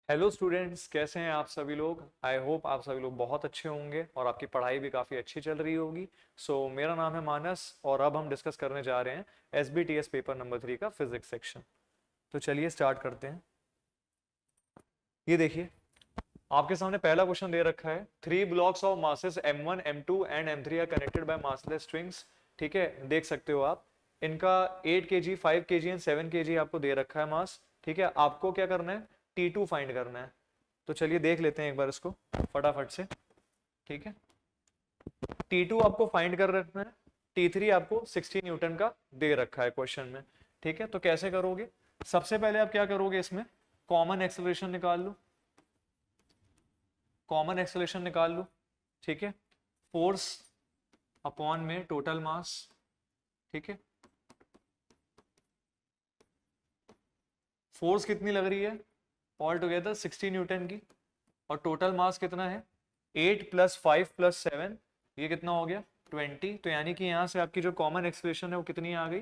Hello students, कैसे हैं आप सभी लोग। आई होप आप सभी लोग बहुत अच्छे होंगे और आपकी पढ़ाई भी काफ़ी अच्छी चल रही होगी। मेरा नाम है मानस और अब हम डिस्कस करने जा रहे हैं SBTS पेपर नंबर 3 का फिजिक्स सेक्शन। तो चलिए स्टार्ट करते हैं। ये देखिए, आपके सामने पहला क्वेश्चन दे रखा है। 3 blocks of masses M1 M2 and M3 are connected by massless strings. ठीक है, देख सकते हो आप। इनका 8 kg 5 kg एंड 7 kg आपको दे रखा है मास। ठीक है, आपको क्या करना है, T2 फाइंड करना है। तो चलिए देख लेते हैं एक बार इसको फटाफट से। ठीक है, T2 आपको फाइंड कर रखना है। T3 आपको 60 न्यूटन का दे रखा है क्वेश्चन में। ठीक है, तो कैसे करोगे, सबसे पहले आप क्या करोगे, इसमें कॉमन एक्सेलरेशन निकाल लो। कॉमन एक्सेलरेशन निकाल लो। ठीक है, फोर्स अपॉन में टोटल मास। ठीक है, फोर्स कितनी लग रही है ऑल टुगेदर 60 न्यूटन की, और टोटल मास कितना है 8 + 5 + 7, ये कितना हो गया 20। तो यानी कि यहाँ से आपकी जो कॉमन एक्सेलरेशन है वो कितनी आ गई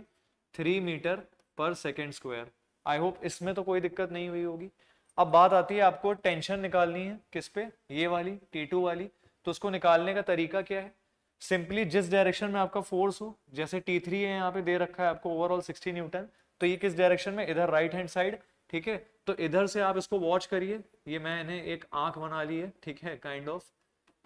3 metre per second square. I hope इसमें तो कोई दिक्कत नहीं हुई होगी। अब बात आती है आपको टेंशन निकालनी है किस पे, ये वाली T2 वाली। तो उसको निकालने का तरीका क्या है, सिंपली जिस डायरेक्शन में आपका फोर्स हो, जैसे T3 है यहाँ पे दे रखा है आपको ओवरऑल 60 न्यूटन, तो ये किस डायरेक्शन में, इधर राइट हैंड साइड। ठीक है, तो इधर से आप इसको वॉच करिए, ये मैंने एक आंख बना ली है, ठीक है, काइंड ऑफ।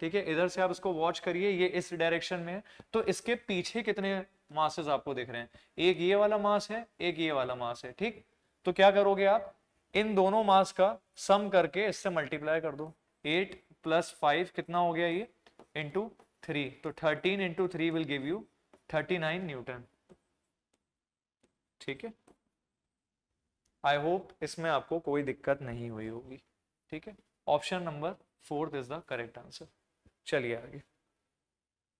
ठीक है, इधर से आप इसको वॉच करिए, ये इस डायरेक्शन में है। तो इसके पीछे कितने मासेस आपको दिख रहे हैं, एक ये वाला मास है, एक ये वाला मास है। ठीक, तो क्या करोगे आप, इन दोनों मास का सम करके इससे मल्टीप्लाई कर दो। 8 + 5 कितना हो गया ये, इंटू 3, तो 13 × 3 विल गिव यू 39 न्यूटन। ठीक है, आई होप इसमें आपको कोई दिक्कत नहीं हुई होगी। ठीक है, option number 4 is the correct answer. चलिए आगे।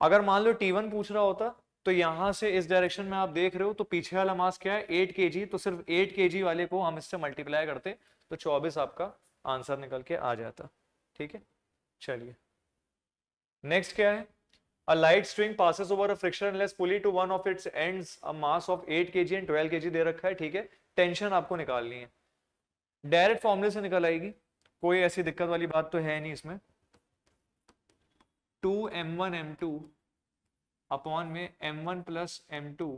अगर मान लो T1 पूछ रहा होता, तो यहां से इस डायरेक्शन में आप देख रहे हो, तो पीछे वाला मास क्या है 8 kg, तो सिर्फ 8 kg वाले को हम इससे मल्टीप्लाई करते तो 24 आपका आंसर निकल के आ जाता। ठीक है, चलिए नेक्स्ट क्या है, A light string passes over a frictionless pulley to one of its ends, a mass of 8 kg and 12 kg दे रखा है। ठीक है, टेंशन आपको निकालनी है, डायरेक्ट फॉर्मूले से निकल आएगी, कोई ऐसी दिक्कत वाली बात तो है नहीं इसमें। 2m1m2 अपॉन में m1 + m2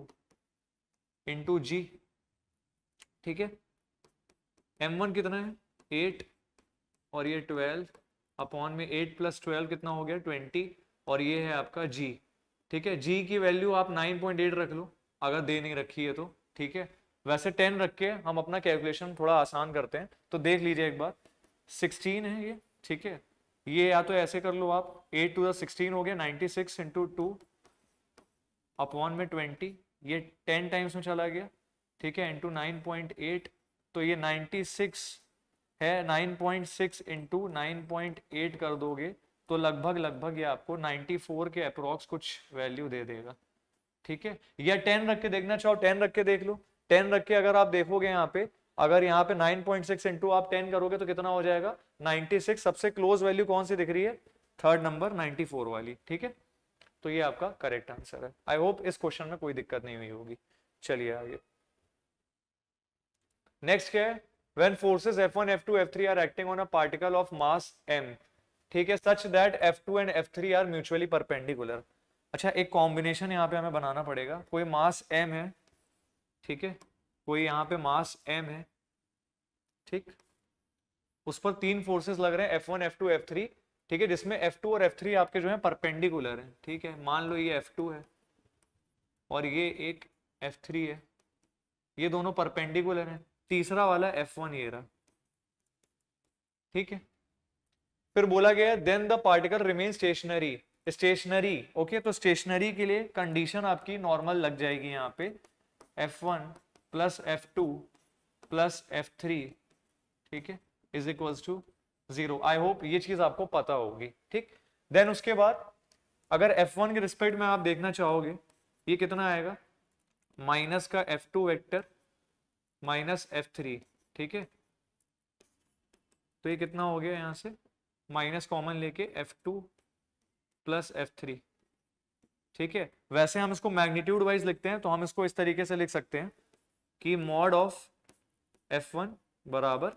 इंटू जी। ठीक है, m1 कितना है 8 और ये 12 अपॉन में 8 + 12 कितना हो गया 20, और ये है आपका g। ठीक है, g की वैल्यू आप 9.8 रख लो अगर दे नहीं रखी है तो। ठीक है, वैसे 10 रख के हम अपना कैलकुलेशन थोड़ा आसान करते हैं, तो देख लीजिए एक बार, 16 है ये। ठीक है, ये या तो ऐसे कर लो आप, 8 × 16 हो गया 96 × 2 अपॉन में 20, ये 10 टाइम्स में चला गया। ठीक है, इंटू 9.8, तो ये 96 है, 9.6 इंटू 9.8 कर दोगे तो लगभग लगभग ये आपको 94 के अप्रोक्स कुछ वैल्यू दे देगा। ठीक है, या 10 रख के देखना चाहो 10 रख के देख लो। 10 रख के अगर आप देखोगे यहाँ पे, अगर यहाँ पे 9.6 इंटू आप 10 करोगे तो कितना हो जाएगा 96। सबसे क्लोज वैल्यू कौन सी दिख रही है, थर्ड नंबर 94 वाली। ठीक है, तो ये आपका करेक्ट आंसर है। आई होप इस क्वेश्चन में कोई दिक्कत नहीं हुई होगी। चलिए आगे, नेक्स्ट क्या है, when forces F1 F2 F3 are acting on a particle of mass m, ठीक है, such that F2 and F3 are mutually perpendicular. अच्छा, एक कॉम्बिनेशन यहाँ पे हमें बनाना पड़ेगा, कोई मास m है। ठीक है, कोई यहाँ पे मास m है। ठीक, उस पर 3 फोर्सेस लग रहे हैं F1 F2 F3। ठीक है, जिसमें F2 और F3 आपके जो है परपेंडिकुलर है। ठीक है, मान लो ये F2 है और ये एक F3 है, ये दोनों परपेंडिकुलर हैं। तीसरा वाला F1 ये रहा। ठीक है, फिर बोला गया then the particle remain stationary. Stationary, okay, तो स्टेशनरी के लिए कंडीशन आपकी नॉर्मल लग जाएगी यहाँ पे, F1 + F2 + F3, ठीक है, is equals to 0। I hope ये चीज आपको पता होगी। ठीक, देन उसके बाद अगर F1 के रिस्पेक्ट में आप देखना चाहोगे, ये कितना आएगा, माइनस का F2 वेक्टर माइनस F3। ठीक है, तो ये कितना हो गया, यहां से माइनस कॉमन लेके F2 + F3। ठीक है, वैसे हम इसको मैग्नीट्यूड वाइज लिखते हैं, तो हम इसको इस तरीके से लिख सकते हैं कि मॉड ऑफ F1 बराबर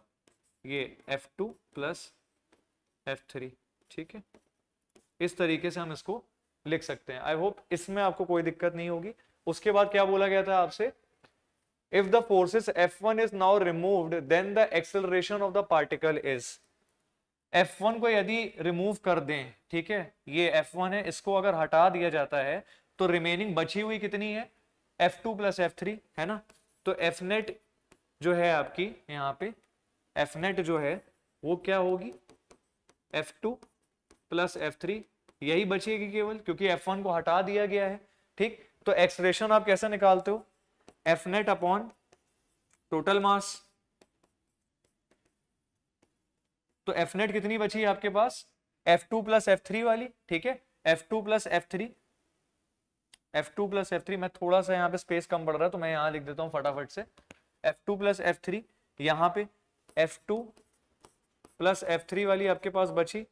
ये F2 प्लस F3, ठीक है, इस तरीके से हम इसको लिख सकते हैं। आई होप इसमें आपको कोई दिक्कत नहीं होगी। उसके बाद क्या बोला गया था आपसे, if the forces F1 is now removed then the acceleration of the particle is, F1 को यदि रिमूव कर दें, ठीक है, ये F1 है, इसको अगर हटा दिया जाता है तो रिमेनिंग बची हुई कितनी है, F2 प्लस F3 है ना। तो F नेट जो है आपकी यहाँ पे, F नेट जो है वो क्या होगी, F2 प्लस F3, यही बचेगी केवल, क्योंकि F1 को हटा दिया गया है, ठीक। तो एक्सप्रेशन आप कैसे निकालते हो, F net upon total mass. तो F नेट कितनी बची है आपके पास, F2 प्लस F3 वाली, ठीक है, F2 plus F3, F2 plus F3, मैं थोड़ा सा यहाँ पे स्पेस कम पड़ रहा है तो मैं यहाँ लिख देता हूँ फटाफट से, F2 प्लस F3, यहाँ पे F2 प्लस F3 वाली आपके पास बची,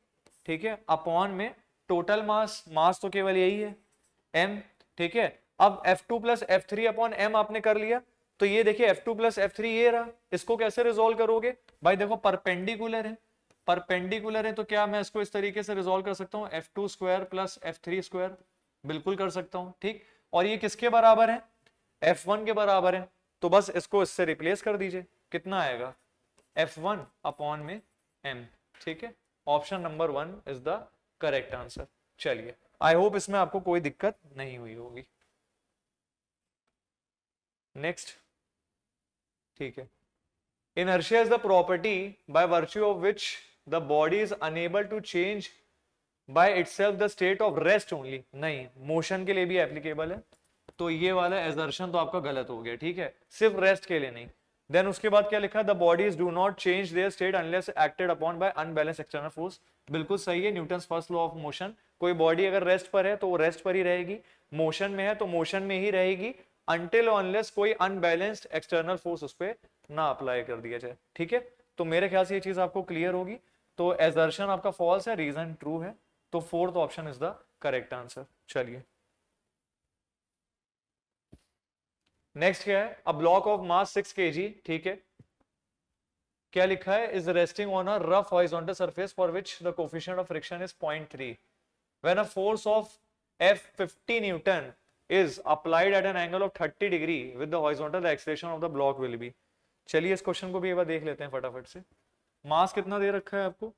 ठीक है, अपॉन में टोटल मास, मास तो केवल यही है m, ठीक है। अब F2 plus F3 upon m आपने कर लिया, तो ये देखिए F2 प्लस F3 ये रहा, इसको कैसे रिजोल्व करोगे भाई, देखो परपेंडिकुलर है, परपेंडिकुलर है तो क्या मैं इसको इस तरीके से रिजोल्व कर सकता हूँ, F2 square plus F3 square, बिल्कुल कर सकता हूँ, ठीक। और ये किसके बराबर है, F1 के बराबर है, तो बस इसको इससे रिप्लेस कर दीजिए, कितना आएगा, F1 अपॉन में m, ठीक है। Option number 1 is the correct answer. चलिए, आई होप इसमें आपको कोई दिक्कत नहीं हुई होगी। नेक्स्ट, ठीक है, inertia is the property by virtue of which the body is unable to change by itself the state of rest only, नहीं, मोशन के लिए भी एप्लीकेबल है, तो ये वाला assertion तो आपका गलत हो गया, ठीक है, सिर्फ रेस्ट के लिए नहीं। देन उसके बाद क्या लिखा, the bodies do not change their state unless acted upon bye unbalance external force, बिल्कुल सही है, Newton's first law of motion, कोई बॉडी अगर रेस्ट पर है तो वो रेस्ट पर ही रहेगी, मोशन में है तो मोशन में ही रहेगी, अनटिल अनलेस कोई अनबैलेंस्ड एक्सटर्नल फोर्स उस पर ना अप्लाई कर दिया जाए, ठीक है। तो मेरे ख्याल से ये चीज आपको क्लियर होगी। तो एजर्शन आपका फॉल्स है, रीजन ट्रू है, तो fourth option is the correct answer. चलिए, नेक्स्ट क्या है, a block of mass 6 kg, ठीक है, क्या लिखा है, is resting on a rough horizontal surface for which the coefficient of friction is 0.3 when a force of F 50 Newton is applied at an angle of 30 degree with the horizontal acceleration of the block will be। चलिए इस question को भी एक बार देख लेते हैं फटाफट से। मास कितना दे रखा है आपको,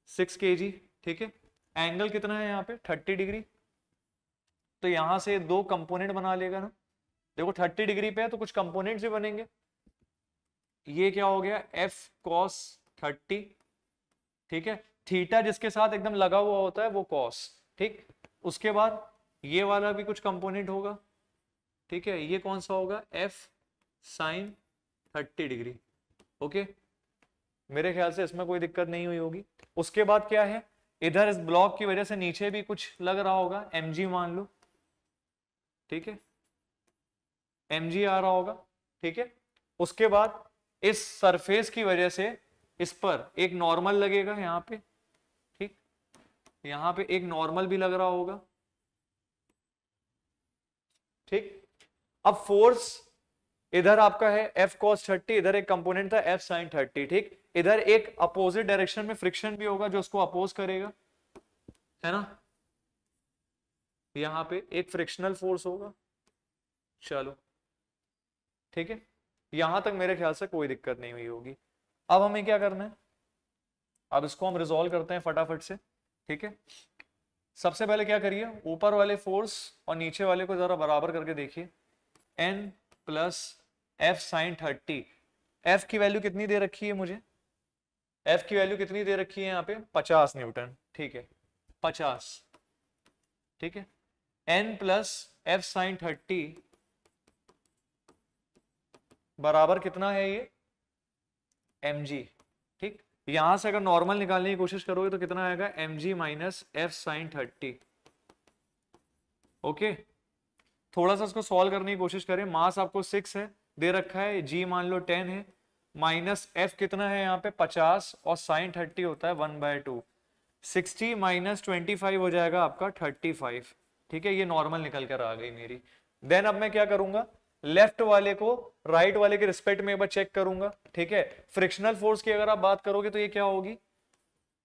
6 kg, ठीक है, एंगल कितना है यहाँ पे 30 डिग्री, तो यहां से दो कंपोनेंट बना लेगा ना, देखो 30 डिग्री पे है तो कुछ कंपोनेंट्स भी बनेंगे, ये क्या हो गया F cos 30, ठीक है, थीटा जिसके साथ एकदम लगा हुआ होता है वो cos, ठीक। उसके बाद ये वाला भी कुछ कंपोनेंट होगा, ठीक है, ये कौन सा होगा, F sin 30 डिग्री, ओके, मेरे ख्याल से इसमें कोई दिक्कत नहीं हुई होगी। उसके बाद क्या है, इधर इस ब्लॉक की वजह से नीचे भी कुछ लग रहा होगा, mg मान लो, ठीक है, mg आ रहा होगा, ठीक है। उसके बाद इस सरफेस की वजह से इस पर एक नॉर्मल लगेगा यहाँ पे, ठीक, यहाँ पे एक नॉर्मल भी लग रहा होगा, ठीक। अब फोर्स इधर आपका है F cos 30, इधर एक कंपोनेंट था F sin 30, ठीक, इधर एक अपोजिट डायरेक्शन में फ्रिक्शन भी होगा जो उसको अपोज करेगा, है ना, यहां पे एक फ्रिक्शनल फोर्स होगा, चलो ठीक है, यहां तक मेरे ख्याल से कोई दिक्कत नहीं हुई होगी। अब हमें क्या करना है, अब इसको हम रिजॉल्व करते हैं फटाफट से, ठीक है। सबसे पहले क्या करिए, ऊपर वाले फोर्स और नीचे वाले को जरा बराबर करके देखिए, n plus F sin 30, F की वैल्यू कितनी दे रखी है मुझे, F की वैल्यू कितनी दे रखी है यहाँ पे 50 न्यूटन, ठीक है, 50, ठीक है, n प्लस F sin 30 बराबर कितना है ये mg, ठीक, यहां से अगर नॉर्मल निकालने की कोशिश करोगे तो कितना आएगा mg minus F sin 30, okay. थोड़ा सा इसको सॉल्व करने की कोशिश करें, मास आपको 6 है दे रखा है, g मान लो 10 है, माइनस f कितना है यहाँ पे 50 और sin 30 होता है 1/2, 60 माइनस 25 हो जाएगा आपका 35, ठीक है, ये नॉर्मल निकल कर आ गई मेरी। देन अब मैं क्या करूंगा, लेफ्ट वाले को राइट वाले के रिस्पेक्ट में एक बार चेक करूंगा, ठीक है। फ्रिक्शनल फोर्स की अगर आप बात करोगे तो ये क्या होगी,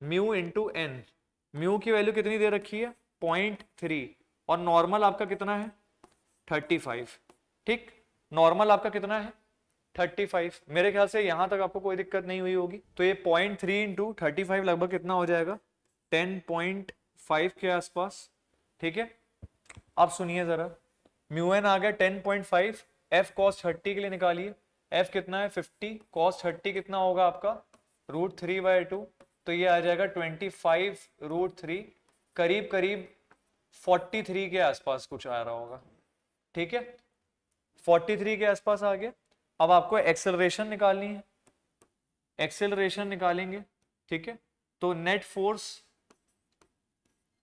म्यू इंटू एन। म्यू की वैल्यू कितनी दे रखी है 0.3 और नॉर्मल आपका कितना है 35, ठीक। नॉर्मल आपका कितना है 35। मेरे ख्याल से यहां तक आपको कोई दिक्कत नहीं हुई होगी। तो ये 0.3 इंटू 35 लगभग कितना हो जाएगा 10.5 के आसपास, ठीक है। अब सुनिए जरा, म्यू एन आ गया 10.5, एफ कॉस 30 के लिए निकालिए, एफ कितना है 50, कॉस 30 कितना होगा आपका √3/2, तो ये आ जाएगा 25√3, करीब करीब 43 के आसपास कुछ आ रहा होगा, ठीक है। 43 के आसपास आ गया। अब आपको एक्सेलरेशन निकालनी है, एक्सेलरेशन निकालेंगे, ठीक है। तो नेट फोर्स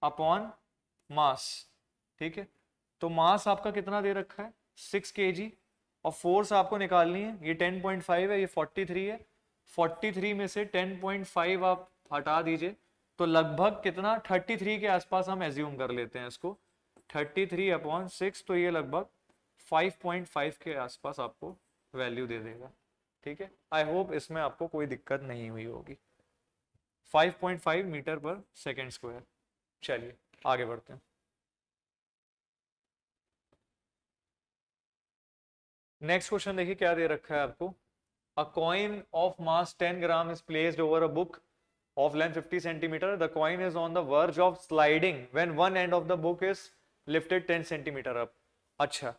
अपॉन मास, ठीक है। तो मास आपका कितना दे रखा है 6 kg और फोर्स आपको निकालनी है, ये 10.5 है, ये 43 है। 43 में से 10.5 आप हटा दीजिए तो लगभग कितना 33 के आसपास हम एज्यूम कर लेते हैं इसको, 33/6, तो ये लगभग 5.5 के आसपास आपको वैल्यू दे देगा, ठीक है। आई होप इसमें आपको कोई दिक्कत नहीं हुई होगी। 5.5 मीटर पर सेकेंड स्क्वायर। चलिए आगे बढ़ते हैं। नेक्स्ट क्वेश्चन देखिए क्या दे रखा है आपको, अ coin of mass 10 gram is placed over a book of length 50 centimeter. The coin is on the verge of sliding when one end of the book is lifted 10 centimeter up. अच्छा,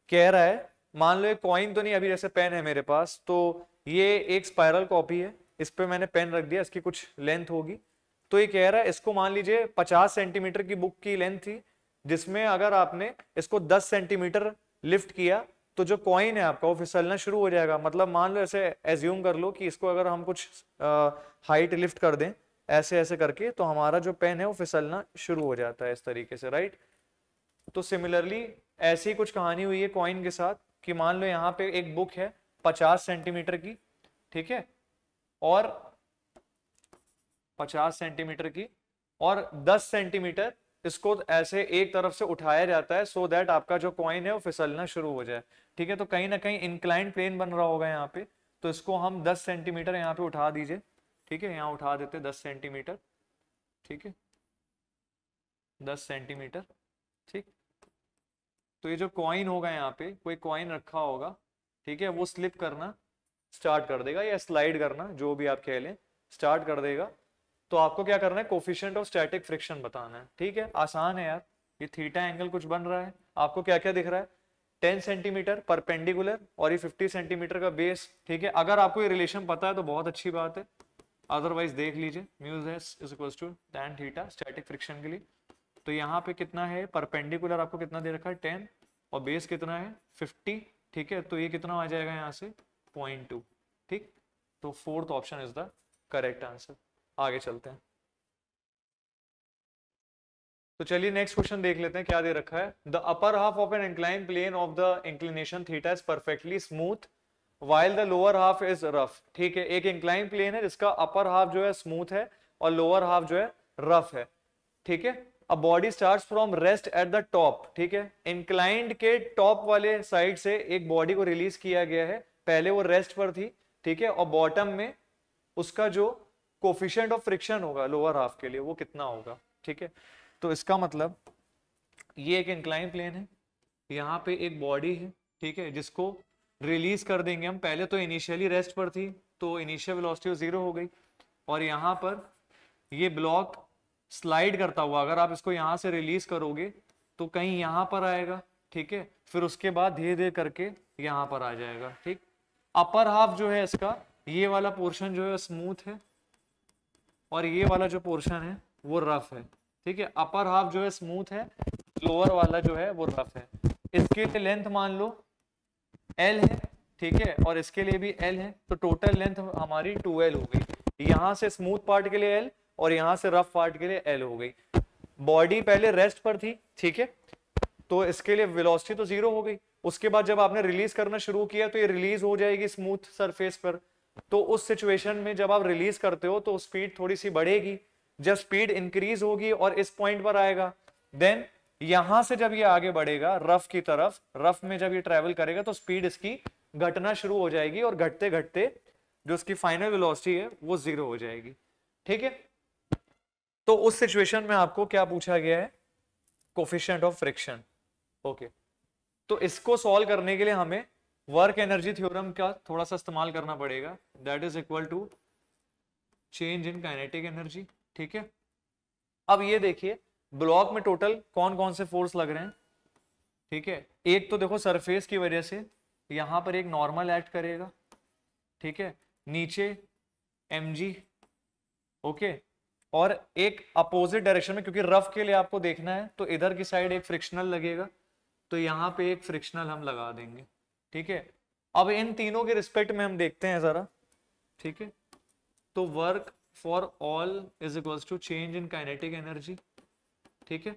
कह रहा है मान लो एक कॉइन तो नहीं, अभी जैसे पेन है मेरे पास, तो ये एक स्पाइरल कॉपी है, इस पे मैंने पेन रख दिया, इसकी कुछ लेंथ होगी। तो ये कह रहा है इसको मान लीजिए 50 सेंटीमीटर की बुक की लेंथ थी, जिसमें अगर आपने इसको 10 सेंटीमीटर लिफ्ट किया तो जो कॉइन है आपका वो फिसलना शुरू हो जाएगा। मतलब मान लो ऐसे एज्यूम कर लो कि इसको अगर हम कुछ हाइट लिफ्ट कर दें ऐसे ऐसे करके, तो हमारा जो पेन है वो फिसलना शुरू हो जाता है इस तरीके से, राइट। तो सिमिलरली ऐसी कुछ कहानी हुई है कॉइन के साथ कि मान लो यहाँ पे एक बुक है 50 सेंटीमीटर की, ठीक है, और 50 सेंटीमीटर की और 10 सेंटीमीटर इसको ऐसे एक तरफ से उठाया जाता है सो दैट आपका जो कॉइन है वो फिसलना शुरू हो जाए, ठीक है। तो कहीं ना कहीं इंक्लाइंड प्लेन बन रहा होगा यहाँ पे, तो इसको हम 10 सेंटीमीटर यहाँ पे उठा दीजिए, ठीक है, यहाँ उठा देते 10 सेंटीमीटर, ठीक है, 10 सेंटीमीटर, ठीक। तो ये जो कॉइन होगा यहाँ पे, कोई कॉइन रखा होगा, ठीक है, वो स्लिप करना स्टार्ट कर देगा या स्लाइड करना जो भी आप कह लें स्टार्ट कर देगा। तो आपको क्या करना है, कोफिशिएंट ऑफ स्टैटिक फ्रिक्शन बताना है, ठीक है। आसान है यार, ये थीटा एंगल कुछ बन रहा है, आपको क्या क्या दिख रहा है 10 सेंटीमीटर परपेंडिकुलर और ये 50 सेंटीमीटर का बेस, ठीक है। अगर आपको ये रिलेशन पता है तो बहुत अच्छी बात है, अदरवाइज देख लीजिए mu s is equal to tan theta static friction के लिए। तो यहाँ पे कितना है परपेंडिकुलर आपको कितना दे रखा है 10 और बेस कितना है 50, ठीक है। तो ये कितना आ जाएगा यहाँ से 0.2, ठीक। तो fourth option is the correct answer. आगे चलते हैं। तो चलिए नेक्स्ट क्वेश्चन देख लेते हैं क्या दे रखा है, the upper half of an incline plane of the inclination theta is perfectly smooth while the lower half is rough, ठीक है। एक इंक्लाइन प्लेन है जिसका अपर हाफ जो है स्मूथ है और लोअर हाफ जो है रफ है, ठीक है। A body starts from rest at the top, ठीक है। इंक्लाइंड के टॉप वाले साइड से एक बॉडी को रिलीज किया गया है, पहले वो रेस्ट पर थी, ठीक है, और बॉटम में उसका जो कोफिशिएंट ऑफ फ्रिक्शन होगा लोअर हाफ के लिए वो कितना होगा, ठीक है। तो इसका मतलब ये एक इंक्लाइन प्लेन है, यहाँ पे एक बॉडी है, ठीक है, जिसको रिलीज कर देंगे हम। पहले तो इनिशियली रेस्ट पर थी तो इनिशियल वेलोसिटी 0 हो गई, और यहाँ पर ये ब्लॉक स्लाइड करता हुआ अगर आप इसको यहाँ से रिलीज करोगे तो कहीं यहाँ पर आएगा, ठीक है, फिर उसके बाद धीरे धीरे करके यहाँ पर आ जाएगा, ठीक। अपर हाफ जो है इसका ये वाला पोर्शन जो है स्मूथ है और ये वाला जो पोर्शन है वो रफ है, ठीक है। अपर हाफ जो है स्मूथ है, लोअर वाला जो है वो रफ है। इसके लिए लेंथ मान लो L है, ठीक है, और इसके लिए भी L है, तो टोटल लेंथ हमारी 2L हो गई। यहाँ से स्मूथ पार्ट के लिए L और यहाँ से रफ पार्ट के लिए L हो गई। बॉडी पहले रेस्ट पर थी, ठीक है, तो इसके लिए वेलोसिटी तो 0 हो गई। उसके बाद जब आपने रिलीज करना शुरू किया तो ये रिलीज हो जाएगी स्मूथ सरफेस पर। तो उस सिचुएशन में जब आप रिलीज करते हो तो स्पीड थोड़ी सी बढ़ेगी, जब स्पीड इंक्रीज होगी और इस पॉइंट पर आएगा देन यहां से जब ये आगे बढ़ेगा रफ की तरफ, रफ में जब ये ट्रेवल करेगा तो स्पीड इसकी घटना शुरू हो जाएगी और घटते घटते जो इसकी फाइनल वेलोसिटी है वो 0 हो जाएगी। ठीक है, तो उस सिचुएशन में आपको क्या पूछा गया है, कोफिशिएंट ऑफ फ्रिक्शन। ओके, तो इसको सॉल्व करने के लिए हमें वर्क एनर्जी थ्योरम का थोड़ा सा इस्तेमाल करना पड़ेगा, that is equal to change in kinetic energy. ठीक है, अब ये देखिए ब्लॉक में टोटल कौन कौन से फोर्स लग रहे हैं। ठीक है, एक तो देखो सरफेस की वजह से यहां पर एक नॉर्मल एक्ट करेगा। ठीक है, नीचे mg, ओके, और एक अपोजिट डायरेक्शन में, क्योंकि रफ के लिए आपको देखना है तो इधर की साइड एक फ्रिक्शनल लगेगा, तो यहाँ पे एक फ्रिक्शनल हम लगा देंगे। ठीक है, अब इन तीनों के रिस्पेक्ट में हम देखते हैं जरा। ठीक है, तो work for all is equals to change in kinetic energy. ठीक है,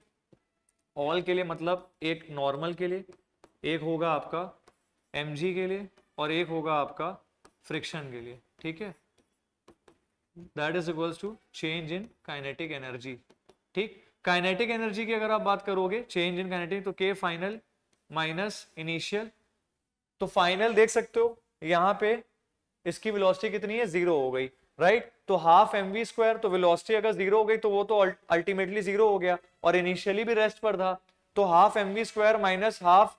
ऑल के लिए मतलब एक नॉर्मल के लिए, एक होगा आपका mg के लिए और एक होगा आपका फ्रिक्शन के लिए। ठीक है, that is equals to change in kinetic energy. ठीक, काइनेटिक एनर्जी की अगर आप बात करोगे चेंज इन काइनेटिक, तो के फाइनल माइनस इनिशियल, तो फाइनल देख सकते हो यहाँ पे इसकी वेलोसिटी कितनी है, 0 हो गई, राइट। तो हाफ mv स्क्वायर, तो वेलोसिटी अगर 0 हो गई तो वो तो अल्टीमेटली 0 हो गया, और इनिशियली भी रेस्ट पर था, तो half mv square minus half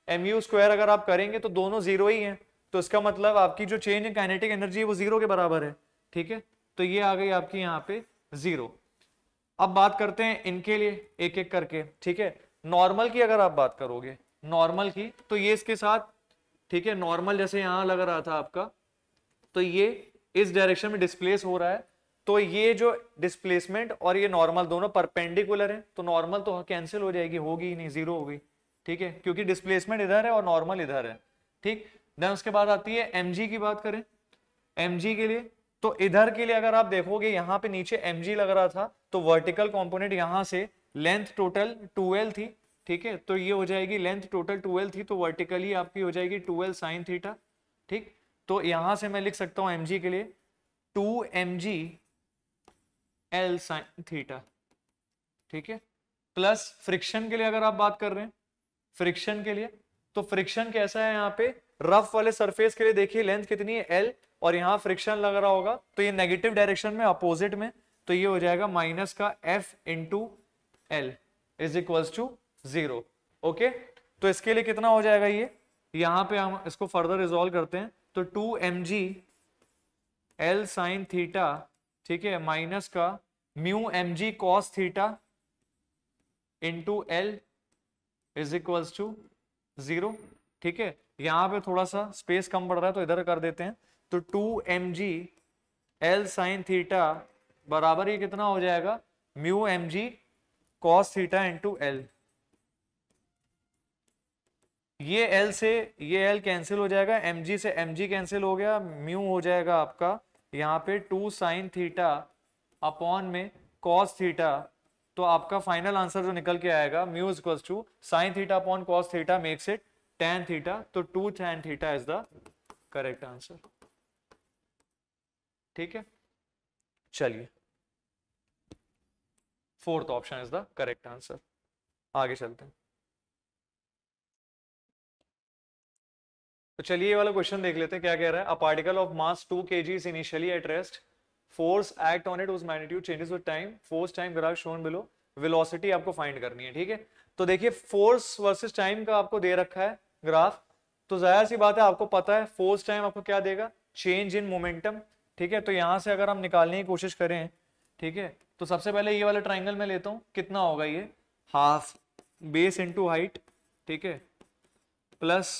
mu square अगर आप करेंगे तो दोनों 0 ही हैं, तो इसका मतलब आपकी जो चेंज इन काइनेटिक एनर्जी है वो 0 के बराबर है। ठीक है, तो ये आ गई आपकी यहाँ पे 0। अब बात करते हैं इनके लिए एक एक करके। ठीक है, नॉर्मल की अगर आप बात करोगे, नॉर्मल की, तो ये इसके साथ, ठीक है, नॉर्मल जैसे यहां लग रहा था आपका, तो ये इस डायरेक्शन में डिस्प्लेस हो रहा है, तो ये जो डिस्प्लेसमेंट और ये नॉर्मल दोनों परपेंडिकुलर है, तो नॉर्मल तो कैंसिल हो जाएगी, होगी ही नहीं, 0 हो गई। ठीक है, क्योंकि डिस्प्लेसमेंट इधर है और नॉर्मल इधर है। ठीक, देन उसके बाद आती है mg की बात करें, mg के लिए, तो इधर के लिए अगर आप देखोगे यहाँ पे नीचे mg लग रहा था, तो वर्टिकल कंपोनेंट यहां से लेंथ टोटल 2l थी। ठीक है, तो ये हो जाएगी लेंथ टोटल 2l थी, तो वर्टिकली आपकी हो जाएगी 2l साइन थीटा। ठीक, तो यहां से मैं लिख सकता हूं mg के लिए 2mg l साइन थीटा। ठीक है, प्लस फ्रिक्शन के लिए अगर आप बात कर रहे हैं, फ्रिक्शन के लिए, तो फ्रिक्शन कैसा है यहाँ पे, रफ वाले सरफेस के लिए देखिए लेंथ कितनी है l, और यहाँ फ्रिक्शन लग रहा होगा तो ये नेगेटिव डायरेक्शन में अपोजिट में, तो ये हो जाएगा माइनस का f into L is equals to 0। Okay, तो इसके लिए कितना हो जाएगा, ये यहाँ पे हम इसको फर्दर रिजॉल्व करते हैं, तो 2mg l साइन थीटा, ठीक है, माइनस का mu mg cos theta into L is equals to 0। ठीक है, यहां पे थोड़ा सा स्पेस कम पड़ रहा है तो इधर कर देते हैं, तो 2mg l साइन थीटा बराबर ये कितना हो जाएगा, mu mg cos theta into L. ये l से ये l कैंसिल हो जाएगा, mg से mg कैंसिल हो गया, म्यू हो जाएगा आपका यहाँ पे 2 साइन थीटा अपॉन में cos थीटा, तो आपका फाइनल आंसर जो निकल के आएगा mu is equals to sine theta upon cos theta makes it tan theta, तो 2 tan theta is the correct answer. ठीक है, चलिए fourth option is the correct answer. आगे चलते हैं, तो चलिए ये वाला क्वेश्चन देख लेते हैं क्या कह रहा है। अ particle of mass 2 kg is initially at rest, force act on it whose magnitude changes with time, force time graph shown below, velocity आपको फाइंड करनी है। ठीक है, तो देखिए फोर्स वर्सेस टाइम का आपको दे रखा है ग्राफ, तो जाहिर सी बात है आपको पता है फोर्स टाइम आपको क्या देगा, चेंज इन मोमेंटम। ठीक है, तो यहां से अगर हम निकालने की कोशिश करें, ठीक है, तो सबसे पहले ये वाला ट्राइंगल मैं लेता हूं, कितना होगा ये, हाफ बेस इंटू हाइट, ठीक है, प्लस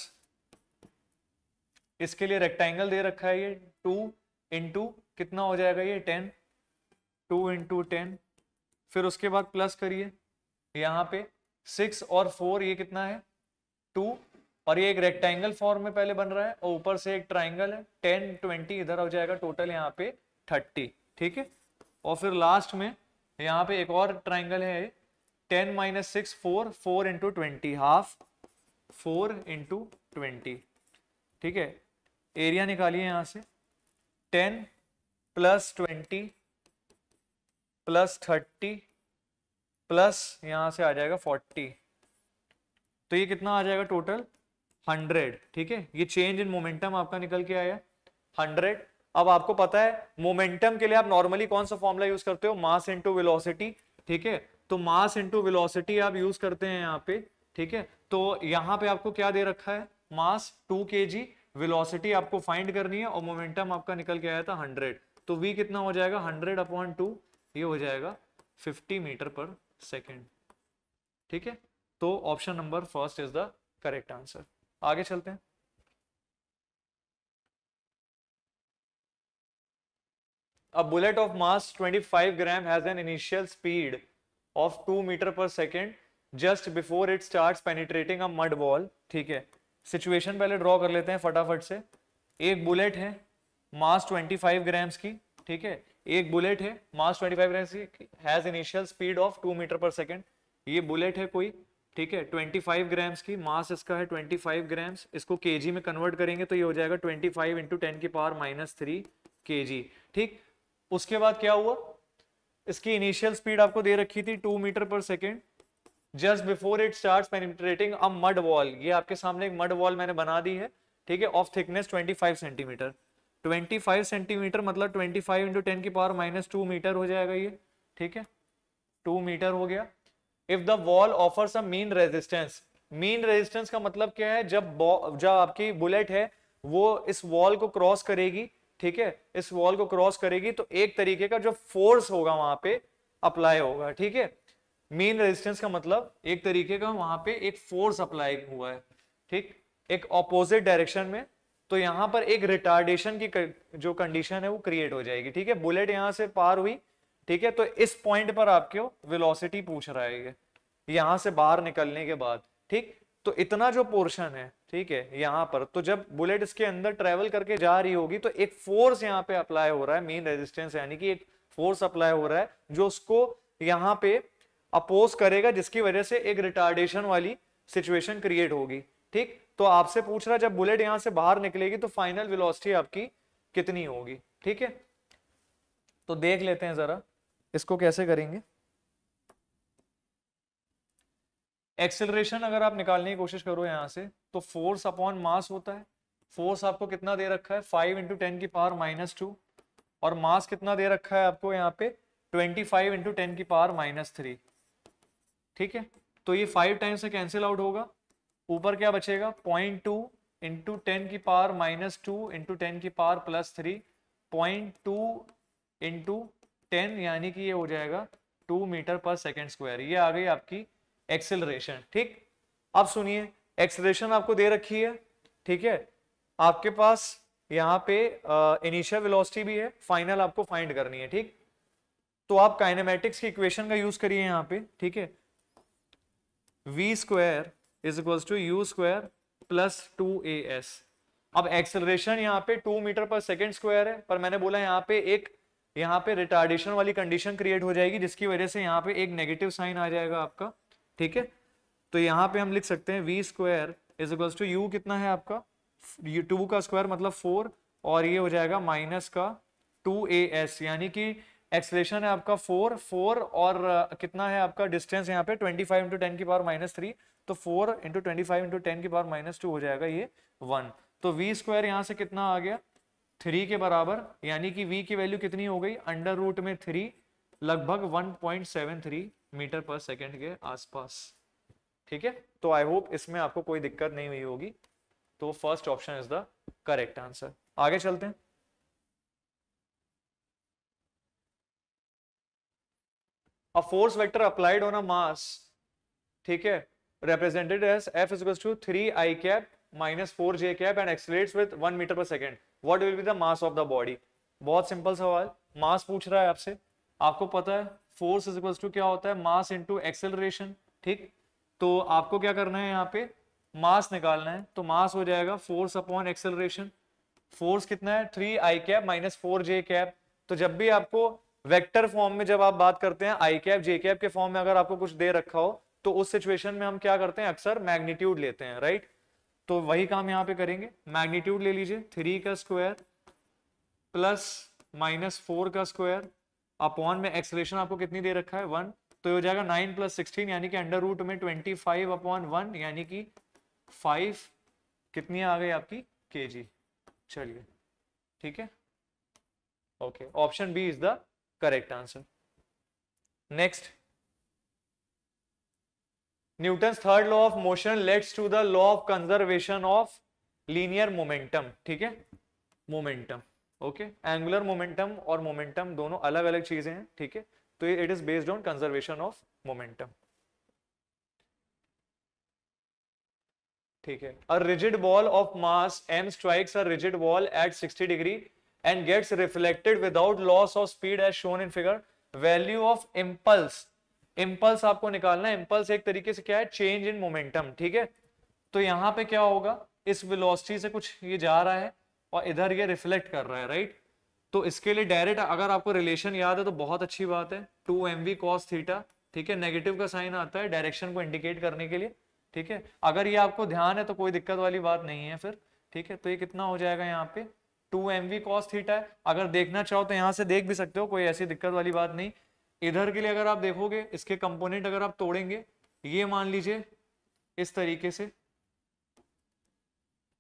इसके लिए रेक्टेंगल दे रखा है ये 2 इंटू कितना हो जाएगा ये 10, 2 इंटू 10, फिर उसके बाद प्लस करिए यहाँ पे 6 और 4, ये कितना है 2, और ये एक रेक्टेंगल फॉर्म में पहले बन रहा है और ऊपर से एक ट्राइंगल है 10 20, इधर हो जाएगा टोटल यहाँ पे 30। ठीक है, और फिर लास्ट में यहाँ पे एक और ट्राइंगल है 10 माइनस 6 4, 4 इंटू 20, हाफ 4 इंटू 20। ठीक है, एरिया निकालिए यहां से 10 प्लस 20 प्लस 30 प्लस यहां से आ जाएगा 40, तो ये कितना आ जाएगा टोटल 100। ठीक है, ये चेंज इन मोमेंटम आपका निकल के आया 100। अब आपको पता है मोमेंटम के लिए आप नॉर्मली कौन सा फॉर्मूला यूज करते हो, मास इनटू वेलोसिटी। ठीक है, तो मास इनटू वेलोसिटी आप यूज करते हैं यहाँ पे। ठीक है, तो यहाँ पे आपको क्या दे रखा है, मास 2 kg, वेलोसिटी आपको फाइंड करनी है और मोमेंटम आपका निकल के आया था 100। तो v कितना हो जाएगा 100/2, ये हो जाएगा 50 मीटर पर सेकेंड। ठीक है, तो option number first is the correct answer. आगे चलते हैं। A bullet of mass 25 gram has an initial speed of 2 meter per second just before it starts penetrating a mud wall। ठीक है, situation पहले draw कर लेते हैं फटाफट से। एक बुलेट है मास 25 ग्राम्स की। ठीक है, एक बुलेट है मास 25 ग्राम्स की, has initial speed of 2 metre per second. ये बुलेट है कोई, ठीक है, 25 ग्राम्स की, मास इसका है 25 ग्राम्स। इसको केजी में कन्वर्ट करेंगे तो ये हो जाएगा 25 × 10⁻³ kg। ठीक, उसके बाद क्या हुआ, इसकी इनिशियल स्पीड आपको दे रखी थी 2 metre per second just before it starts penetrating a mud wall. ये आपके सामने एक मड वॉल मैंने बना दी है। ठीक है, ऑफ थिकनेस 25 सेंटीमीटर। 25 सेंटीमीटर मतलब 25 × 10⁻² मीटर हो जाएगा ये। ठीक है, 2 मीटर हो गया। If the wall offers a mean resistance, mean resistance का मतलब क्या है, जब आपकी बुलेट है वो इस वॉल को क्रॉस करेगी। ठीक है, इस वॉल को क्रॉस करेगी तो एक तरीके का जो फोर्स होगा वहां पे अप्लाई होगा। ठीक है, मीन रेजिस्टेंस का मतलब एक तरीके का वहां पे एक फोर्स अप्लाई हुआ है। ठीक, एक ऑपोजिट डायरेक्शन में, तो यहां पर एक रिटार्डेशन की जो कंडीशन है वो क्रिएट हो जाएगी। ठीक है, बुलेट यहां से पार हुई। ठीक है, तो इस पॉइंट पर आपको वेलोसिटी पूछ रहा है ये, यहां से बाहर निकलने के बाद। ठीक, तो इतना जो पोर्शन है, ठीक है, यहां पर तो जब बुलेट इसके अंदर ट्रेवल करके जा रही होगी तो एक फोर्स यहां पे अप्लाई हो रहा है, मीन रेजिस्टेंस, यानी कि एक फोर्स अप्लाई हो रहा है जो उसको यहां पे अपोज करेगा, जिसकी वजह से एक रिटार्डेशन वाली सिचुएशन क्रिएट होगी। ठीक, तो आपसे पूछ रहा है जब बुलेट यहां से बाहर निकलेगी तो फाइनल वेलोसिटी आपकी कितनी होगी। ठीक है, तो देख लेते हैं जरा इसको कैसे करेंगे। एक्सेलरेशन अगर आप निकालने की कोशिश करो यहां से, तो फोर्स अपॉन मास होता है। फोर्स आपको कितना दे रखा है 5 × 10⁻², और मास कितना दे रखा है आपको यहाँ पे 25 × 10⁻³ ठीक है, तो ये 5 टाइम्स से कैंसिल आउट होगा। ऊपर क्या बचेगा 0.2 × 10⁻² × 10⁻+3, 0.2 × 10 यानी कि ये हो जाएगा 2 मीटर पर सेकेंड स्क्वायर। ये आ गई आपकी एक्सेलरेशन। ठीक, अब सुनिए, एक्सेलरेशन आपको दे रखी है। ठीक है, आपके पास यहाँ पे इनिशियल वेलोसिटी भी है, फाइनल आपको फाइंड करनी है। ठीक, तो आप काइनेमेटिक्स की इक्वेशन का यूज करिए यहाँ पे। ठीक है, v² = u² + 2as। अब एक्सेलरेशन यहाँ पे 2 मीटर पर सेकेंड स्क्वायर है, पर मैंने बोला यहाँ पे रिटार्डेशन वाली कंडीशन क्रिएट हो जाएगी, जिसकी वजह से यहाँ पे एक नेगेटिव साइन आ जाएगा आपका। ठीक है, तो यहाँ पे हम लिख सकते हैं v² = u कितना है आपका 2 का स्क्वायर मतलब 4, और ये हो जाएगा माइनस का 2as, यानी कि एक्सेलरेशन है आपका 4 और कितना है आपका डिस्टेंस यहाँ पे 25 × 10⁻³ तो 4 × 25 × 10⁻² हो जाएगा ये 1। तो v² यहाँ से कितना आ गया 3 के बराबर, यानी कि v की वैल्यू कितनी हो गई √3 लगभग 1.73 मीटर पर सेकेंड के आसपास। ठीक है, तो आई होप इसमें आपको कोई दिक्कत नहीं हुई होगी। तो first option is the correct answer. आगे चलते हैं। A force vector applied on a mass, ठीक है, represented as F = 3i cap - 4j cap and accelerates with 1 meter per second. What will be the mass of the body? बहुत simple सवाल, मास पूछ रहा है आपसे। आपको पता है फोर्स = क्या होता है मास इनटू एक्सेलरेशन। ठीक, तो आपको क्या करना है यहाँ पे मास निकालना है, तो मास हो जाएगा फोर्स अपॉन एक्सेलरेशन। फोर्स कितना है 3i cap - 4j cap। तो जब भी आपको वेक्टर फॉर्म में जब आप बात करते हैं i cap j cap के फॉर्म में अगर आपको कुछ दे रखा हो तो उस सिचुएशन में हम क्या करते हैं अक्सर मैग्नीट्यूड लेते हैं, राइट। तो वही काम यहाँ पे करेंगे, मैग्नीट्यूड ले लीजिए 3 का स्क्वायर प्लस -4 का स्क्वायर अपॉन में एक्सेलरेशन आपको कितनी दे रखा है 1, तो ये हो जाएगा 9 + 16 यानी कि अंडर रूट में 25/1 यानी कि 5 कितनी आ गई आपकी kg। चलिए ठीक है, okay, option B is the correct answer. Next, Newton's third law of motion let's to the law of conservation of linear momentum. ठीक है, मोमेंटम, ओके, एंगुलर मोमेंटम और मोमेंटम दोनों अलग अलग चीजें हैं। ठीक है, तो it is based on conservation of momentum. ठीक है, a rigid ball of mass m strikes a rigid ball at 60 degree and gets reflected without loss of speed as shown in figure. Value of impulse, impulse आपको निकालना है। Impulse एक तरीके से क्या है, चेंज इन मोमेंटम। ठीक है, तो यहां पे क्या होगा, इस वेलोसिटी से कुछ ये जा रहा है और इधर ये रिफ्लेक्ट कर रहा है, राइट। तो इसके लिए डायरेक्ट अगर आपको रिलेशन याद है तो बहुत अच्छी बात है, 2mv cos थीटा। ठीक है, नेगेटिव का साइन आता है डायरेक्शन को इंडिकेट करने के लिए। ठीक है, अगर ये आपको ध्यान है तो कोई दिक्कत वाली बात नहीं है फिर। ठीक है, तो ये कितना हो जाएगा यहाँ पे 2mv cos थीटा है। अगर देखना चाहो तो यहाँ से देख भी सकते हो, कोई ऐसी दिक्कत वाली बात नहीं। इधर के लिए अगर आप देखोगे, इसके कंपोनेंट अगर आप तोड़ेंगे, ये मान लीजिए इस तरीके से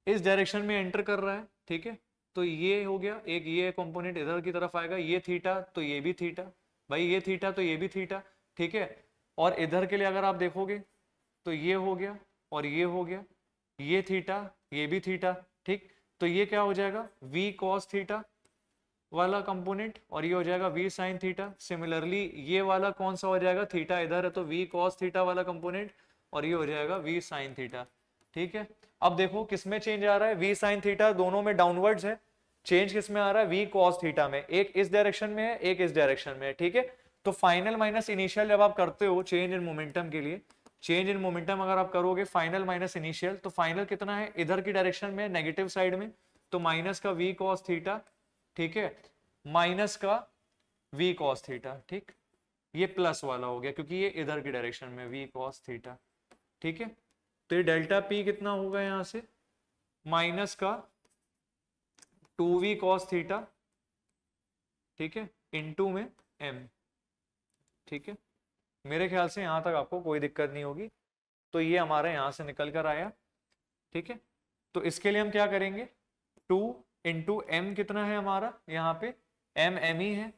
इस डायरेक्शन में एंटर कर रहा है। ठीक है, तो ये हो गया एक, ये कंपोनेंट इधर की तरफ आएगा, ये थीटा तो ये भी थीटा, भाई ये थीटा तो ये भी थीटा। ठीक है, और इधर के लिए अगर आप देखोगे तो ये हो गया और ये हो गया, ये थीटा ये भी थीटा। ठीक, तो ये क्या हो जाएगा v cos थीटा वाला कंपोनेंट और ये हो जाएगा v sin थीटा। सिमिलरली ये वाला कौन सा हो जाएगा, थीटा इधर है तो v cos थीटा वाला कंपोनेंट और ये हो जाएगा v sin थीटा। ठीक है, अब देखो किसमें चेंज आ रहा है, v sin थीटा दोनों में डाउनवर्ड्स है, चेंज किसमें आ रहा है, v cos थीटा में। एक इस डायरेक्शन में है, एक इस डायरेक्शन में है। ठीक है, तो फाइनल माइनस इनिशियल जब आप करते हो चेंज इन मोमेंटम के लिए, चेंज इन मोमेंटम अगर आप करोगे फाइनल माइनस इनिशियल, तो फाइनल कितना है, इधर की डायरेक्शन में नेगेटिव साइड में, तो माइनस का v cos थीटा। ठीक है, माइनस का v cos थीटा। ठीक, ये प्लस वाला हो गया क्योंकि ये इधर की डायरेक्शन में v cos थीटा। ठीक है, तो ये डेल्टा p कितना होगा यहां से, माइनस का 2v cos थीटा। ठीक है, इनटू में m। ठीक है, मेरे ख्याल से यहां तक आपको कोई दिक्कत नहीं होगी। तो ये हमारे यहां से निकल कर आया। ठीक है, तो इसके लिए हम क्या करेंगे, 2 इंटू एम कितना है हमारा यहाँ पे, m ही है,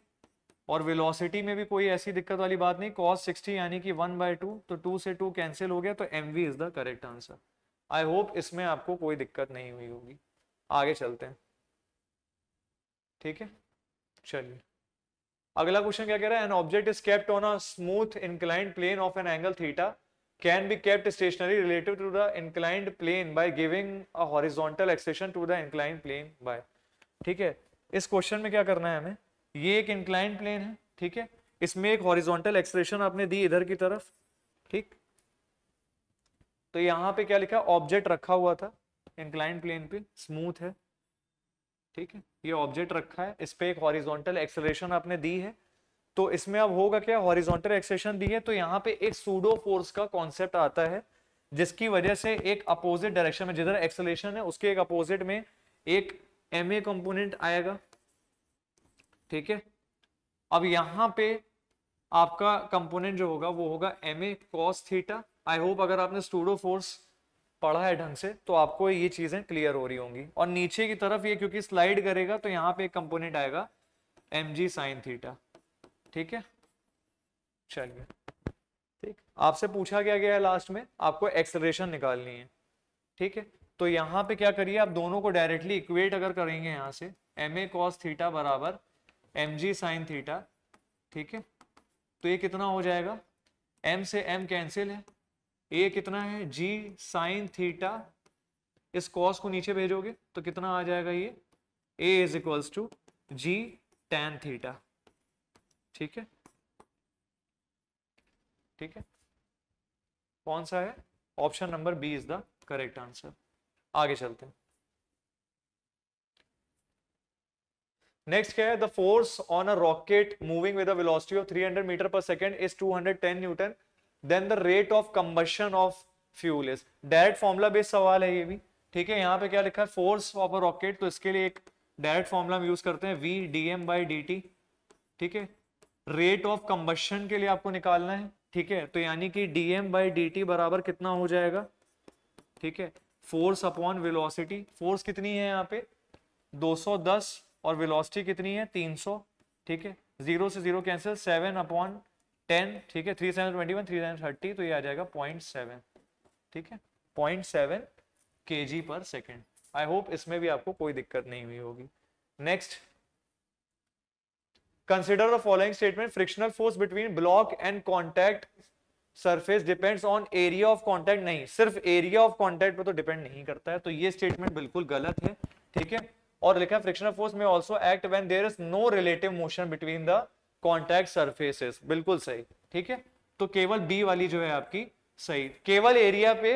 और वेलोसिटी में भी कोई ऐसी दिक्कत वाली बात नहीं, cos 60 यानी कि 1/2, तो 2 से 2 कैंसिल हो गया, तो mv is the correct answer. I hope इसमें आपको कोई दिक्कत नहीं हुई होगी। आगे चलते हैं। ठीक है, चलिए अगला क्वेश्चन क्या कह रहा है, an object is kept on a smooth inclined plane of an angle theta can be kept stationary relative to the inclined plane by giving a horizontal acceleration to the inclined plane by. ठीक है, इस question में क्या करना है हमें, ये एक इंक्लाइंड प्लेन है। ठीक है, इसमें एक हॉरिजॉन्टल एक्सप्रेशन आपने दी इधर की तरफ। ठीक, तो यहाँ पे क्या लिखा, ऑब्जेक्ट रखा हुआ था इंक्लाइंड प्लेन पे, स्मूथ है। ठीक है, ये ऑब्जेक्ट रखा है, इस पे एक हॉरिजॉन्टल एक्सेलरेशन आपने दी है। तो इसमें अब होगा क्या, हॉरिजॉन्टल एक्सेलरेशन दी है तो यहाँ पे एक सूडो फोर्स का कॉन्सेप्ट आता है, जिसकी वजह से एक अपोजिट डायरेक्शन में जिधर एक्सेलरेशन है उसके एक अपोजिट में एक ma कंपोनेंट आएगा। ठीक है, अब यहाँ पे आपका कंपोनेंट जो होगा वो होगा ma cos theta. I hope अगर आपने सूडो फोर्स पढ़ा है ढंग से तो आपको ये चीजें क्लियर हो रही होंगी। और नीचे की तरफ ये क्योंकि स्लाइड करेगा तो यहाँ पे एक कंपोनेंट आएगा mg sin थीटा। ठीक है, चलिए ठीक, आपसे पूछा क्या गया है लास्ट में, आपको एक्सेलरेशन निकालनी है। ठीक है, तो यहाँ पे क्या करिए, आप दोनों को डायरेक्टली इक्वेट अगर करेंगे यहाँ से, ma cos थीटा बराबर mg sin थीटा। ठीक है, तो ये कितना हो जाएगा, m से m कैंसिल है, a कितना है g sin थीटा, इस cos को नीचे भेजोगे तो कितना आ जाएगा, ये a is equals to g tan theta. ठीक है, ठीक है, कौन सा है, option number B is the correct answer. आगे चलते हैं। नेक्स्ट क्या है, the force on a rocket moving with a velocity of 300 metre per second is 210 newton, then the rate of combustion of fuel is. Direct formula based सवाल है ये भी। ठीक है, यहाँ पे क्या लिखा है, फोर्स ऑफ अ रॉकेट, तो इसके लिए एक डायरेक्ट फॉर्मूला हम यूज करते हैं v dm by dt। ठीक है, रेट ऑफ कंबशन के लिए आपको निकालना है, ठीक है। तो यानी कि dm/dt बराबर कितना हो जाएगा, ठीक है, फोर्स अपॉन वेलोसिटी। फोर्स कितनी है यहाँ पे 210 और वेलोसिटी कितनी है 300, ठीक है। 0 से 0 कैंसिल, 7/10, ठीक है, 3 7 21 3 7 30, तो ये आ जाएगा 0.7, ठीक है, 0.7 kg/सेकेंड। आई होप इसमें भी आपको कोई दिक्कत नहीं हुई होगी। Next, consider the following statement, frictional force between block and contact surface depends on area of contact. नहीं, सिर्फ एरिया ऑफ कॉन्टैक्ट पे तो डिपेंड नहीं करता है, तो ये स्टेटमेंट बिल्कुल गलत है, ठीक है। और लिखा है frictional force may also act when there is no relative motion between the contact surfaces, बिल्कुल सही, ठीक है। तो केवल बी वाली जो है आपकी सही, केवल एरिया पे,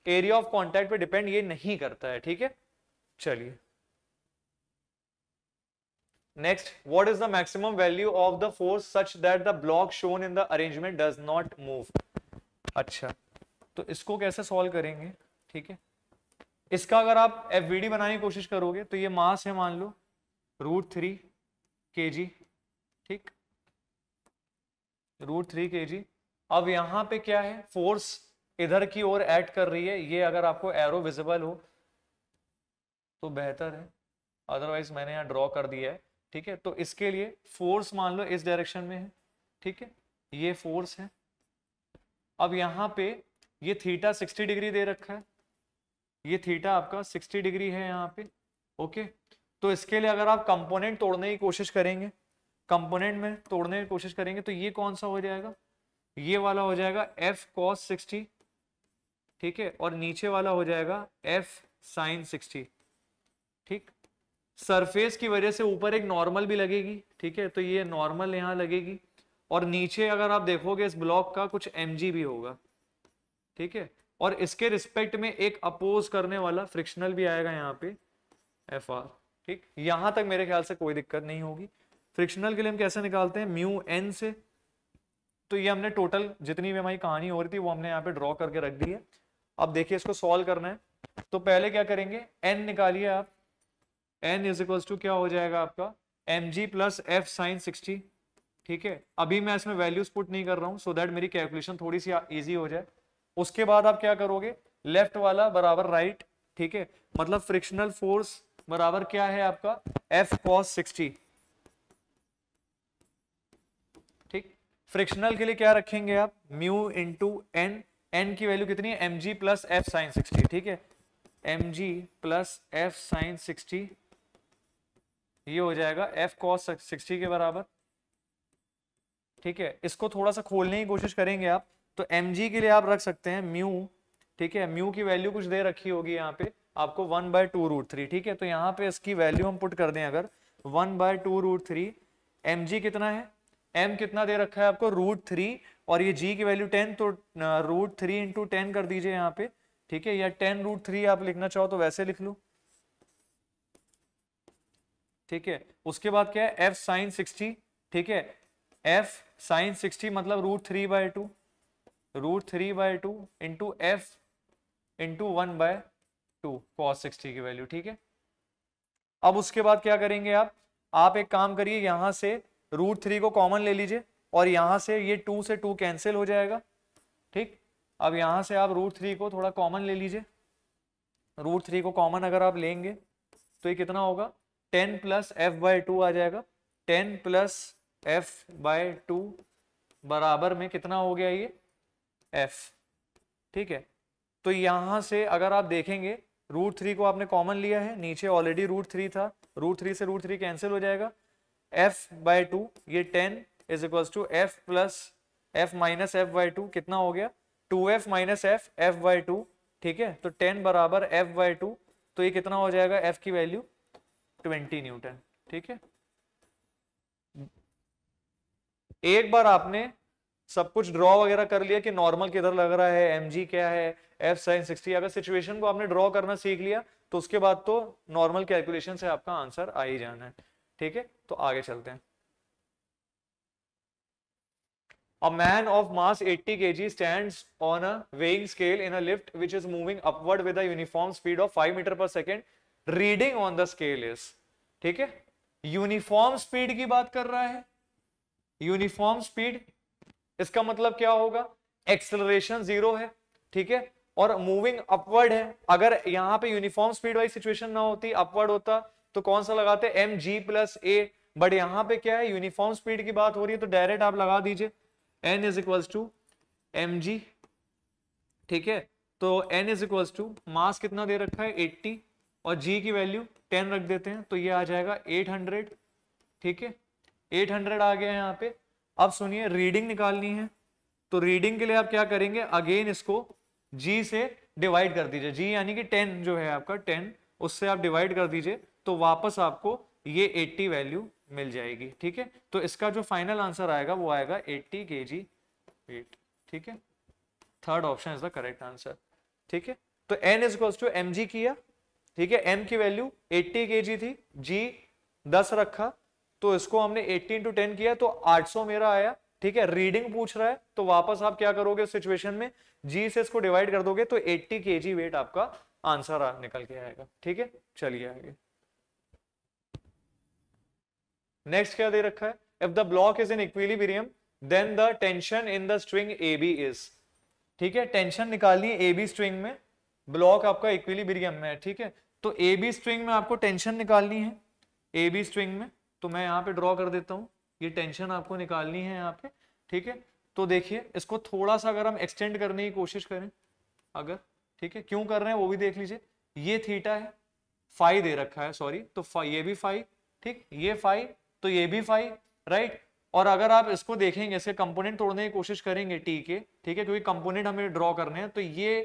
एरिया ऑफ कॉन्टैक्ट पे डिपेंड ये नहीं करता है, ठीक है। चलिए next, what is the maximum value of the force such that the block shown in the arrangement does not move. अच्छा, तो इसको कैसे सॉल्व करेंगे, ठीक है। इसका अगर आप एफवीडी बनाने की कोशिश करोगे तो ये मास है मान लो √3 kg, ठीक, √3 kg। अब यहां पे क्या है, फोर्स इधर की ओर एक्ट कर रही है, ये अगर आपको एरो विजिबल हो तो बेहतर है, अदरवाइज मैंने यहाँ ड्रॉ कर दिया है, ठीक है। तो इसके लिए फोर्स मान लो इस डायरेक्शन में है, ठीक है, ये फोर्स है। अब यहाँ पे ये थीटा 60 डिग्री दे रखा है, ये थीटा आपका 60 डिग्री है यहाँ पे, ओके। तो इसके लिए अगर आप कंपोनेंट तोड़ने की कोशिश करेंगे, कंपोनेंट में तोड़ने की कोशिश करेंगे तो ये कौन सा हो जाएगा, ये वाला हो जाएगा f cos 60, ठीक है, और नीचे वाला हो जाएगा f sin 60, ठीक। सरफेस की वजह से ऊपर एक नॉर्मल भी लगेगी, ठीक है, तो ये नॉर्मल यहां लगेगी, और नीचे अगर आप देखोगे इस ब्लॉक का कुछ mg भी होगा, ठीक है, और इसके रिस्पेक्ट में एक अपोज करने वाला फ्रिक्शनल भी आएगा यहाँ पे Fr, ठीक। यहां तक मेरे ख्याल से कोई दिक्कत नहीं होगी। फ्रिक्शनल के लिए हम कैसे निकालते हैं, म्यू एन से। तो ये हमने टोटल जितनी भी हमारी कहानी हो रही थी वो हमने यहाँ पे ड्रॉ करके रख दी है। अब देखिए इसको सॉल्व करना है, तो पहले क्या करेंगे, n निकालिए आप, n इज इक्वल्स टू क्या हो जाएगा आपका mg प्लस f साइन 60, ठीक है। अभी मैं इसमें वैल्यूज पुट नहीं कर रहा हूं सो दैट मेरी कैलकुलेशन थोड़ी सी इजी हो जाए। उसके बाद आप क्या करोगे, लेफ्ट वाला बराबर राइट, ठीक है, मतलब फ्रिक्शनल फोर्स बराबर क्या है आपका f cos 60, ठीक। फ्रिक्शनल के लिए क्या रखेंगे आप, म्यू इंटू एन, एन की वैल्यू कितनी है mg प्लस f साइन 60, ठीक है, mg प्लस f साइन 60, ये हो जाएगा f cos 60 के बराबर, ठीक है। इसको थोड़ा सा खोलने की कोशिश करेंगे आप, तो mg के लिए आप रख सकते हैं म्यू, ठीक है, म्यू की वैल्यू कुछ दे रखी होगी यहाँ पे आपको 1/2√3, ठीक है। तो यहाँ पे इसकी वैल्यू हम पुट कर दें अगर 1/2√3, mg कितना है, m कितना दे रखा है आपको √3, और ये g की वैल्यू 10, तो √3 इंटू 10 कर दीजिए यहाँ पे, ठीक है, या 10√3 आप लिखना चाहो तो वैसे लिख लो, ठीक है। उसके बाद क्या है f साइन 60, ठीक है, f साइन 60 मतलब √3/2, √3/2 इंटू f इंटू 1/2 cos 60 की वैल्यू, ठीक है। अब उसके बाद क्या करेंगे आप एक काम करिए, यहां से √3 को कॉमन ले लीजिए, और यहां से ये 2 से 2 कैंसिल हो जाएगा, ठीक। अब यहां से आप √3 को थोड़ा कॉमन ले लीजिए, √3 को कॉमन अगर आप लेंगे तो ये कितना होगा 10 प्लस f/2 आ जाएगा, 10 प्लस f/2 बराबर में कितना हो गया ये f, ठीक है। तो यहां से अगर आप देखेंगे √3 को आपने कॉमन लिया है, नीचे ऑलरेडी √3 था, √3 से √3 कैंसिल हो जाएगा, f/2 ये 10 is equals to f plus f minus f/2 कितना हो गया 2f माइनस f/2, ठीक है। तो 10 बराबर f/2, तो ये कितना हो जाएगा f की वैल्यू 20 न्यूटन, ठीक है। एक बार आपने सब कुछ ड्रॉ वगैरह कर लिया कि नॉर्मल किधर लग रहा है, mg क्या है, f sin 60, अगर सिचुएशन को आपने ड्रॉ करना सीख लिया तो उसके बाद तो नॉर्मल कैलकुलेशन से आपका आंसर आ ही जाना है, ठीक है। तो आगे चलते हैं। A man of mass 80 kg stands on a weighing scale in a lift which is moving upward with a uniform speed of 5 meter per second. Reading on the scale is, ठीक है, यूनिफॉर्म स्पीड की बात कर रहा है, uniform speed, इसका मतलब क्या होगा, एक्सेलरेशन 0 है, ठीक है, और मूविंग अपवर्ड है। अगर यहाँ पे यूनिफॉर्म स्पीड वाली सिचुएशन ना होती, अपवर्ड होता, तो कौन सा लगाते, M G plus A, but यहाँ पे क्या है, यूनिफॉर्म स्पीड की बात हो रही है, तो डायरेक्ट आप लगा दीजिए N is equals to M G, ठीक है। तो N is equals to mass कितना दे रखा है 80 और जी की वैल्यू 10 रख देते हैं, तो ये आ जाएगा 800, ठीक है, 800 आ गया यहाँ पे। अब सुनिए रीडिंग निकालनी है, तो रीडिंग के लिए आप क्या करेंगे, अगेन इसको जी से डिवाइड कर दीजिए, जी यानी कि 10 जो है आपका 10, उससे आप डिवाइड कर दीजिए, तो वापस आपको ये 80 वैल्यू मिल जाएगी, ठीक है। तो इसका जो फाइनल आंसर आएगा वो आएगा 80 kg वेट, ठीक है। Third option is the correct answer, ठीक है। तो n is equals to M G किया, ठीक है, m की वैल्यू 80 kg थी, g 10 रखा, तो इसको हमने 80 इंटू 10 किया तो 800 मेरा आया, ठीक है। रीडिंग पूछ रहा है, तो वापस आप क्या करोगे इस सिचुएशन में, g से इसको डिवाइड कर दोगे, तो 80 kg वेट आपका आंसर निकल के आएगा, ठीक है। चलिए आगे, नेक्स्ट क्या दे रखा है, if the block is in equilibrium then the tension in the string A B is, ठीक है, टेंशन निकालनी है ए बी स्ट्रिंग में, ब्लॉक आपका इक्विलिब्रियम में है, ठीक है। तो ए बी स्ट्रिंग में आपको टेंशन निकालनी है, ए बी स्ट्रिंग में, तो मैं यहाँ पे ड्रॉ कर देता हूँ, ये टेंशन आपको निकालनी है यहाँ पे, ठीक है। तो देखिए इसको थोड़ा सा अगर हम एक्सटेंड करने की कोशिश करें अगर, ठीक है, क्यों कर रहे हैं वो भी देख लीजिए, ये थीटा है, फाई दे रखा है, सॉरी, तो ये भी फाई, ठीक, ये फाई, तो ये भी फाई, राइट। और अगर आप इसको देखेंगे, इसके कंपोनेंट तोड़ने की कोशिश करेंगे टी के, ठीक है, क्योंकि कंपोनेंट हमें ड्रॉ करने हैं, तो ये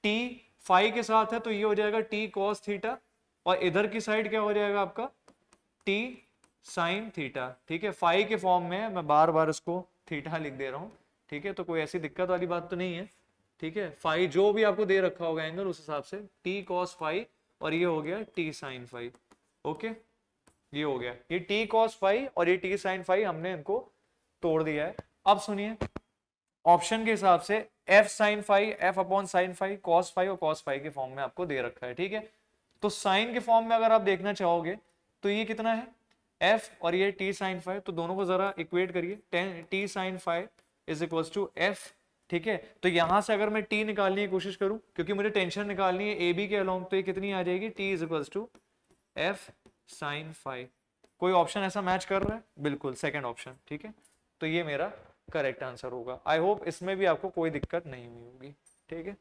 टी फाई के साथ है, तो ये हो जाएगा टी कॉस थीटा, और इधर की साइड क्या हो जाएगा आपका टी साइन थीटा, ठीक है। फाई के फॉर्म में है, मैं बार बार इसको थीटा लिख दे रहा हूँ, ठीक है, तो कोई ऐसी दिक्कत वाली बात तो नहीं है, ठीक है। फाई जो भी आपको दे रखा होगा एंगल, उस हिसाब से टी कॉस फाई, और ये हो गया टी साइन फाई, ओके, ये हो गया, ये टी कॉस फाई और ये टी साइन फाई, हमने इनको तोड़ दिया है। अब सुनिए ऑप्शन के हिसाब से F sine phi, F upon sine phi, cos phi और कॉस फाई के फॉर्म में आपको दे रखा है, ठीक है। तो साइन के फॉर्म में अगर आप देखना चाहोगे तो ये कितना है एफ और ये टी साइन फाई, तो दोनों को जरा इक्वेट करिए, T sine phi is equals to F, ठीक है। तो यहां से अगर मैं टी निकालने की कोशिश करूं, क्योंकि मुझे टेंशन निकालनी है ए बी के अलोंग, तो ये कितनी आ जाएगी, T is equals to F sine phi. कोई ऑप्शन ऐसा मैच कर रहा है, बिल्कुल सेकंड ऑप्शन, ठीक है। तो ये मेरा करेक्ट आंसर होगा। आई होप इसमें भी आपको कोई दिक्कत नहीं हुई होगी, ठीक है।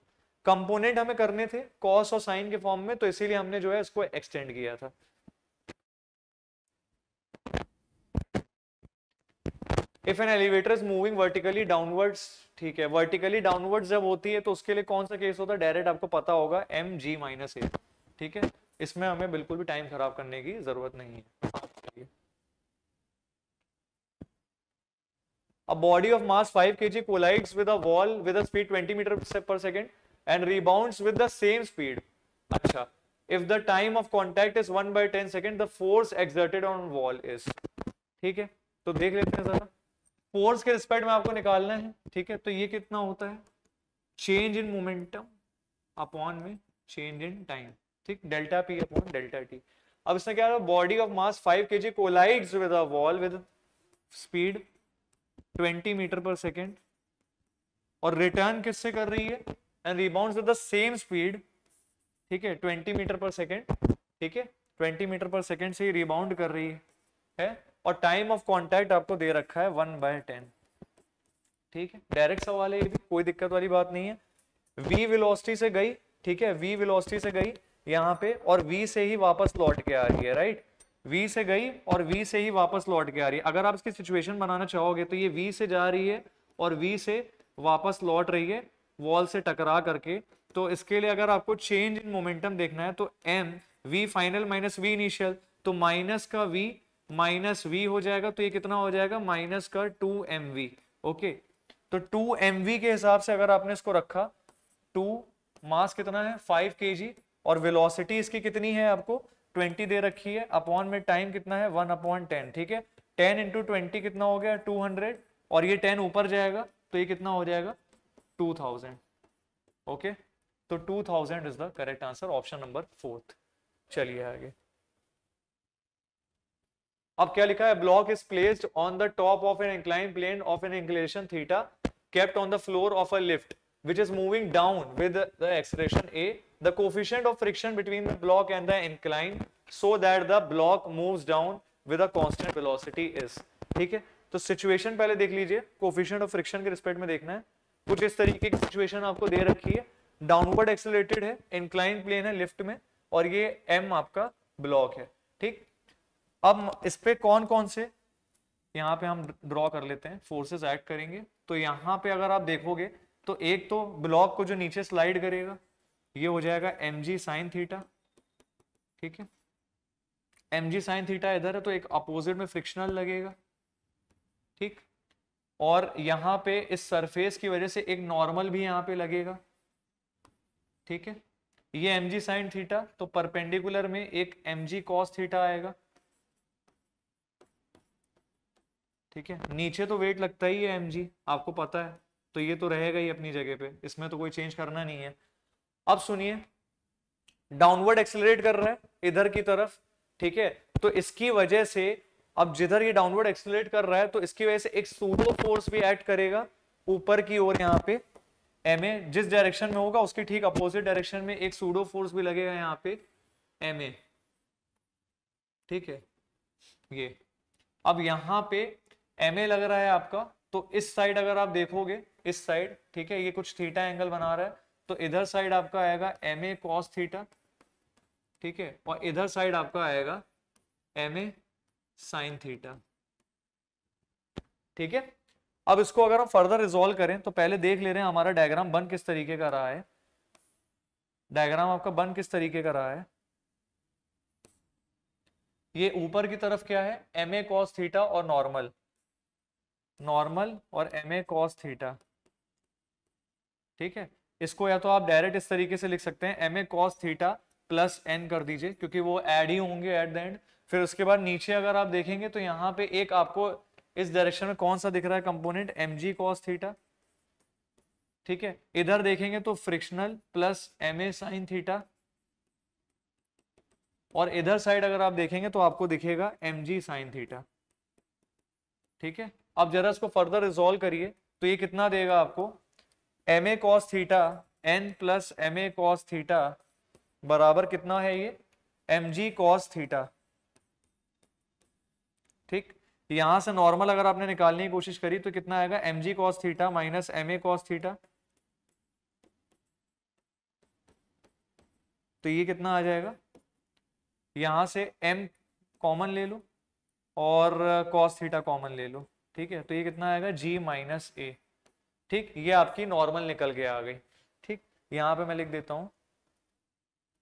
कंपोनेंट हमें करने थे कॉस और साइन के फॉर्म में, तो इसीलिए हमने जो है इसको एक्सटेंड किया था। If an elevator is moving vertically downwards, ठीक है, वर्टिकली डाउनवर्ड्स जब होती है तो उसके लिए कौन सा केस होता है, डायरेक्ट आपको पता होगा एम जी माइनस ए, ठीक है, इसमें हमें बिल्कुल भी टाइम खराब करने की जरूरत नहीं है। A body of mass 5 kg collides with a wall with a speed 20 meters per second and rebounds with the same speed. अच्छा, if the time of contact is 1/10 second, the force exerted on wall is, ठीक है। तो देख लेते हैं जरा, force के respect में आपको निकालना है, ठीक है। तो ये कितना होता है, चेंज इन मोमेंटम अपॉन में चेंज इन टाइम, ठीक, delta P upon delta T. अब इसमें क्या है, body of mass 5 kg collides with a wall with speed 20 meter per second, और रिटर्न किससे कर रही है, and rebounds with the same speed, ठीक है, 20 मीटर पर सेकेंड, ठीक है, 20 मीटर पर सेकेंड से ही रिबाउंड कर रही है, और टाइम ऑफ कांटेक्ट आपको दे रखा है 1/10, ठीक है। डायरेक्ट सवाल है ये भी, कोई दिक्कत वाली बात नहीं है। v वेलोसिटी से गई, ठीक है, v वेलोसिटी से गई यहाँ पे, और v से ही वापस लौट के आ रही है, राइट, v से गई और v से ही वापस लौट के आ रही है। अगर आप इसकी सिचुएशन बनाना चाहोगे तो ये v से जा रही है और v से वापस लौट रही है वॉल से टकरा करके, तो इसके लिए अगर आपको चेंज इन मोमेंटम देखना है तो m v final minus v initial, तो माइनस का v माइनस v हो जाएगा, तो ये कितना हो जाएगा, माइनस का 2mv, ओके। तो 2mv के हिसाब से अगर आपने इसको रखा, 2 मास कितना है 5 kg, और वेलोसिटी इसकी कितनी है आपको 20 दे रखी है, अपॉन में टाइम कितना है 1/10, ठीक है। 10 इंटू 20 कितना हो गया 200, और ये 10 ऊपर जाएगा तो ये कितना हो जाएगा 2000, ओके। तो 2000 is the correct answer, option number 4। चलिए आगे, अब क्या लिखा है, block is placed on the top of an incline plane of an inclination theta kept on the floor of a lift which is moving down with the acceleration a. The coefficient of friction between the block and the incline so that the block moves down with a constant velocity is. ठीक है, तो situation पहले देख लीजिए, coefficient of friction के respect में देखना है। कुछ इस तरीके की सिचुएशन आपको दे रखी है, डाउनवर्ड एक्सेलरेटेड है, इंक्लाइन प्लेन है लिफ्ट में, और ये m आपका ब्लॉक है। ठीक, अब इस पे कौन कौन से यहाँ पे हम ड्रॉ कर लेते हैं, फोर्सेस ऐड करेंगे। तो यहाँ पे अगर आप देखोगे तो एक तो ब्लॉक को जो नीचे स्लाइड करेगा ये हो जाएगा mg साइन थीटा। ठीक है, mg साइन थीटा इधर है तो एक अपोजिट में फ्रिक्शनल लगेगा। ठीक, और यहाँ पे इस सरफेस की वजह से एक नॉर्मल भी यहाँ पे लगेगा। ठीक है, ये mg साइन थीटा, तो परपेंडिकुलर में एक mg कॉस थीटा आएगा। ठीक है, नीचे तो वेट लगता ही है mg, आपको पता है, तो ये तो रहेगा ही अपनी जगह पे, इसमें तो कोई चेंज करना नहीं है। अब सुनिए, डाउनवर्ड एक्सेलरेट कर रहा है इधर की तरफ। ठीक है, तो इसकी वजह से अब जिधर ये डाउनवर्ड एक्सेलरेट कर रहा है तो इसकी वजह से एक सूडो फोर्स भी ऐड करेगा ऊपर की ओर, यहाँ पे ma जिस डायरेक्शन में होगा उसकी ठीक अपोजिट डायरेक्शन में एक सूडो फोर्स भी लगेगा यहाँ पे ma। ठीक है, ये अब यहाँ पे ma लग रहा है आपका, तो इस साइड अगर आप देखोगे, इस साइड, ठीक है, ये कुछ थीटा एंगल बना रहा है, तो इधर साइड आपका आएगा ma cos थीटा। ठीक है, और इधर साइड आपका आएगा ma sin थीटा। ठीक है, अब इसको अगर हम फर्दर रिजॉल्व करें तो पहले देख ले रहे हैं हमारा डायग्राम बन किस तरीके का रहा है। डायग्राम आपका बन किस तरीके का रहा है, ये ऊपर की तरफ क्या है, ma cos थीटा और नॉर्मल, नॉर्मल और ma cos थीटा। ठीक है, इसको या तो आप डायरेक्ट इस तरीके से लिख सकते हैं ma cos theta plus n कर दीजिए, क्योंकि वो ऐड ही होंगे एट द एंड। फिर उसके बाद नीचे अगर आप देखेंगे तो यहाँ पे एक आपको इस डायरेक्शन में कौन सा दिख रहा है कंपोनेंट, mg cos थीटा। ठीक है, इधर देखेंगे तो frictional plus ma sin theta, और इधर साइड अगर आप देखेंगे तो आपको दिखेगा mg sin थीटा। ठीक है, अब जरा इसको फर्दर रिजॉल्व करिए तो ये कितना देगा आपको, ma cos theta n plus ma cos theta बराबर कितना है ये, mg cos थीटा। ठीक, यहां से नॉर्मल अगर आपने निकालने की कोशिश करी तो कितना आएगा, mg cos theta minus ma cos theta, तो ये कितना आ जाएगा, यहां से m कॉमन ले लो और cos थीटा कॉमन ले लो। ठीक है, तो ये कितना आएगा, g माइनस a। ठीक, ये आपकी नॉर्मल निकल के आ गई। ठीक, यहां पे मैं लिख देता हूं,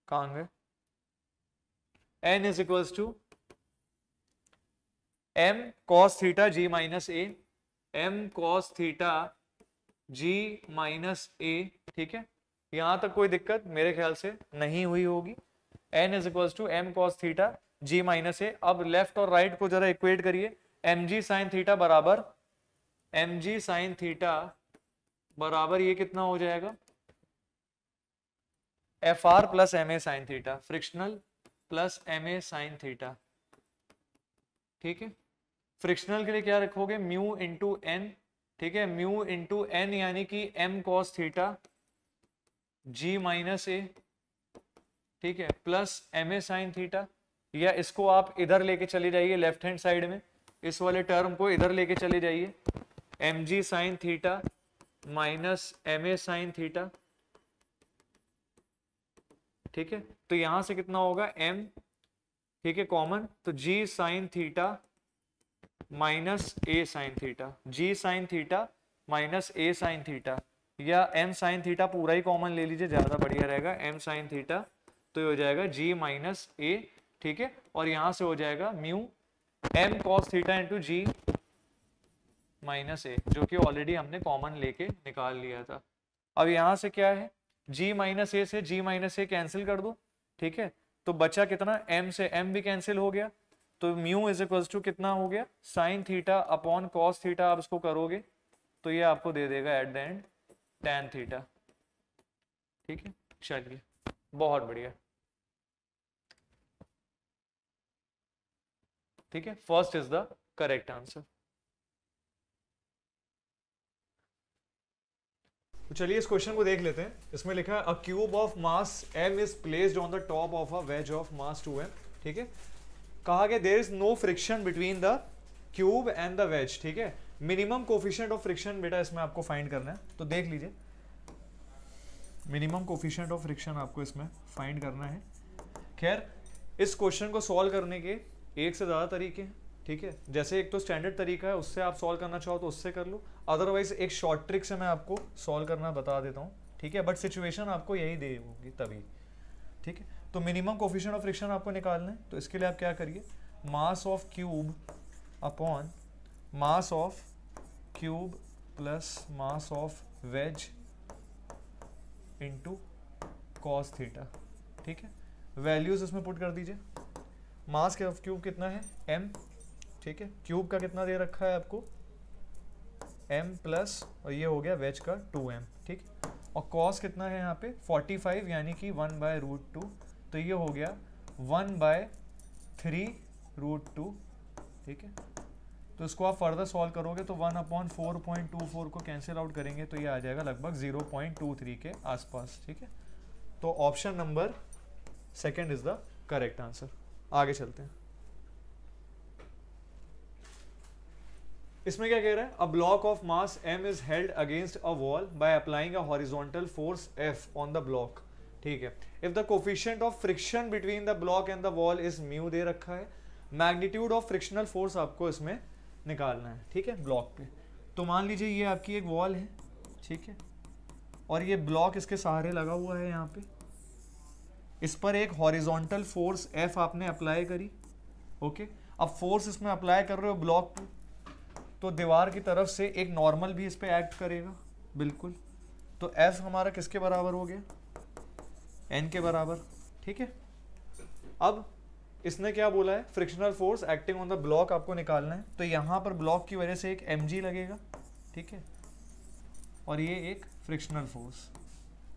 कहां गए, n is equals to m cos theta g minus a, m cos theta g minus a। ठीक है, यहां तक कोई दिक्कत मेरे ख्याल से नहीं हुई होगी। n is equals to m cos theta g minus a। अब लेफ्ट और राइट को जरा इक्वेट करिए, mg sin थीटा बराबर mg sin थीटा बराबर ये कितना हो जाएगा, fr plus ma sin theta, frictional plus ma sin theta. ठीक है, फ्रिक्शनल के लिए क्या रखोगे, म्यू इंटू एन। ठीक है, म्यू इंटू एन यानी कि m cos theta g minus a। ठीक है, प्लस ma sin थीटा, या इसको आप इधर लेके चले जाइए लेफ्ट हैंड साइड में, इस वाले टर्म को इधर लेके चले जाइए, mg sin theta minus ma sin theta. ठीक है, तो यहां से कितना होगा m, ठीक है, कॉमन, तो g sin theta minus a sin theta, g sin theta minus a sin theta, या m sin थीटा पूरा ही कॉमन ले लीजिए, ज्यादा बढ़िया रहेगा, m sin थीटा, तो ये हो जाएगा g माइनस a। ठीक है, और यहां से हो जाएगा mu m cos theta into g minus a, जो कि ऑलरेडी हमने कॉमन लेके निकाल लिया था। अब यहां से क्या है, g माइनस a से g माइनस a कैंसिल कर दो। ठीक है, तो बचा कितना, m से m भी कैंसिल हो गया, तो म्यू इज इक्वल्स टू कितना हो गया, sign theta upon cos theta. आप इसको करोगे तो ये आपको दे देगा at the end tan theta. ठीक है, चलिए, बहुत बढ़िया। ठीक है, first is the correct answer. तो चलिए इस क्वेश्चन को देख लेते हैं। इसमें लिखा है a cube of mass m is placed on the top of a wedge of mass 2m। ठीक है, कहा गया there is no friction between the cube and the wedge. ठीक है, मिनिमम कोफिशिएंट ऑफ फ्रिक्शन बेटा इसमें आपको फाइंड करना है, तो देख लीजिए मिनिमम कोफिशिएंट ऑफ फ्रिक्शन आपको इसमें फाइंड करना है। खैर इस क्वेश्चन को सॉल्व करने के एक से ज़्यादा तरीके हैं। ठीक है, जैसे एक तो स्टैंडर्ड तरीका है, उससे आप सॉल्व करना चाहो तो उससे कर लो, अदरवाइज एक शॉर्ट ट्रिक से मैं आपको सॉल्व करना बता देता हूँ। ठीक है, बट सिचुएशन आपको यही दे होगी तभी। ठीक है, तो मिनिमम कोफिशिएंट ऑफ फ्रिक्शन आपको निकालना है, तो इसके लिए आप क्या करिए, mass of cube upon mass of cube plus mass of ways into cos theta. ठीक है, वैल्यूज इसमें पुट कर दीजिए। मास के ऑफ क्यूब कितना है m। ठीक है, क्यूब का कितना दे रखा है आपको m प्लस, और ये हो गया वेज का 2m। ठीक, और कॉस कितना है यहाँ पे 45 यानी कि 1/√2, तो ये हो गया 1/3√2। ठीक है, तो इसको आप फर्दर सॉल्व करोगे तो 1/4.24 को कैंसिल आउट करेंगे तो ये आ जाएगा लगभग 0.23 के आसपास। ठीक है, तो option number second is the correct answer. आगे चलते हैं। इसमें क्या कह रहा है, a block of mass m is held against a wall by applying a horizontal force F on the block. ठीक है, if the coefficient of friction between the block and the wall is mu दे रखा है, magnitude of frictional force आपको इसमें निकालना है। ठीक है, ब्लॉक पे तो मान लीजिए ये आपकी एक वॉल है। ठीक है, और ये ब्लॉक इसके सहारे लगा हुआ है, यहाँ पे इस पर एक हॉरिजॉन्टल फोर्स F आपने अप्लाई करी। ओके, अब फोर्स इसमें अप्लाई कर रहे हो ब्लॉक पे, तो दीवार की तरफ से एक नॉर्मल भी इस पे एक्ट करेगा बिल्कुल, तो F हमारा किसके बराबर हो गया, n के बराबर। ठीक है, अब इसने क्या बोला है, frictional force acting on the block आपको निकालना है, तो यहाँ पर ब्लॉक की वजह से एक mg लगेगा। ठीक है, और ये एक फ्रिक्शनल फोर्स,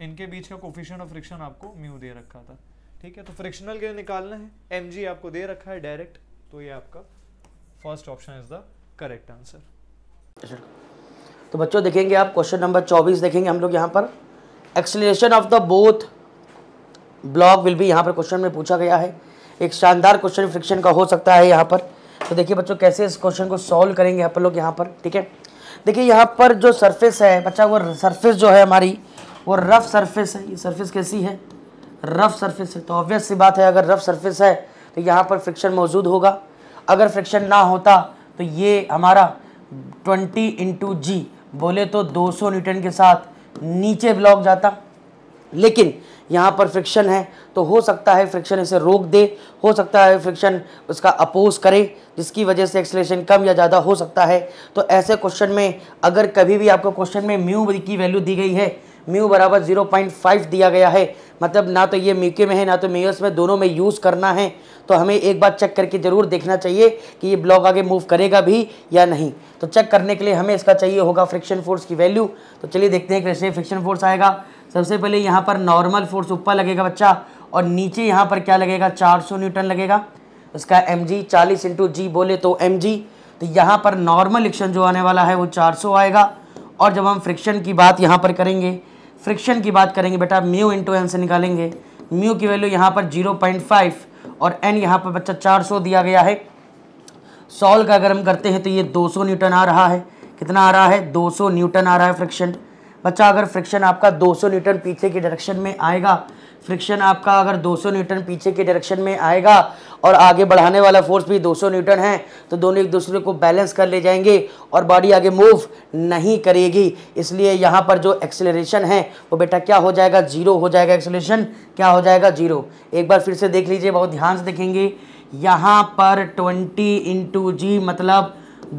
इनके बीच का कोफिशिएंट ऑफ फ्रिक्शन आपको म्यू दे रखा था। ठीक है, तो फ्रिक्शनल के लिए निकालना है, mg आपको दे रखा है डायरेक्ट, तो ये आपका first option is the correct answer. तो बच्चों देखेंगे आप क्वेश्चन नंबर 24 देखेंगे हम लोग। यहाँ पर acceleration of the both block will be, यहाँ पर क्वेश्चन में पूछा गया है। एक शानदार क्वेश्चन फ्रिक्शन का हो सकता है यहाँ पर। तो देखिए बच्चों कैसे इस क्वेश्चन को सॉल्व करेंगे आप लोग यहाँ पर। ठीक है, देखिए यहाँ पर जो सरफेस है बच्चा, वो सरफेस जो है हमारी वो रफ सरफेस है। ये सरफेस कैसी है, रफ सरफेस है, तो ऑब्वियस सी बात है अगर रफ सरफेस है तो यहाँ पर फ्रिक्शन मौजूद होगा। अगर फ्रिक्शन ना होता तो ये हमारा 20 × G बोले तो 200 न्यूटन के साथ नीचे ब्लॉक जाता, लेकिन यहाँ पर फ्रिक्शन है तो हो सकता है फ्रिक्शन इसे रोक दे, हो सकता है फ्रिक्शन उसका अपोज करे, जिसकी वजह से एक्सेलरेशन कम या ज़्यादा हो सकता है। तो ऐसे क्वेश्चन में अगर कभी भी आपको क्वेश्चन में म्यू की वैल्यू दी गई है, म्यू बराबर 0.5 दिया गया है, मतलब ना तो ये म्यूके में है ना तो म्यूएस में, दोनों में यूज़ करना है, तो हमें एक बार चेक करके ज़रूर देखना चाहिए कि ये ब्लॉक आगे मूव करेगा भी या नहीं। तो चेक करने के लिए हमें इसका चाहिए होगा फ्रिक्शन फोर्स की वैल्यू। तो चलिए देखते हैं कैसे फ्रिक्शन फोर्स आएगा। सबसे पहले यहाँ पर नॉर्मल फोर्स ऊपर लगेगा बच्चा, और नीचे यहाँ पर क्या लगेगा, 400 न्यूटन लगेगा। इसका mg 40 × G बोले तो mg, तो यहाँ पर नॉर्मल एक्शन जो आने वाला है वो 400 आएगा। और जब हम फ्रिक्शन की बात यहाँ पर करेंगे, फ्रिक्शन की बात करेंगे बेटा, म्यू × n से निकालेंगे। म्यू की वैल्यू यहाँ पर 0.5 और n यहाँ पर बच्चा 400 दिया गया है। सॉल्व का अगर हम करते हैं तो ये 200 न्यूटन आ रहा है। कितना आ रहा है, 200 न्यूटन आ रहा है फ्रिक्शन। बच्चा अगर फ्रिक्शन आपका 200 न्यूटन पीछे की डायरेक्शन में आएगा, फ्रिक्शन आपका अगर 200 न्यूटन पीछे के डायरेक्शन में आएगा और आगे बढ़ाने वाला फोर्स भी 200 न्यूटन है, तो दोनों एक दूसरे को बैलेंस कर ले जाएंगे और बॉडी आगे मूव नहीं करेगी। इसलिए यहाँ पर जो एक्सेलरेशन है वो बेटा क्या हो जाएगा, जीरो हो जाएगा। एक्सेलरेशन क्या हो जाएगा, जीरो। एक बार फिर से देख लीजिए, बहुत ध्यान से देखेंगे। यहाँ पर 20 × G मतलब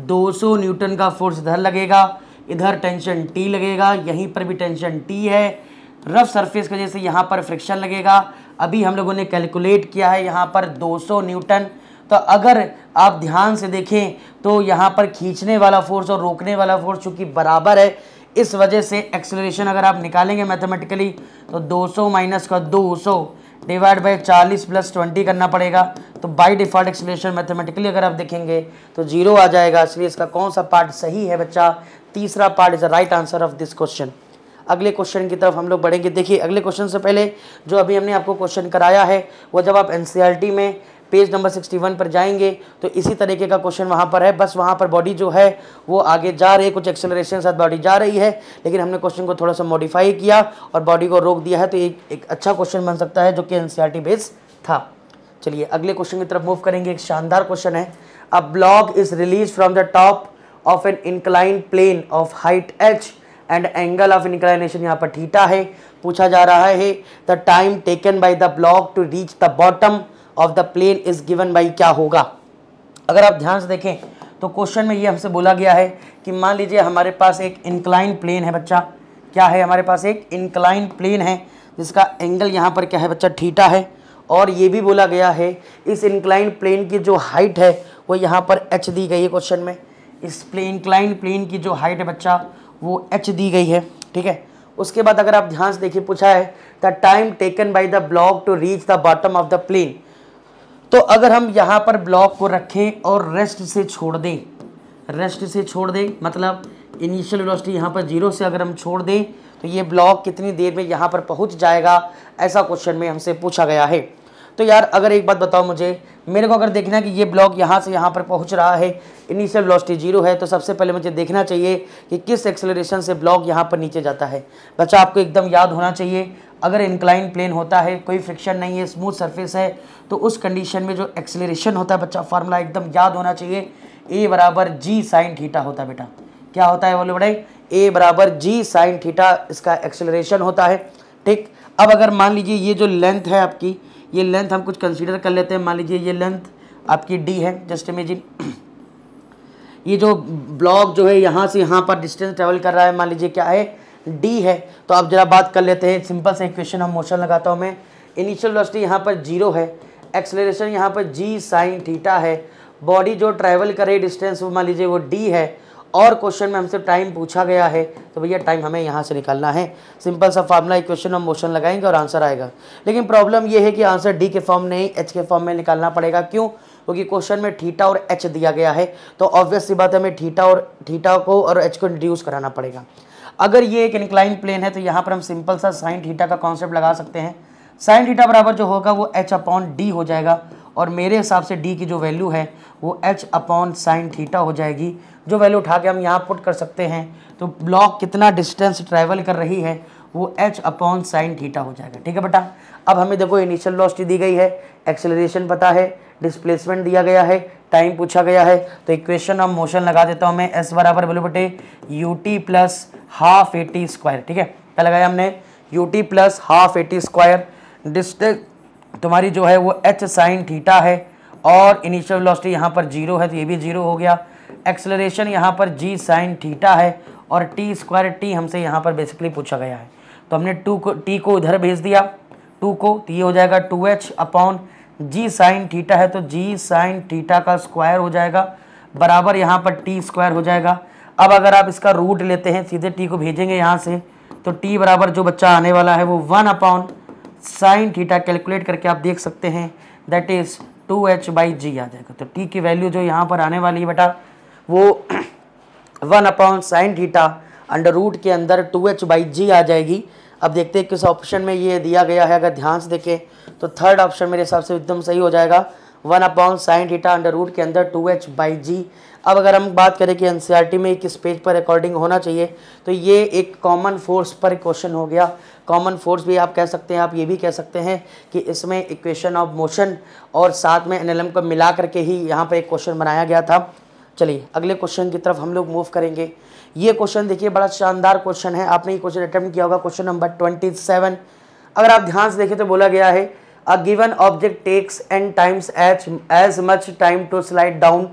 200 न्यूटन का फोर्स इधर लगेगा, इधर टेंशन T लगेगा, यहीं पर भी टेंशन T है। रफ सरफेस की वजह से यहाँ पर फ्रिक्शन लगेगा। अभी हम लोगों ने कैलकुलेट किया है यहाँ पर 200 न्यूटन। तो अगर आप ध्यान से देखें तो यहाँ पर खींचने वाला फोर्स और रोकने वाला फोर्स चूँकि बराबर है, इस वजह से एक्सेलरेशन अगर आप निकालेंगे मैथमेटिकली तो 200 - 200 डिवाइड बाई 40 प्लस 20 करना पड़ेगा। तो बाई डिफॉल्ट एक्सेलरेशन मैथमेटिकली अगर आप देखेंगे तो 0 आ जाएगा। इसलिए इसका कौन सा पार्ट सही है बच्चा? तीसरा part is the right answer of this question. अगले क्वेश्चन की तरफ हम लोग बढ़ेंगे। देखिए अगले क्वेश्चन से पहले जो अभी हमने आपको क्वेश्चन कराया है वो जब आप एनसीईआरटी में पेज नंबर 61 पर जाएंगे तो इसी तरीके का क्वेश्चन वहाँ पर है। बस वहाँ पर बॉडी जो है वो आगे जा रही है, कुछ एक्सेलरेशन साथ बॉडी जा रही है, लेकिन हमने क्वेश्चन को थोड़ा सा मॉडिफाई किया और बॉडी को रोक दिया है। तो एक अच्छा क्वेश्चन बन सकता है जो कि एनसीईआरटी बेस्ड था। चलिए अगले क्वेश्चन की तरफ मूव करेंगे। एक शानदार क्वेश्चन है। A block is release from the top of an incline plane of height h and angle of inclination यहाँ पर थीटा है। पूछा जा रहा है the time taken by the block to reach the bottom of the plane is given by क्या होगा। अगर आप ध्यान से देखें तो क्वेश्चन में ये हमसे बोला गया है कि मान लीजिए हमारे पास एक इंक्लाइन प्लेन है बच्चा। क्या है? हमारे पास एक इंक्लाइन प्लेन है जिसका एंगल यहाँ पर क्या है बच्चा? थीटा है। और ये भी बोला गया है इस इंक्लाइन प्लेन की जो हाइट है वो यहाँ पर h दी गई है क्वेश्चन में। इस इंक्लाइन प्लेन की जो हाइट है बच्चा वो h दी गई है। ठीक है। उसके बाद अगर आप ध्यान से देखिए पूछा है the time taken by the block to reach the bottom of the plane. तो अगर हम यहाँ पर ब्लॉक को रखें और रेस्ट से छोड़ दें, रेस्ट से छोड़ दें मतलब इनिशियल वेलोसिटी यहाँ पर 0 से अगर हम छोड़ दें तो ये ब्लॉक कितनी देर में यहाँ पर पहुँच जाएगा, ऐसा क्वेश्चन में हमसे पूछा गया है। तो यार अगर एक बात बताओ मुझे, मेरे को अगर देखना है कि ये ब्लॉक यहाँ से यहाँ पर पहुँच रहा है, इनिशियल वेलोसिटी 0 है, तो सबसे पहले मुझे देखना चाहिए कि किस एक्सेलरेशन से ब्लॉक यहाँ पर नीचे जाता है। बच्चा आपको एकदम याद होना चाहिए, अगर इंक्लाइन प्लेन होता है, कोई फ्रिक्शन नहीं है, स्मूथ सरफेस है, तो उस कंडीशन में जो एक्सेलरेशन होता है बच्चा, फार्मूला एकदम याद होना चाहिए, ए बराबर जी साइन थीटा होता है। बेटा क्या होता है बोलो बड़े? ए बराबर जी साइन थीटा इसका एक्सेलरेशन होता है। ठीक। अब अगर मान लीजिए ये जो लेंथ है आपकी, ये लेंथ हम कुछ कंसीडर कर लेते हैं। मान लीजिए ये लेंथ आपकी डी है। जस्ट इमेजिन ये जो ब्लॉक जो है यहाँ से यहाँ पर डिस्टेंस ट्रेवल कर रहा है, मान लीजिए क्या है? डी है। तो आप जरा बात कर लेते हैं, सिंपल सा इक्वेशन हम मोशन लगाता हूँ मैं। इनिशियल वेलोसिटी यहाँ पर 0 है, एक्सेलरेशन यहाँ पर जी साइन थीटा है, बॉडी जो ट्रैवल करे डिस्टेंस वो मान लीजिए वो डी है, और क्वेश्चन में हमसे टाइम पूछा गया है, तो भैया टाइम हमें यहाँ से निकालना है। सिंपल सा फार्मूला इक्वेशन हम मोशन लगाएंगे और आंसर आएगा। लेकिन प्रॉब्लम ये है कि आंसर डी के फॉर्म नहीं एच के फॉर्म में निकालना पड़ेगा। क्यों? क्योंकि क्वेश्चन में थीटा और एच दिया गया है, तो ऑब्वियस सी बात है हमें थीटा को और एच को रिड्यूस कराना पड़ेगा। अगर ये एक इंक्लाइन प्लेन है तो यहाँ पर हम सिंपल सा साइन थीटा का कॉन्सेप्ट लगा सकते हैं। साइन थीटा बराबर जो होगा वो एच अपॉन डी हो जाएगा, और मेरे हिसाब से डी की जो वैल्यू है वो एच अपॉन साइन थीटा हो जाएगी। जो वैल्यू उठा के हम यहाँ पुट कर सकते हैं, तो ब्लॉक कितना डिस्टेंस ट्रैवल कर रही है वो एच अपॉन साइन थीटा हो जाएगा। ठीक है बेटा। अब हमें देखो इनिशियल वेलोसिटी दी गई है, एक्सेलरेशन पता है, डिस्प्लेसमेंट दिया गया है, टाइम पूछा गया है, तो इक्वेशन ऑफ मोशन लगा देता हूँ मैं। एस बराबर बोलो बेटे U T plus half A T square. ठीक है, क्या लगाया हमने? U T plus half A T square. Distance तुम्हारी जो है वो एच साइन थीटा है, और इनिशियल वेलोसिटी यहाँ पर 0 है तो ये भी 0 हो गया। एक्सेलरेशन यहाँ पर जी साइन थीटा है, और टी स्क्वायर टी हमसे यहाँ पर बेसिकली पूछा गया है, तो हमने टी को इधर भेज दिया, 2 को, तो ये हो जाएगा 2h अपॉन जी साइन थीटा है तो जी साइन थीटा का स्क्वायर हो जाएगा, बराबर यहाँ पर टी स्क्वायर हो जाएगा। अब अगर आप इसका रूट लेते हैं, सीधे टी को भेजेंगे यहाँ से, तो टी बराबर जो बच्चा आने वाला है वो 1 अपॉन साइन थीटा कैलकुलेट करके आप देख सकते हैं, दैट इज 2h/g आ जाएगा। तो टी की वैल्यू जो यहाँ पर आने वाली है बेटा वो 1 upon sine theta under root के अंदर 2h/g आ जाएगी। अब देखते हैं किस ऑप्शन में ये दिया गया है। अगर ध्यान से देखें तो थर्ड ऑप्शन मेरे हिसाब से एकदम सही हो जाएगा, 1 upon sine theta under root के अंदर 2h/g। अब अगर हम बात करें कि एनसीईआरटी में किस पेज पर अकॉर्डिंग होना चाहिए, तो ये एक कॉमन फोर्स पर क्वेश्चन हो गया। कॉमन फोर्स भी आप कह सकते हैं, आप ये भी कह सकते हैं कि इसमें इक्वेशन ऑफ मोशन और साथ में एनएलएम को मिला करके ही यहाँ पर एक क्वेश्चन बनाया गया था। चलिए अगले क्वेश्चन की तरफ हम लोग मूव करेंगे। ये क्वेश्चन देखिए बड़ा शानदार क्वेश्चन है, आपने ये क्वेश्चन अटेम्प्ट किया होगा, क्वेश्चन नंबर 27। अगर आप ध्यान से देखें तो बोला गया है a given object takes n times as much time to slide down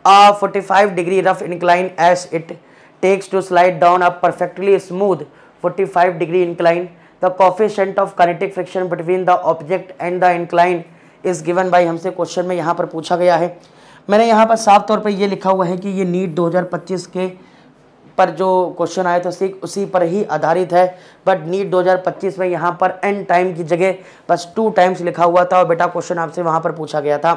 a 45 degree rough incline as it takes to slide down a perfectly smooth 45 degree incline. The coefficient of kinetic friction between the object and the incline is given by, हमसे question में यहाँ पर पूछा गया है। मैंने यहाँ पर साफ तौर पे ये लिखा हुआ है कि ये नीट 2025 के पर जो क्वेश्चन आए थे ठीक उसी पर ही आधारित है। बट नीट 2025 में यहाँ पर n टाइम की जगह बस 2 टाइम्स लिखा हुआ था और बेटा क्वेश्चन आपसे वहाँ पर पूछा गया था।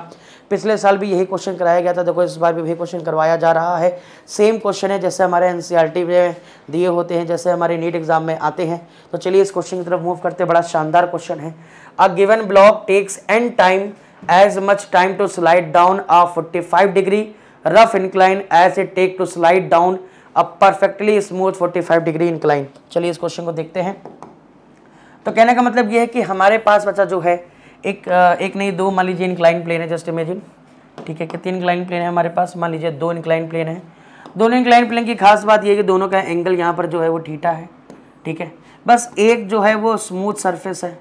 पिछले साल भी यही क्वेश्चन कराया गया था, देखो इस बार भी वही क्वेश्चन करवाया जा रहा है। सेम क्वेश्चन है जैसे हमारे NCERT में दिए होते हैं, जैसे हमारे नीट एग्जाम में आते हैं। तो चलिए इस क्वेश्चन की तरफ मूव करते हैं, बड़ा शानदार क्वेश्चन है। A given block takes n time as much time to slide down a 45 degree rough incline as it take to slide down a perfectly smooth 45 degree incline। चलिए इस क्वेश्चन को देखते हैं। तो कहने का मतलब ये है कि हमारे पास बच्चा जो है एक नहीं दो, मान लीजिए इंक्लाइन प्लेन है, जस्ट इमेजिन, ठीक है। कितने इंक्लाइन प्लेन है हमारे पास, मान लीजिए 2 इंक्लाइन प्लेन है। दोनों इंक्लाइन प्लेन की खास बात ये है कि दोनों का एंगल यहाँ पर जो है वो थीटा है, ठीक है। बस एक जो है वो स्मूथ सरफेस है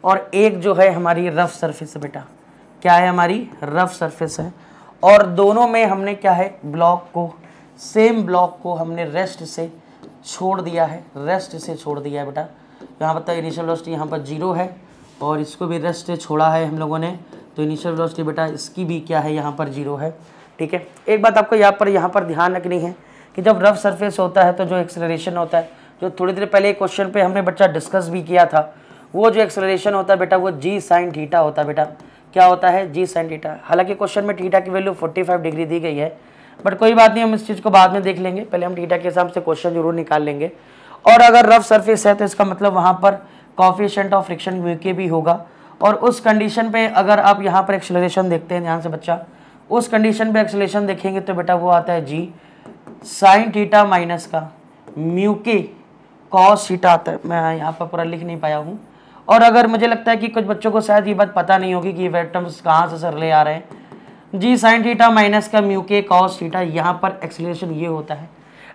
और एक जो है हमारी रफ सरफेस है। बेटा क्या है, हमारी रफ सरफेस है। और दोनों में हमने क्या है, ब्लॉक को, सेम ब्लॉक को हमने रेस्ट से छोड़ दिया है, रेस्ट से छोड़ दिया है बेटा। यहाँ पर इनिशियल वेलोसिटी यहाँ पर 0 है और इसको भी रेस्ट से छोड़ा है हम लोगों ने, तो इनिशियल वेलोसिटी बेटा इसकी भी क्या है, यहाँ पर 0 है, ठीक है। एक बात आपको यहाँ पर ध्यान रखनी है कि जब रफ सरफेस होता है तो जो एक्सेलरेशन होता है, जो थोड़ी देर पहले क्वेश्चन पे हमने बच्चा डिस्कस भी किया था, वो जो एक्सेलरेशन होता है बेटा वो g sin थीटा होता है। बेटा क्या होता है, g sin थीटा। हालांकि क्वेश्चन में थीटा की वैल्यू 45 डिग्री दी गई है, बट कोई बात नहीं, हम इस चीज़ को बाद में देख लेंगे, पहले हम थीटा के हिसाब से क्वेश्चन जरूर निकाल लेंगे। और अगर रफ सरफेस है तो इसका मतलब वहाँ पर कोएफिशिएंट ऑफ फ्रिक्शन म्यू भी होगा। और उस कंडीशन पे अगर आप यहाँ पर एक्सेलरेशन देखते हैं ध्यान से बच्चा, उस कंडीशन पे एक्सेलरेशन देखेंगे तो बेटा वो आता है g sin थीटा माइनस का म्यू के कॉस थीटा आता है। मैं यहाँ पर पूरा लिख नहीं पाया हूँ। और अगर मुझे लगता है कि कुछ बच्चों को शायद ये बात पता नहीं होगी कि ये टर्म्स कहाँ से सर ले आ रहे हैं, जी साइन थीटा माइनस का म्यू के कॉस थीटा, यहाँ पर एक्सेलरेशन ये होता है।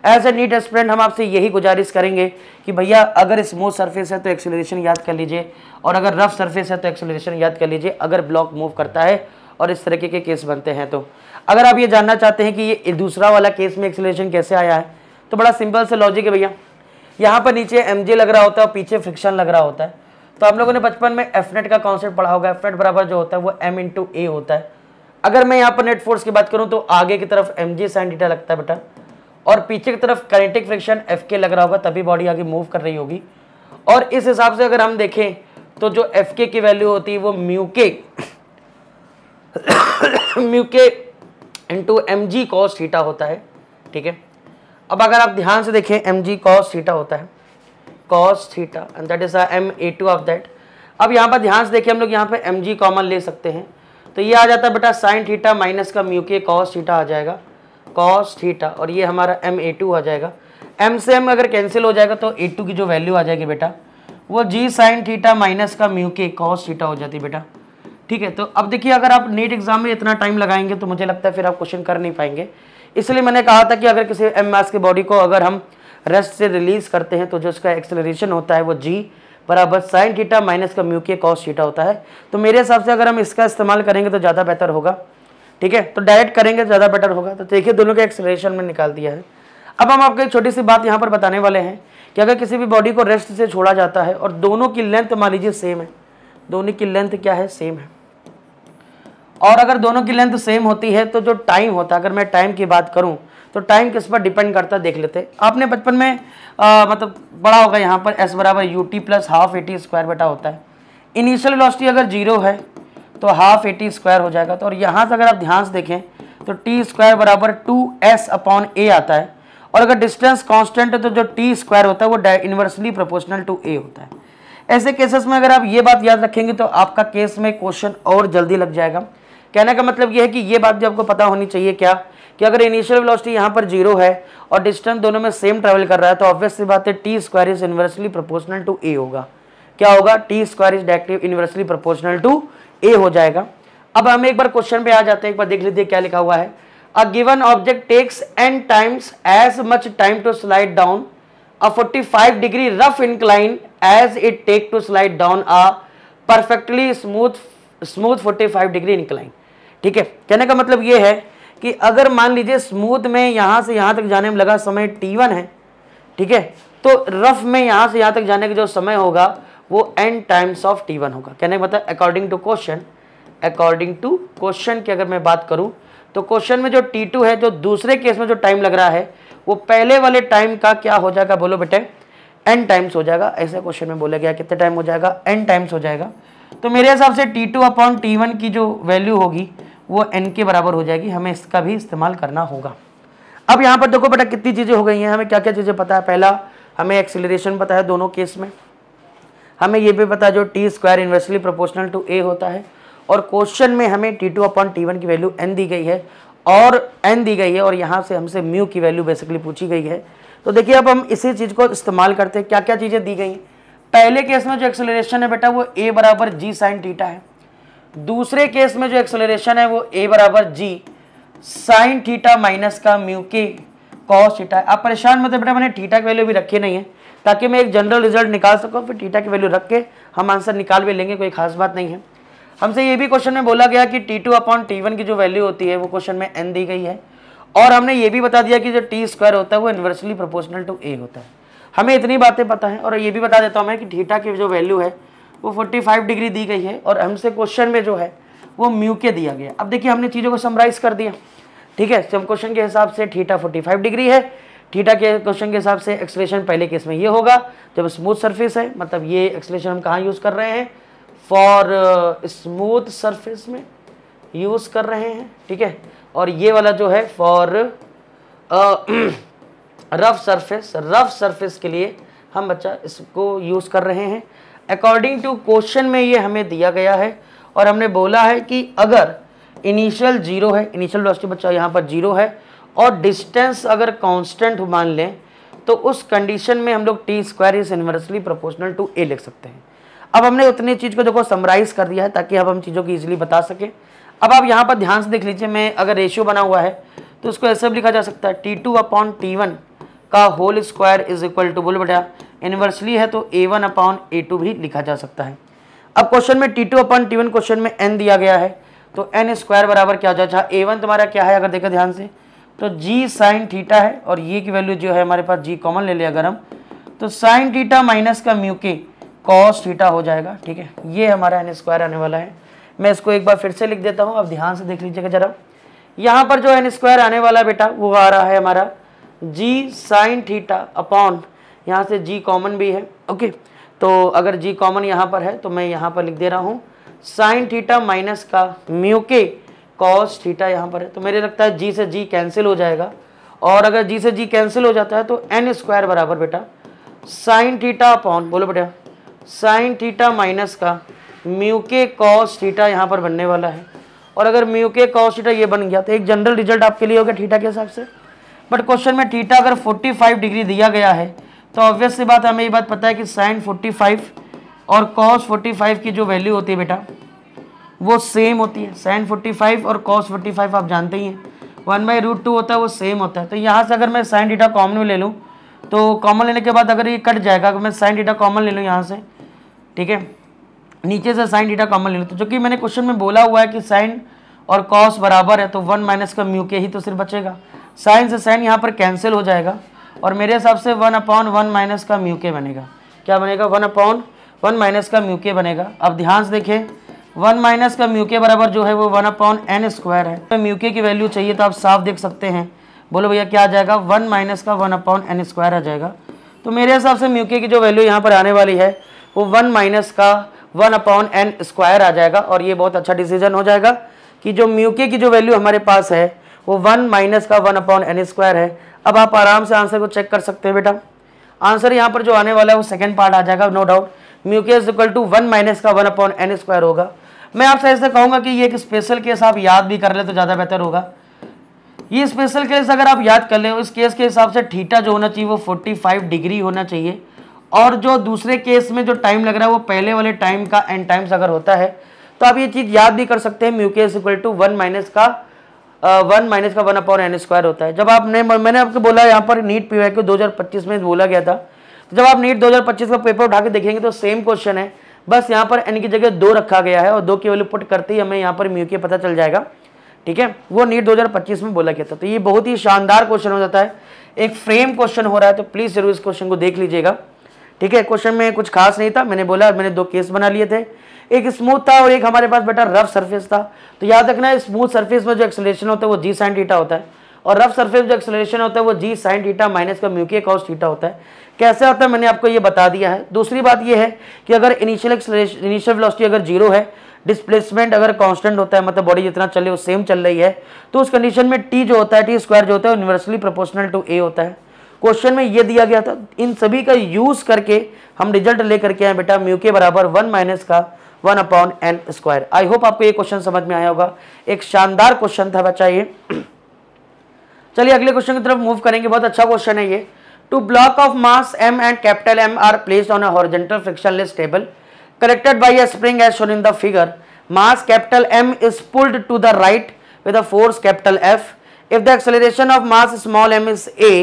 एज ए नीट एस्पिरेंट हम आपसे यही गुजारिश करेंगे कि भैया अगर स्मूथ सरफेस है तो एक्सेलरेशन याद कर लीजिए, और अगर रफ सरफेस है तो एक्सेलरेशन याद कर लीजिए, अगर ब्लॉक मूव करता है और इस तरीके के केस बनते हैं तो। अगर आप ये जानना चाहते हैं कि ये दूसरा वाला केस में एक्सेलरेशन कैसे आया है, तो बड़ा सिंपल से लॉजिक है भैया। यहाँ पर नीचे mj लग रहा होता है और पीछे फ्रिक्शन लग रहा होता है। तो हम लोगों ने बचपन में एफ नेट का कॉन्सेप्ट पढ़ा होगा, एफ नेट बराबर जो होता है वो m इंटू ए होता है। अगर मैं यहाँ पर नेट फोर्स की बात करूँ तो आगे की तरफ mj साइन थीटा लगता है बेटा, और पीछे की तरफ काइनेटिक फ्रिक्शन एफ के लग रहा होगा, तभी बॉडी आगे मूव कर रही होगी। और इस हिसाब से अगर हम देखें तो जो एफ के की वैल्यू होती है वो म्यू के into M G cos theta होता है, ठीक है। अब अगर आप ध्यान से देखें mg cos थीटा होता है, cos theta, and that is m(a2) of that. अब यहाँ पर ध्यान से देखिए, हम लोग यहाँ पे mg कॉमन ले सकते हैं, तो ये आ जाता है बेटा sin थीटा माइनस का म्यू के cos थीटा आ जाएगा, cos थीटा, और ये हमारा m(a2) आ जाएगा। m से m अगर कैंसिल हो जाएगा तो a2 की जो वैल्यू आ जाएगी बेटा वो g sin थीटा माइनस का म्यू के cos थीटा हो जाती है बेटा, ठीक है। तो अब देखिए अगर आप नीट एग्जाम में इतना टाइम लगाएंगे तो मुझे लगता है फिर आप क्वेश्चन कर नहीं पाएंगे। इसलिए मैंने कहा था कि अगर किसी एम मास की बॉडी को अगर हम रेस्ट से रिलीज करते हैं तो जो उसका एक्सेलरेशन होता है वो g बराबर साइन थीटा माइनस का म्यू के कॉस थीटा होता है। तो मेरे हिसाब से अगर हम इसका इस्तेमाल करेंगे तो ज़्यादा बेहतर होगा, ठीक है। तो डायरेक्ट करेंगे तो ज़्यादा बेटर होगा। तो देखिए दोनों के एक्सेलरेशन में निकाल दिया है। अब हम आपको एक छोटी सी बात यहाँ पर बताने वाले हैं कि अगर किसी भी बॉडी को रेस्ट से छोड़ा जाता है और दोनों की लेंथ मान लीजिए सेम है, दोनों की लेंथ क्या है, सेम है, और अगर दोनों की लेंथ सेम होती है तो जो टाइम होता है, अगर मैं टाइम की बात करूं तो टाइम किस पर डिपेंड करता है देख लेते हैं। आपने बचपन में मतलब पढ़ा होगा यहाँ पर s बराबर U T plus half A T square बेटा होता है। इनिशियल वेलोसिटी अगर 0 है तो हाफ ए टी स्क्वायर हो जाएगा। तो और यहाँ से अगर आप ध्यान से देखें तो टी स्क्वायर बराबर 2s अपॉन ए आता है, और अगर डिस्टेंस कॉन्स्टेंट है तो जो टी स्क्वायर होता है वो इनवर्सली प्रोपोर्शनल टू ए होता है। ऐसे केसेस में अगर आप ये बात याद रखेंगे तो आपका केस में क्वेश्चन और जल्दी लग जाएगा। कहने का मतलब ये है कि ये बात भी आपको पता होनी चाहिए क्या, कि अगर इनिशियल वेलोसिटी यहाँ पर 0 है और डिस्टेंस दोनों में सेम ट्रैवल कर रहा है तो ऑब्वियस सी बात है T square is inversely proportional to a होगा। क्या होगा, T square is directly inversely proportional to a हो जाएगा। अब हम एक बार क्वेश्चन पे आ जाते हैं, एक बार देख लीजिए क्या लिखा हुआ है। A given object takes n times as much time to slide down a 45 degree rough incline as it take to slide down a perfectly smooth 45 degree incline, ठीक है। कहने का मतलब ये है कि अगर मान लीजिए स्मूथ में यहाँ से यहाँ तक जाने में लगा समय t1 है, ठीक है, तो रफ में यहाँ से यहाँ तक जाने का जो समय होगा वो n टाइम्स ऑफ t1 होगा। कहने का मतलब अकॉर्डिंग टू क्वेश्चन की अगर मैं बात करूँ तो क्वेश्चन में जो t2 है, जो दूसरे केस में जो टाइम लग रहा है वो पहले वाले टाइम का क्या हो जाएगा, बोलो बेटे, n टाइम्स हो जाएगा। ऐसे क्वेश्चन में बोला गया कितने टाइम हो जाएगा, n टाइम्स हो जाएगा। तो मेरे हिसाब से T2/T1 की जो वैल्यू होगी वो n के बराबर हो जाएगी। हमें इसका भी इस्तेमाल करना होगा। अब यहाँ पर देखो बेटा कितनी चीज़ें हो गई हैं, हमें क्या क्या चीज़ें पता है। पहला हमें एक्सीलरेशन पता है दोनों केस में, हमें ये भी पता है जो t² inversely proportional to a होता है, और क्वेश्चन में हमें T2/T1 की वैल्यू n दी गई है और यहाँ से हमसे म्यू की वैल्यू बेसिकली पूछी गई है। तो देखिए अब हम इसी चीज़ को इस्तेमाल करते हैं। क्या क्या चीज़ें दी गई हैं। पहले केस में जो एक्सेलरेशन है बेटा वो a बराबर g साइन थीटा है। दूसरे केस में जो एक्सेलरेशन है वो a बराबर g साइन थीटा माइनस का म्यू के कॉस थीटा है। आप परेशान मत बेटा, मैंने थीटा की वैल्यू भी रखी नहीं है ताकि मैं एक जनरल रिजल्ट निकाल सकूं, फिर थीटा की वैल्यू रख के हम आंसर निकाल भी लेंगे, कोई खास बात नहीं है। हमसे ये भी क्वेश्चन में बोला गया कि T2/T1 की जो वैल्यू होती है वो क्वेश्चन में n दी गई है, और हमने ये भी बता दिया कि जो t² होता है वो इन्वर्सली प्रोपोर्शनल टू a होता है। हमें इतनी बातें पता है, और ये भी बता देता हूँ मैं कि थीटा की जो वैल्यू है वो 45 डिग्री दी गई है, और हमसे क्वेश्चन में जो है वो म्यू के दिया गया। अब देखिए हमने चीज़ों को समराइज कर दिया, ठीक है। जब क्वेश्चन के हिसाब से थीटा 45 डिग्री है, थीटा के क्वेश्चन के हिसाब से एक्सेलरेशन पहले केस में ये होगा जब स्मूथ सरफेस है, मतलब ये एक्सेलरेशन हम कहाँ यूज़ कर रहे हैं, फॉर स्मूथ सरफेस में यूज़ कर रहे हैं, ठीक है। और ये वाला जो है फॉर रफ सरफेस के लिए हम बच्चा इसको यूज़ कर रहे हैं। अकॉर्डिंग टू क्वेश्चन में ये हमें दिया गया है, और हमने बोला है कि अगर इनिशियल 0 है, इनिशियल वेलोसिटी बच्चा यहाँ पर 0 है, और डिस्टेंस अगर कांस्टेंट मान लें तो उस कंडीशन में हम लोग t² is inversely proportional to a लिख सकते हैं। अब हमने उतनी चीज़ को देखो समराइज कर दिया है ताकि अब हम चीज़ों को इजीली बता सकें। अब आप यहाँ पर ध्यान से देख लीजिए, मैं अगर रेशियो बना हुआ है तो उसको ऐसे भी लिखा जा सकता है T2/T1 का whole square is equal to, बोलो बेटा इन्वर्सली है तो A1/A2 भी लिखा जा सकता है। अब क्वेश्चन में T2/T1 क्वेश्चन में n दिया गया है, तो n² बराबर क्या हो जाएगा, A1 तुम्हारा क्या है अगर देखो ध्यान से, तो g साइन थीटा है, और ये की वैल्यू जो है हमारे पास g कॉमन ले लिया अगर हम, तो साइन थीटा माइनस का म्यू के कॉस थीटा हो जाएगा, ठीक है। ये हमारा n² आने वाला है। मैं इसको एक बार फिर से लिख देता हूँ, अब ध्यान से देख लीजिएगा जरा। यहाँ पर जो n² आने वाला है बेटा वो आ रहा है हमारा g साइन थीटा अपॉन, यहाँ से g कॉमन भी है, ओके। तो अगर g कॉमन यहाँ पर है तो मैं यहाँ पर लिख दे रहा हूँ साइन थीटा माइनस का म्यू के कॉस थीटा यहाँ पर है। तो मेरे लगता है g से g कैंसिल हो जाएगा, और अगर g से g कैंसिल हो जाता है तो n² बराबर बेटा साइन थीटा अपॉन, बोलो बेटा साइन थीटा माइनस का म्यू के कॉस थीटा यहाँ पर बनने वाला है। और अगर म्यू के कॉस थीटा ये बन गया तो एक जनरल रिजल्ट आपके लिए हो गया थीटा के हिसाब से। बट क्वेश्चन में थीटा अगर 45 डिग्री दिया गया है तो ऑब्वियस सी बात है, हमें ये बात पता है कि साइन 45 और कॉस 45 की जो वैल्यू होती है बेटा वो सेम होती है। साइन 45 और कॉस 45 आप जानते ही हैं 1/√2 होता है, वो सेम होता है। तो यहाँ से अगर मैं साइन थीटा कॉमन में ले लूँ तो कॉमन लेने के बाद अगर ये कट जाएगा, अगर मैं साइन थीटा कॉमन ले लूँ यहाँ से, ठीक है, नीचे से साइन थीटा कॉमन ले लूँ, तो जो कि मैंने क्वेश्चन में बोला हुआ है कि साइन और कॉस बराबर है तो 1 माइनस का म्यू के ही तो सिर्फ बचेगा। साइन से साइन यहाँ पर कैंसिल हो जाएगा, और मेरे हिसाब से 1/1 माइनस का म्यू के बनेगा। क्या बनेगा, 1/1 माइनस का म्यू के बनेगा। अब ध्यान से देखें 1 माइनस का म्यू के बराबर जो है वो 1/n² है। तो म्यू के की वैल्यू चाहिए तो आप साफ देख सकते हैं, बोलो भैया क्या आ जाएगा, 1 माइनस का 1/n² आ जाएगा। तो मेरे हिसाब से म्यू के की जो वैल्यू यहाँ पर आने वाली है वो 1 माइनस का 1/n² आ जाएगा। और ये बहुत अच्छा डिसीजन हो जाएगा कि जो म्यू के की जो वैल्यू हमारे पास है वो 1 माइनस का 1/n² है। अब आप आराम से आंसर को चेक कर सकते हैं बेटा। आंसर यहाँ पर जो आने वाला है वो सेकंड पार्ट आ जाएगा, नो डाउट। म्यू के इज इक्वल टू 1 माइनस का 1/n² होगा। मैं आपसे ऐसे कहूँगा कि ये एक स्पेशल केस आप याद भी कर ले तो ज़्यादा बेहतर होगा। ये स्पेशल केस अगर आप याद कर ले, इस केस के हिसाब से थीटा जो होना चाहिए वो 45 डिग्री होना चाहिए, और जो दूसरे केस में जो टाइम लग रहा है वो पहले वाले टाइम का n टाइम्स अगर होता है तो आप ये चीज़ याद भी कर सकते हैं। म्यू के इज इक्वल टू 1 माइनस का 1/n² होता है। जब आपने, मैंने आपको बोला यहाँ पर नीट PYQ 2025 में बोला गया था, तो जब आप नीट 2025 का पेपर उठा के देखेंगे तो सेम क्वेश्चन है, बस यहाँ पर n की जगह 2 रखा गया है, और 2 की वैल्यू पुट करते ही हमें यहाँ पर म्यू के पता चल जाएगा, ठीक है। वो नीट 2025 में बोला गया था। तो ये बहुत ही शानदार क्वेश्चन हो जाता है, एक फ्रेम क्वेश्चन हो रहा है, तो प्लीज़ जरूर इस क्वेश्चन को देख लीजिएगा, ठीक है। क्वेश्चन में कुछ खास नहीं था, मैंने बोला मैंने 2 केस बना लिए थे, एक स्मूथ था और एक हमारे पास बेटा रफ सरफेस था। तो याद रखना है स्मूथ सरफेस में जो एक्सेलरेशन होता है वो g साइन थीटा होता है, और रफ सरफेस जो एक्सेलरेशन होता है वो जी साइन थीटा माइनस का म्यू के कॉस थीटा होता है। कैसे होता है मैंने आपको ये बता दिया है। दूसरी बात ये है कि अगर इनिशियल वेलोसिटी अगर जीरो है, डिस्प्लेसमेंट अगर कांस्टेंट होता है, मतलब बॉडी जितना चल रही है वो सेम चल रही है, तो उस कंडीशन में टी जो होता है, टी स्क्वायर जो होता है यूनिवर्सली प्रोपोर्शनल टू ए होता है। क्वेश्चन में ये दिया गया था, इन सभी का यूज करके हम रिजल्ट लेकर के आए बेटा म्यू के बराबर 1 माइनस का 1/n स्क्वायर। आई होप आपको ये क्वेश्चन समझ में आया होगा। एक शानदार क्वेश्चन था बच्चा ये। चलिए अगले क्वेश्चन की तरफ मूव करेंगे। बहुत अच्छा क्वेश्चन है ये। Two block of mass m and capital M are placed on a horizontal frictionless table connected by a spring as shown in the figure. Mass capital M is pulled to the right with a force capital F. If the acceleration of mass small m is a,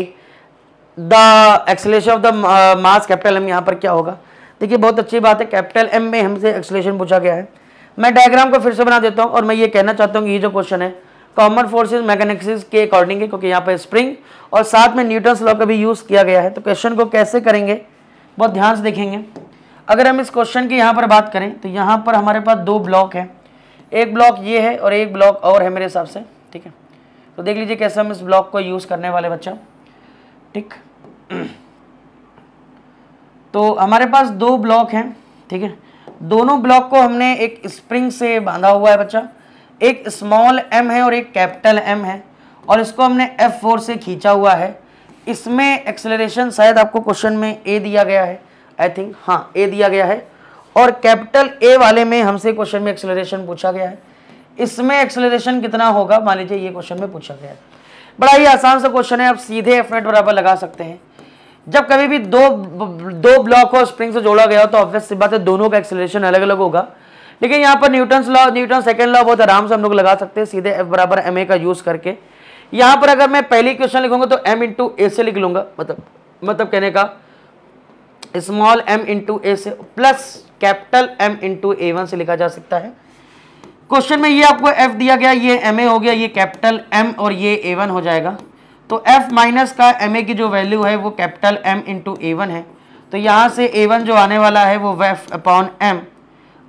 the acceleration of the mass capital M यहाँ पर क्या होगा? देखिए बहुत अच्छी बात है, capital M में हमसे एक्सेलरेशन पूछा गया है। मैं डायग्राम को फिर से बना देता हूँ और मैं ये कहना चाहता हूँ कि ये जो क्वेश्चन है कॉमन फोर्सेस मैकेनिक्स के अकॉर्डिंग है, क्योंकि यहाँ पर स्प्रिंग और साथ में न्यूटन्स लॉ का भी यूज़ किया गया है। तो क्वेश्चन को कैसे करेंगे बहुत ध्यान से देखेंगे। अगर हम इस क्वेश्चन की यहाँ पर बात करें तो यहाँ पर हमारे पास दो ब्लॉक हैं, एक ब्लॉक ये है और एक ब्लॉक और है मेरे हिसाब से, ठीक है। तो देख लीजिए कैसे हम इस ब्लॉक को यूज़ करने वाले बच्चा, ठीक। तो हमारे पास दो ब्लॉक हैं, ठीक है। दोनों ब्लॉक को हमने एक स्प्रिंग से बांधा हुआ है बच्चा, एक स्मॉल m है और एक कैपिटल M है, और इसको हमने F4 से खींचा हुआ है। इसमें एक्सेलरेशन शायद आपको क्वेश्चन में a दिया गया है, आई थिंक, हाँ a दिया गया है, और कैपिटल A वाले में हमसे क्वेश्चन में एक्सेलरेशन पूछा गया है। इसमें एक्सेलरेशन कितना होगा मान लीजिए ये क्वेश्चन में पूछा गया है। बड़ा ही आसान सा क्वेश्चन है, आप सीधे F नेट बराबर लगा सकते हैं। जब कभी भी दो ब्लॉक को स्प्रिंग से जोड़ा गया हो तो ऑब्वियस सी बात है दोनों का एक्सेलरेशन अलग अलग होगा, लेकिन यहाँ पर न्यूटन सेकंड लॉ बहुत आराम से हम लोग लगा सकते हैं सीधे F बराबर ma का यूज करके। यहाँ पर अगर मैं पहली क्वेश्चन लिखूंगा तो m इंटू ए से लिख लूंगा, मतलब कहने का स्मॉल m इंटू ए से plus capital M into A1 से लिखा जा सकता है। क्वेश्चन में ये आपको F दिया गया, ये ma हो गया, ये कैपिटल M और ये A1 हो जाएगा। तो F माइनस का ma की जो वैल्यू है वो कैपिटल M इंटू A1 है। तो यहाँ से A1 जो आने वाला है वो F अपॉन M,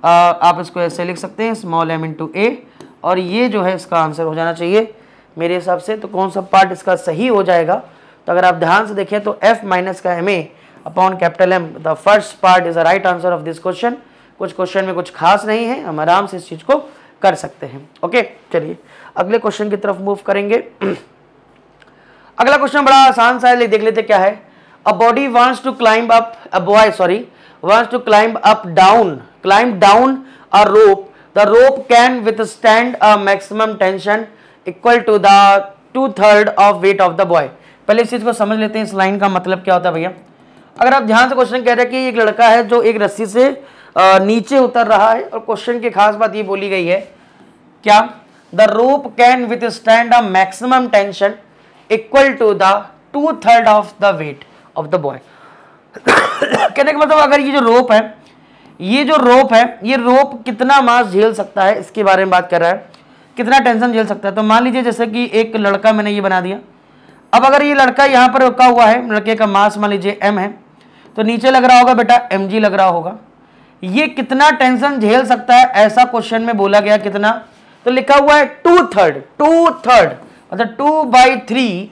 आप इसको ऐसे लिख सकते हैं स्मॉल m इंटू A, और ये जो है इसका आंसर हो जाना चाहिए मेरे हिसाब से। तो कौन सा पार्ट इसका सही हो जाएगा, तो अगर आप ध्यान से देखें तो F माइनस का ma upon capital M, the first part is the right answer of this question. कुछ क्वेश्चन में कुछ खास नहीं है, हम आराम से इस चीज को कर सकते हैं। ओके चलिए अगले क्वेश्चन की तरफ मूव करेंगे। अगला क्वेश्चन बड़ा आसान सा है, देख लेते क्या है। A body wants to climb up, a boy wants to climb down a rope. The rope can withstand a maximum tension equal to the 2/3 of weight of the boy. पहले इस चीज को समझ लेते हैं, इस लाइन का मतलब क्या होता है भैया। अगर आप ध्यान से क्वेश्चन कह रहे हैं कि एक लड़का है जो एक रस्सी से नीचे उतर रहा है, और क्वेश्चन की खास बात ये बोली गई है क्या, the rope can withstand a maximum tension equal to the 2/3 of the weight of the boy. कहने का मतलब अगर ये जो रोप है, ये रोप कितना मास झेल सकता है इसके बारे में बात कर रहा है, कितना टेंशन झेल सकता है। तो मान लीजिए जैसे कि एक लड़का मैंने ये बना दिया। अब अगर ये लड़का यहाँ पर रुका हुआ है, लड़के का मास मान लीजिए m है, तो नीचे लग रहा होगा बेटा mg लग रहा होगा। ये कितना टेंशन झेल सकता है ऐसा क्वेश्चन में बोला गया, कितना, तो लिखा हुआ है 2/3 मतलब 2/3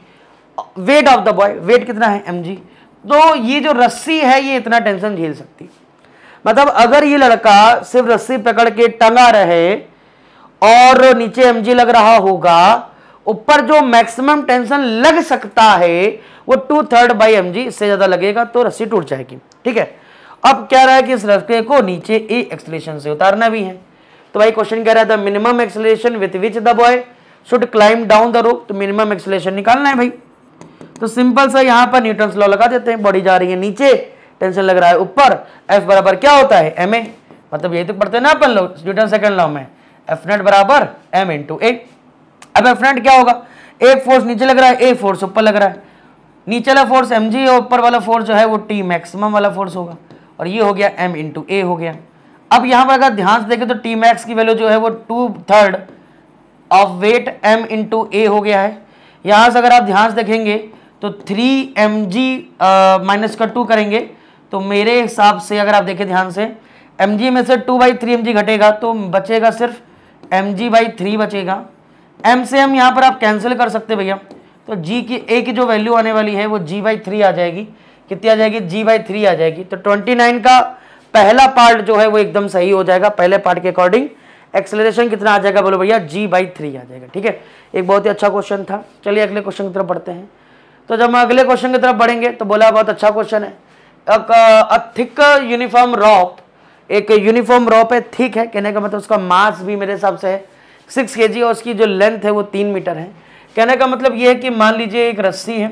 weight of the boy. Weight कितना है mg, तो ये जो रस्सी है ये इतना टेंशन झेल सकती। मतलब अगर ये लड़का सिर्फ रस्सी पकड़ के टंगा रहे और नीचे mg लग रहा होगा, ऊपर जो मैक्सिमम टेंशन लग सकता है वो 2/3/mg, इससे ज्यादा लगेगा तो रस्सी टूट जाएगी। ठीक है, अब क्या रहा है कि इस रस्सी को नीचे ए एक्सेलरेशन से उतारना भी है। तो भाई क्वेश्चन कह रहा था minimum acceleration with which the boy should climb down the rope, तो मिनिमम एक्सेलरेशन निकालना है भाई। तो सिंपल सा यहाँ पर न्यूटन्स लॉ लगा देते हैं, बॉडी जा रही है नीचे, टेंशन लग रहा है ऊपर, F बराबर क्या होता है ma, मतलब यही तो पढ़ते हैं ना अपन लोग न्यूटन सेकंड लॉ में, F नेट बराबर m इंटू a। अब F नेट क्या होगा, एक फोर्स नीचे लग रहा है, एक फोर्स ऊपर लग रहा है, नीचे वाला फोर्स mg और ऊपर वाला फोर्स जो है वो t मैक्सिमम वाला फोर्स होगा, और ये हो गया m इंटू a हो गया। अब यहाँ पर अगर ध्यान से देखें तो t मैक्स की वैल्यू जो है वो 2/3 of weight m into a हो गया है। यहाँ से अगर आप ध्यान से देखेंगे तो 3mg माइनस का 2 करेंगे तो मेरे हिसाब से अगर आप देखें ध्यान से mg में से 2/3mg घटेगा तो बचेगा सिर्फ mg/3 बचेगा। m से m यहाँ पर आप कैंसिल कर सकते भैया, तो जी की ए की जो वैल्यू आने वाली है वो g/3 आ जाएगी। कितनी आ जाएगी? g/3 आ जाएगी। तो 29 का पहला पार्ट जो है वो एकदम सही हो जाएगा। पहले पार्ट के अकॉर्डिंग एक्सेलरेशन कितना आ जाएगा? बोलो भैया g/3 आ जाएगा। ठीक है, एक बहुत ही अच्छा क्वेश्चन था। चलिए अगले क्वेश्चन की तरफ बढ़ते हैं। तो जब हम अगले क्वेश्चन की तरफ बढ़ेंगे तो बोला बहुत अच्छा क्वेश्चन है। थिक यूनिफॉर्म रॉप, एक यूनिफॉर्म रॉप है, थिक है, कहने का मतलब उसका मास भी मेरे हिसाब से है 6 kg और उसकी जो लेंथ है वो 3 मीटर है। कहने का मतलब ये है कि मान लीजिए एक रस्सी है,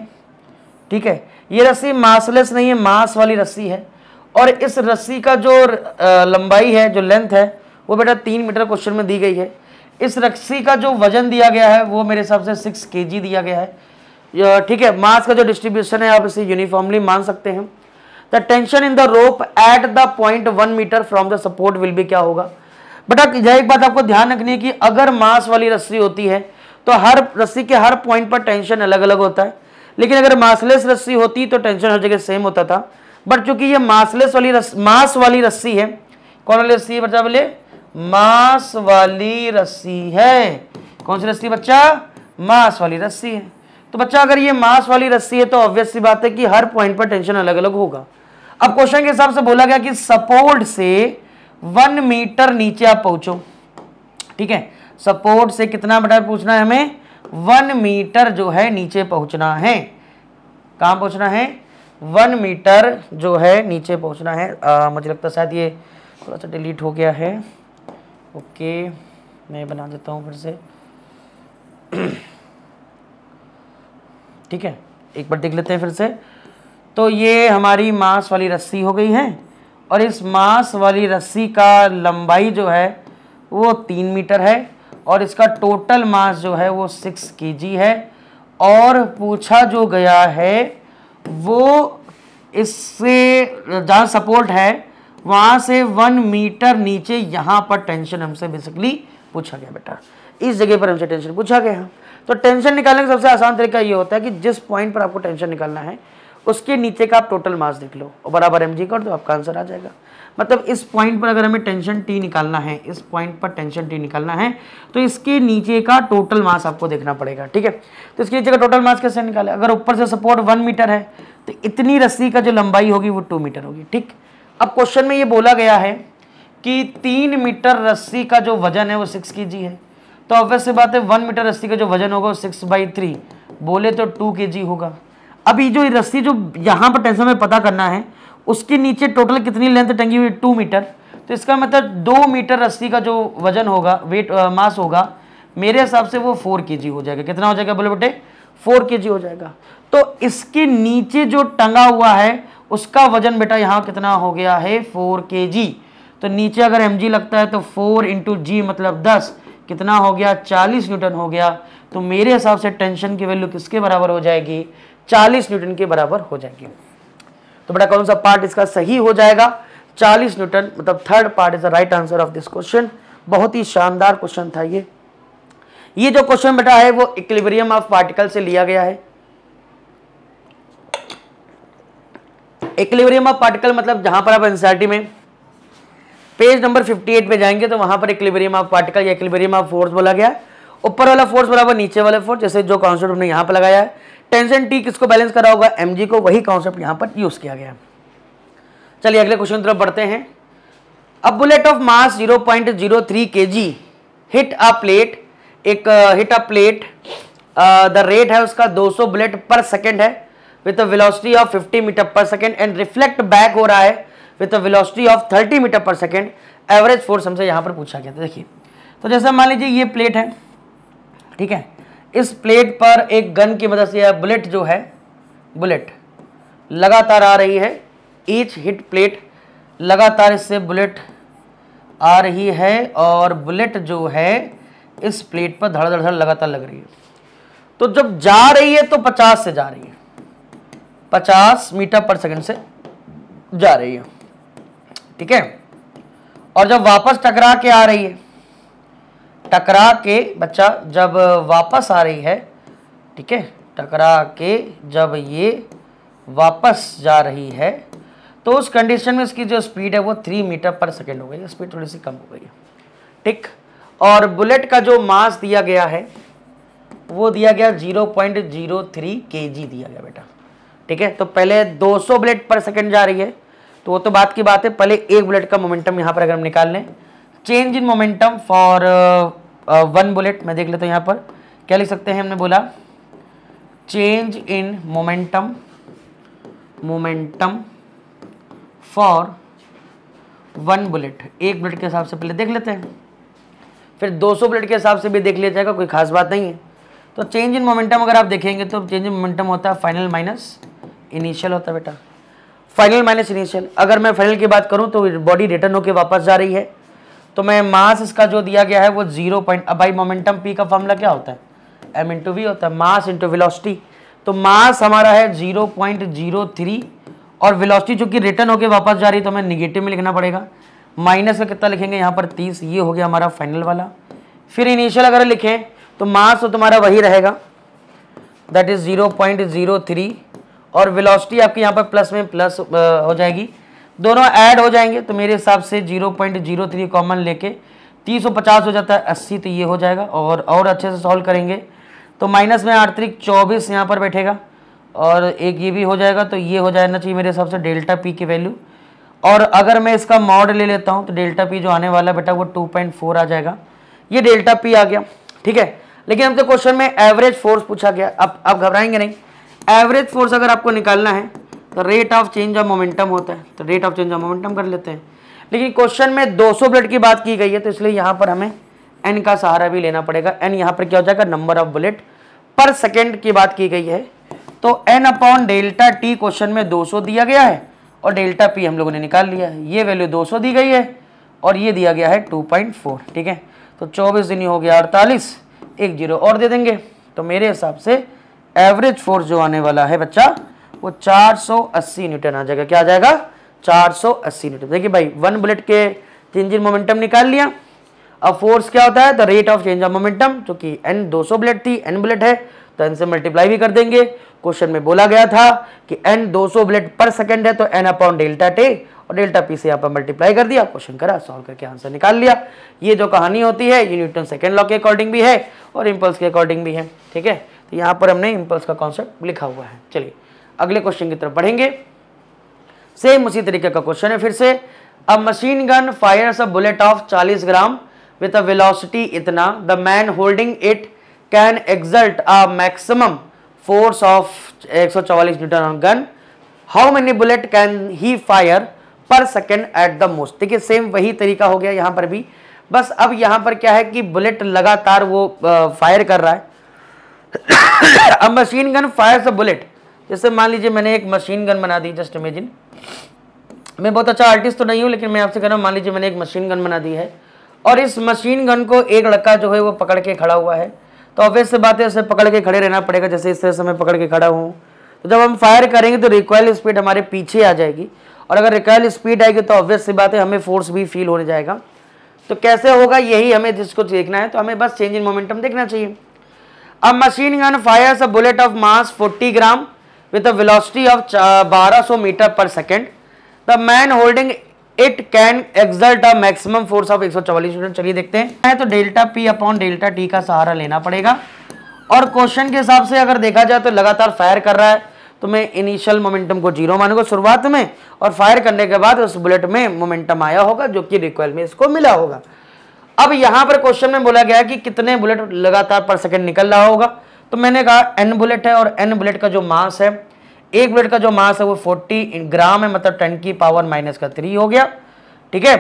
ठीक है, ये रस्सी मासलेस नहीं है, मास वाली रस्सी है, और इस रस्सी का जो लंबाई है, जो लेंथ है वो बेटा 3 मीटर क्वेश्चन में दी गई है। इस रस्सी का जो वजन दिया गया है वो मेरे हिसाब से 6 kg दिया गया है। ठीक है, मास का जो डिस्ट्रीब्यूशन है आप इसे यूनिफॉर्मली मान सकते हैं। The tension in the rope at the point 1 meter from the support will be, क्या होगा बेटा? यह एक बात आपको ध्यान रखनी है कि अगर मास वाली रस्सी होती है तो हर रस्सी के हर पॉइंट पर टेंशन अलग अलग होता है, लेकिन अगर मासलेस रस्सी होती तो टेंशन हर जगह सेम होता था। बट चूंकि ये मास वाली रस्सी है, कौन वाली रस्सी है बच्चा? बोले मास वाली रस्सी है। कौन सी रस्सी बच्चा? मास वाली रस्सी है। तो बच्चा अगर ये मास वाली रस्सी है तो ऑब्वियस सी बात है कि हर पॉइंट पर टेंशन अलग अलग होगा। अब क्वेश्चन के हिसाब से बोला गया कि सपोर्ट से 1 मीटर नीचे आप पहुंचो, ठीक है, सपोर्ट से कितना बेटा पूछना है हमें? 1 मीटर जो है नीचे पहुंचना है। कहां पहुंचना है? 1 मीटर जो है नीचे पहुंचना है। मुझे लगता है शायद ये थोड़ा सा डिलीट हो गया है। ओके, मैं बना देता हूं फिर से। ठीक है, एक बार देख लेते हैं फिर से। तो ये हमारी मास वाली रस्सी हो गई है, और इस मास वाली रस्सी का लंबाई जो है वो 3 मीटर है, और इसका टोटल मास जो है वो 6 kg है। और पूछा जो गया है वो इससे जहाँ सपोर्ट है वहाँ से 1 मीटर नीचे यहाँ पर टेंशन हमसे बेसिकली पूछा गया बेटा। इस जगह पर हमसे टेंशन पूछा गया। तो टेंशन निकालने का सबसे आसान तरीका ये होता है कि जिस पॉइंट पर आपको टेंशन निकालना है उसके नीचे का आप टोटल मास देख लो और बराबर mg कर दो, आपका आंसर आ जाएगा। मतलब इस पॉइंट पर अगर हमें टेंशन T निकालना है, इस पॉइंट पर टेंशन T निकालना है तो इसके नीचे का टोटल मास आपको देखना पड़ेगा। ठीक है, तो इसके नीचे का टोटल मास कैसे निकाले? अगर ऊपर से सपोर्ट 1 मीटर है तो इतनी रस्सी का जो लंबाई होगी वो 2 मीटर होगी। ठीक, अब क्वेश्चन में ये बोला गया है कि 3 मीटर रस्सी का जो वजन है वो 6 kg है, तो ऑब्वियस सी बात है 1 मीटर रस्सी का जो वजन होगा वो 6/3 बोले तो 2 kg होगा। अभी जो रस्सी जो यहाँ पर टेंशन में पता करना है उसके नीचे टोटल कितनी लेंथ टंगी हुई? 2 मीटर। तो इसका मतलब 2 मीटर रस्सी का जो वजन होगा, वेट मास होगा, मेरे हिसाब से वो 4 kg हो जाएगा। कितना हो जाएगा बोले बेटे? 4 kg हो जाएगा। तो इसके नीचे जो टंगा हुआ है उसका वजन बेटा यहाँ कितना हो गया है? 4 kg। तो नीचे अगर mg लगता है तो 4 × g मतलब 10, कितना हो गया? 40 न्यूटन हो गया। तो मेरे हिसाब से टेंशन की वैल्यू किसके बराबर हो जाएगी? 40 न्यूटन के बराबर हो जाएगी। तो बेटा कौन सा पार्ट इसका सही हो जाएगा? 40 न्यूटन, मतलब third part is the right answer of this question. बहुत ही शानदार क्वेश्चन था ये जो क्वेश्चन बेटा है वो इक्विलिब्रियम ऑफ पार्टिकल से लिया गया है। इक्विलिब्रियम ऑफ पार्टिकल मतलब जहां पर आप एनसीईआरटी में पेज नंबर 58 पे जाएंगे तो वहां पर इक्विलिब्रियम ऑफ पार्टिकल या इक्विलिब्रियम ऑफ फोर्स बोला गया है। ऊपर वाला फोर्स बराबर नीचे वाला फोर्स, जैसे जो कॉन्सेप्ट हमने यहाँ पर लगाया है। टेंशन T किसको बैलेंस करा होगा? mg को, वही कॉन्सेप्ट यहाँ पर यूज किया गया। चलिए अगले क्वेश्चन की तरफ बढ़ते हैं। अब bullet of mass 0.03 kg hit a plate, एक hit a plate, the rate है उसका 200 बुलेट पर सेकेंड है with a velocity of 50 metre per second and reflect back हो रहा है with a velocity of 30 metre per second. Average force हमसे यहाँ पर पूछा गया था। देखिए, तो जैसे मान लीजिए ये प्लेट है, ठीक है, इस प्लेट पर एक गन की मदद से बुलेट जो है, बुलेट लगातार आ रही है। ईच हिट प्लेट, लगातार इससे बुलेट आ रही है और बुलेट जो है इस प्लेट पर धड़ धड़ धड़ लगातार लग रही है। तो जब जा रही है तो 50 से जा रही है, 50 मीटर पर सेकंड से जा रही है, ठीक है। और जब वापस टकरा के आ रही है, टकरा के बच्चा जब वापस आ रही है, ठीक है, टकरा के जब ये वापस जा रही है तो उस कंडीशन में इसकी जो स्पीड है वो 3 मीटर पर सेकेंड हो गई। स्पीड थोड़ी सी कम हो गई है, ठीक। और बुलेट का जो मास दिया गया है वो दिया गया 0.03 kg दिया गया बेटा। ठीक है, तो पहले 200 बुलेट पर सेकंड जा रही है, तो वो तो बात की बात है, पहले एक बुलेट का मोमेंटम यहाँ पर अगर हम निकाल लें, change in momentum for 1 bullet, मैं देख लेता हूँ यहाँ पर क्या लिख सकते हैं। हमने बोला change in momentum for 1 bullet, एक बुलेट के हिसाब से पहले देख लेते हैं, फिर 200 बुलेट के हिसाब से भी देख लिया जाएगा, कोई खास बात नहीं है। तो चेंज इन मोमेंटम अगर आप देखेंगे तो चेंज इन मोमेंटम होता है फाइनल माइनस इनिशियल होता है बेटा, फाइनल माइनस इनिशियल। अगर मैं फाइनल की बात करूं तो बॉडी रिटर्न होकर वापस जा रही है, तो मैं मास इसका जो दिया गया है वो 0. अब भाई मोमेंटम पी का फॉर्मूला क्या होता है, m इंटू वी होता है, मास इंटू वेलोसिटी। तो मास हमारा है 0.03 और वेलोसिटी जो कि रिटर्न होकर वापस जा रही है तो हमें निगेटिव में लिखना पड़ेगा, माइनस का कितना लिखेंगे यहाँ पर 30, ये हो गया हमारा फाइनल वाला। फिर इनिशियल अगर लिखें तो मास तो तुम्हारा वही रहेगा, दैट इज 0.03 और वेलोसिटी आपकी यहाँ पर प्लस में प्लस हो जाएगी, दोनों ऐड हो जाएंगे। तो मेरे हिसाब से 0.03 कॉमन लेके 350 हो जाता है 80, तो ये हो जाएगा। और अच्छे से सॉल्व करेंगे तो माइनस में 8 3 24 यहाँ पर बैठेगा और एक ये भी हो जाएगा, तो ये हो जाना चाहिए मेरे हिसाब से डेल्टा पी की वैल्यू। और अगर मैं इसका मॉड ले लेता हूँ तो डेल्टा पी जो आने वाला बेटा वो 2.4 आ जाएगा, ये डेल्टा पी आ गया। ठीक है, लेकिन हमसे क्वेश्चन में एवरेज फोर्स पूछा गया। अब आप घबराएंगे नहीं, एवरेज फोर्स अगर आपको निकालना है तो rate of change of momentum होता है, तो rate of change of momentum कर लेते हैं। लेकिन क्वेश्चन में 200 बुलेट की बात की गई है, तो इसलिए यहाँ पर हमें एन का सहारा भी लेना पड़ेगा। एन यहाँ पर क्या हो जाएगा, number of bullet per second की बात की गई है, तो N upon delta T question में 200 दिया गया है और डेल्टा पी हम लोगों ने निकाल लिया है, ये वैल्यू 200 दी गई है और ये दिया गया है 2.4। ठीक है, तो 24 दिन हो गया 48, एक जीरो और दे देंगे, तो मेरे हिसाब से एवरेज फोर्स जो आने वाला है बच्चा वो 480 न्यूटन आ जाएगा। क्या आ जाएगा, 480 न्यूटन। देखिए भाई 1 बुलेट के चेंज इन मोमेंटम निकाल लिया। अब फोर्स क्या होता है, the rate of change of momentum, जो कि n 200 बुलेट थी, n बुलेट है तो n से मल्टीप्लाई भी कर देंगे। क्वेश्चन में बोला गया था कि n 200 बुलेट पर सेकंड है तो n अपॉन डेल्टा टे और डेल्टा पी से यहाँ पर मल्टीप्लाई कर दिया, क्वेश्चन करा, सॉल्व करके आंसर निकाल लिया। ये जो कहानी होती है ये न्यूटन सेकंड लॉ के अकॉर्डिंग भी है और इम्पल्स के अकॉर्डिंग भी है। ठीक है, तो यहाँ पर हमने इम्पल्स का कॉन्सेप्ट लिखा हुआ है। चलिए अगले क्वेश्चन की तरफ बढ़ेंगे। सेम उसी तरीके का क्वेश्चन है फिर से। अ machine gun fires a bullet of 40 gram with a velocity इतना, the man holding it can exert a maximum force of 144 Newton on gun. How many bullet can he fire per second at the most? देखिए same वही तरीका हो गया यहाँ पर भी, बस अब यहाँ पर क्या है कि बुलेट लगातार वो फायर कर रहा है। अब machine gun fires a bullet, जैसे मान लीजिए मैंने एक मशीन गन बना दी, जस्ट इमेजिन, मैं बहुत अच्छा आर्टिस्ट तो नहीं हूँ लेकिन मैं आपसे कह रहा हूँ, मान लीजिए मैंने एक मशीन गन बना दी है और इस मशीन गन को एक लड़का जो है वो पकड़ के खड़ा हुआ है, तो ऑब्वियस सी बात है उसे पकड़ के खड़े रहना पड़ेगा, जैसे इस तरह से मैं पकड़ के खड़ा हूँ। तो जब हम फायर करेंगे तो रिकॉइल स्पीड हमारे पीछे आ जाएगी और अगर रिकॉइल स्पीड आएगी तो ऑब्वियस सी बात है हमें फोर्स भी फील होने जाएगा। तो कैसे होगा यही हमें जिसको देखना है, तो हमें बस चेंज इन मोमेंटम देखना चाहिए। अब machine gun fires a bullet of mass 40 gram with a velocity of 1200 metre per second, the man holding it can exert a maximum force of 144 newton. चलिए देखते हैं, तो delta P upon delta T का सहारा लेना पड़ेगा और question के हिसाब से अगर देखा जाए तो लगातार फायर कर रहा है तो मैं इनिशियल मोमेंटम को 0 मानूंगा शुरुआत में, और फायर करने के बाद उस बुलेट में मोमेंटम आया होगा जो कि रिकॉइल में इसको मिला होगा। अब यहाँ पर क्वेश्चन में बोला गया कि कितने बुलेट लगातार पर सेकंड निकल रहा होगा, तो मैंने कहा n बुलेट है और n बुलेट का जो मास है, एक बुलेट का जो मास है वो 40 ग्राम है, मतलब 10 की पावर माइनस का 3 हो गया। ठीक है,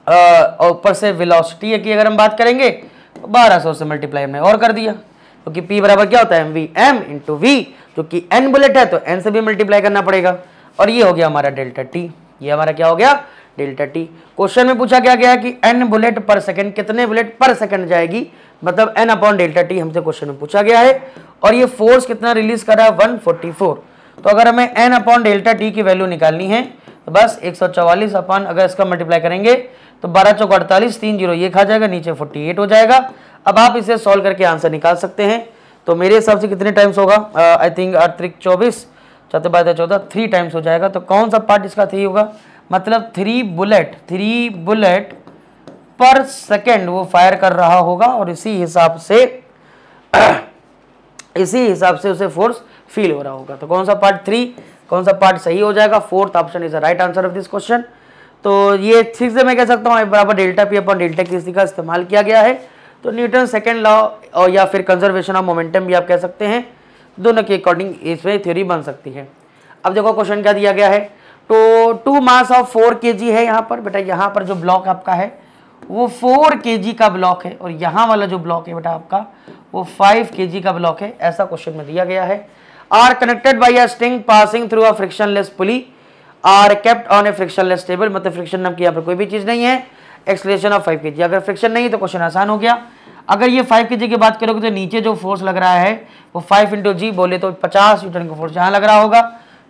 और ऊपर से वेलोसिटी है कि अगर हम बात करेंगे तो 1200 से मल्टीप्लाई हमने और कर दिया, क्योंकि P बराबर क्या होता है mv m इंटू वी, जो कि n बुलेट है तो n से भी मल्टीप्लाई करना पड़ेगा और ये हो गया हमारा डेल्टा टी। ये हमारा क्या हो गया, डेल्टा टी। क्वेश्चन में पूछा गया कि n बुलेट पर सेकंड, कितने बुलेट पर सेकंड जाएगी, मतलब n अपॉन डेल्टा टी हमसे क्वेश्चन में पूछा गया है और ये फोर्स कितना रिलीज कर रहा है 144। तो अगर हमें n अपॉन डेल्टा टी की वैल्यू निकालनी है तो बस 144 अपन अगर इसका मल्टीप्लाई करेंगे तो 12 चौक 48, 3 जीरो ये खा जाएगा, नीचे 48 हो जाएगा। अब आप इसे सॉल्व करके आंसर निकाल सकते हैं। तो मेरे हिसाब से कितने टाइम्स होगा, आई थिंक 8 24 चौथे 14 3 टाइम्स हो जाएगा। तो कौन सा पार्ट इसका 3 होगा, मतलब 3 बुलेट पर सेकेंड वो फायर कर रहा होगा और इसी हिसाब से इसी हिसाब से उसे फोर्स फील हो रहा होगा। तो कौन सा पार्ट 3, कौन सा पार्ट सही हो जाएगा? Fourth option is the right answer of this question. तो ये ठीक से मैं कह सकता हूँ बराबर डेल्टा पी अपॉन डेल्टा किसी का इस्तेमाल किया गया है। तो न्यूटन सेकेंड लॉ और या फिर कंजर्वेशन ऑफ मोमेंटम भी आप कह सकते हैं, दोनों के अकॉर्डिंग इसमें थ्योरी बन सकती है। अब देखो क्वेश्चन क्या दिया गया है। तो 2 मास ऑफ 4 kg है यहाँ पर बेटा। यहाँ पर जो ब्लॉक आपका है वो 4 kg का ब्लॉक है और यहाँ वाला जो ब्लॉक है बेटा आपका वो 5 kg का ब्लॉक है, ऐसा क्वेश्चन में दिया गया है। Are connected by a string passing through a frictionless pulley are kept on a frictionless table, मतलब फ्रिक्शन नाम की यहाँ पर कोई भी चीज नहीं है। एक्सलेशन ऑफ 5 kg, अगर फ्रिक्शन नहीं तो क्वेश्चन आसान हो गया। अगर ये 5 kg की बात करोगे तो नीचे जो फोर्स लग रहा है वो 5 × g बोले तो 50 न्यूटन का फोर्स यहाँ लग रहा होगा।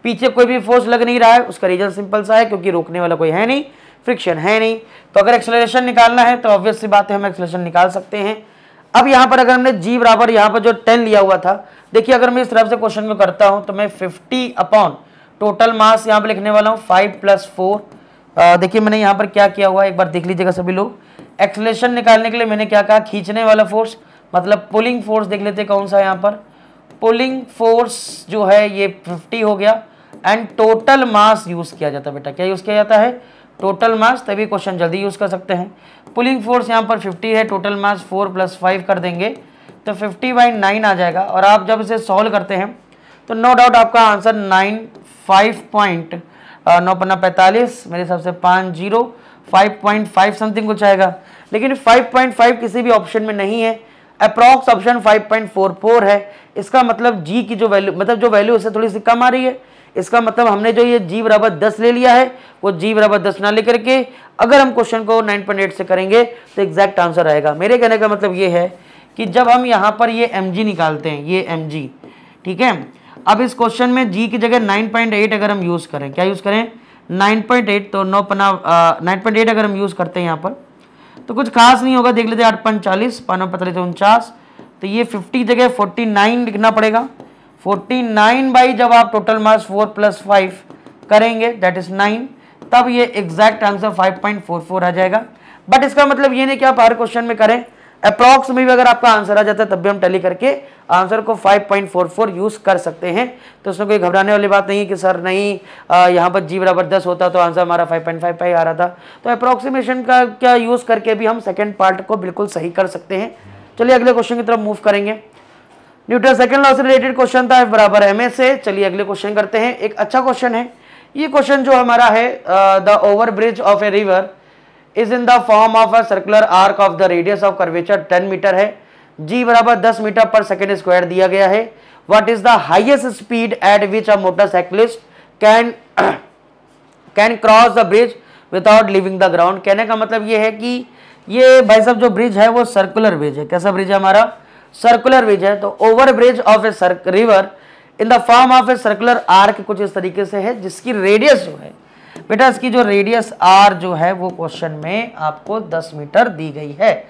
पीछे कोई भी फोर्स लग नहीं रहा है, उसका रीजन सिंपल सा है क्योंकि रोकने वाला कोई है नहीं, फ्रिक्शन है नहीं। तो अगर एक्सेलरेशन निकालना है तो ऑब्वियस सी बात है हम एक्सेलरेशन निकाल सकते हैं। अब यहाँ पर अगर हमने g बराबर यहाँ पर जो 10 लिया हुआ था, देखिए अगर मैं इस तरफ से क्वेश्चन को करता हूँ तो मैं 50 अपॉन टोटल मास यहाँ पर लिखने वाला हूँ 5 + 4। देखिए मैंने यहाँ पर क्या किया हुआ है, एक बार देख लीजिएगा सभी लोग। एक्सेलरेशन निकालने के लिए मैंने क्या कहा, खींचने वाला फोर्स मतलब पुलिंग फोर्स देख लेते कौन सा यहाँ पर। पुलिंग फोर्स जो है ये 50 हो गया एंड टोटल मास यूज किया जाता है बेटा। क्या यूज किया जाता है? टोटल मास, तभी क्वेश्चन जल्दी यूज कर सकते हैं। पुलिंग फोर्स यहाँ पर 50 है, टोटल मास 4 + 5 कर देंगे तो 50/9 आ जाएगा। और आप जब इसे सॉल्व करते हैं तो नो डाउट आपका आंसर 9×5 मेरे हिसाब से 5.5 समथिंग कुछ आएगा, लेकिन 5.5 किसी भी ऑप्शन में नहीं है। अप्रॉक्स ऑप्शन 5.44 है। इसका मतलब जी की जो वैल्यू मतलब जो वैल्यू उससे थोड़ी सी कम आ रही है। इसका मतलब हमने जो ये g बराबर 10 ले लिया है वो g बराबर 10 ना लेकर के अगर हम क्वेश्चन को 9.8 से करेंगे तो एग्जैक्ट आंसर आएगा। मेरे कहने का मतलब ये है कि जब हम यहाँ पर ये mg निकालते हैं, ये mg, ठीक है। अब इस क्वेश्चन में g की जगह 9.8 अगर हम यूज करें, क्या यूज करें 9.8, तो 9.8 अगर हम यूज करते हैं यहाँ पर तो कुछ खास नहीं होगा। देख लेते 8.40 49 तो ये 50 जगह 49 लिखना पड़ेगा। 49 बाई जब आप टोटल मास 4 + 5 करेंगे दैट इज 9, तब ये एग्जैक्ट आंसर 5.44 आ जाएगा। बट इसका मतलब ये नहीं कि आप हर क्वेश्चन में करें, अप्रॉक्स में भी अगर आपका आंसर आ जाता है तब भी हम टैली करके आंसर को 5.44 यूज कर सकते हैं। तो उसमें कोई घबराने वाली बात नहीं है कि सर नहीं यहाँ पर g बराबर 10 होता तो आंसर हमारा 5.55 आ रहा था। तो अप्रॉक्सीमेशन का क्या यूज करके भी हम सेकेंड पार्ट को बिल्कुल सही कर सकते हैं। चलिए अगले क्वेश्चन की तरफ मूव करेंगे। न्यूटन सेकंड लॉ से रिलेटेड क्वेश्चन था, F बराबर ma से। चलिए अगले क्वेश्चन करते हैं। एक अच्छा क्वेश्चन है ये क्वेश्चन जो हमारा है, the over bridge of a river is in the form of a circular arc of the radius of curvature 10 meter है, g बराबर 10 मीटर पर सेकेंड स्क्वायर दिया गया है। What is the highest speed at which a motorcyclist can cross the bridge without leaving the ground. कहने का मतलब ये है कि ये भाई साहब जो ब्रिज है वो सर्कुलर ब्रिज है। कैसा ब्रिज है हमारा? सर्कुलर ब्रिज है। तो over bridge of a river in the form of a circular arc कुछ इस तरीके से है, जिसकी रेडियस जो है बेटा, इसकी जो रेडियस r जो है वो क्वेश्चन में आपको 10 मीटर दी गई है,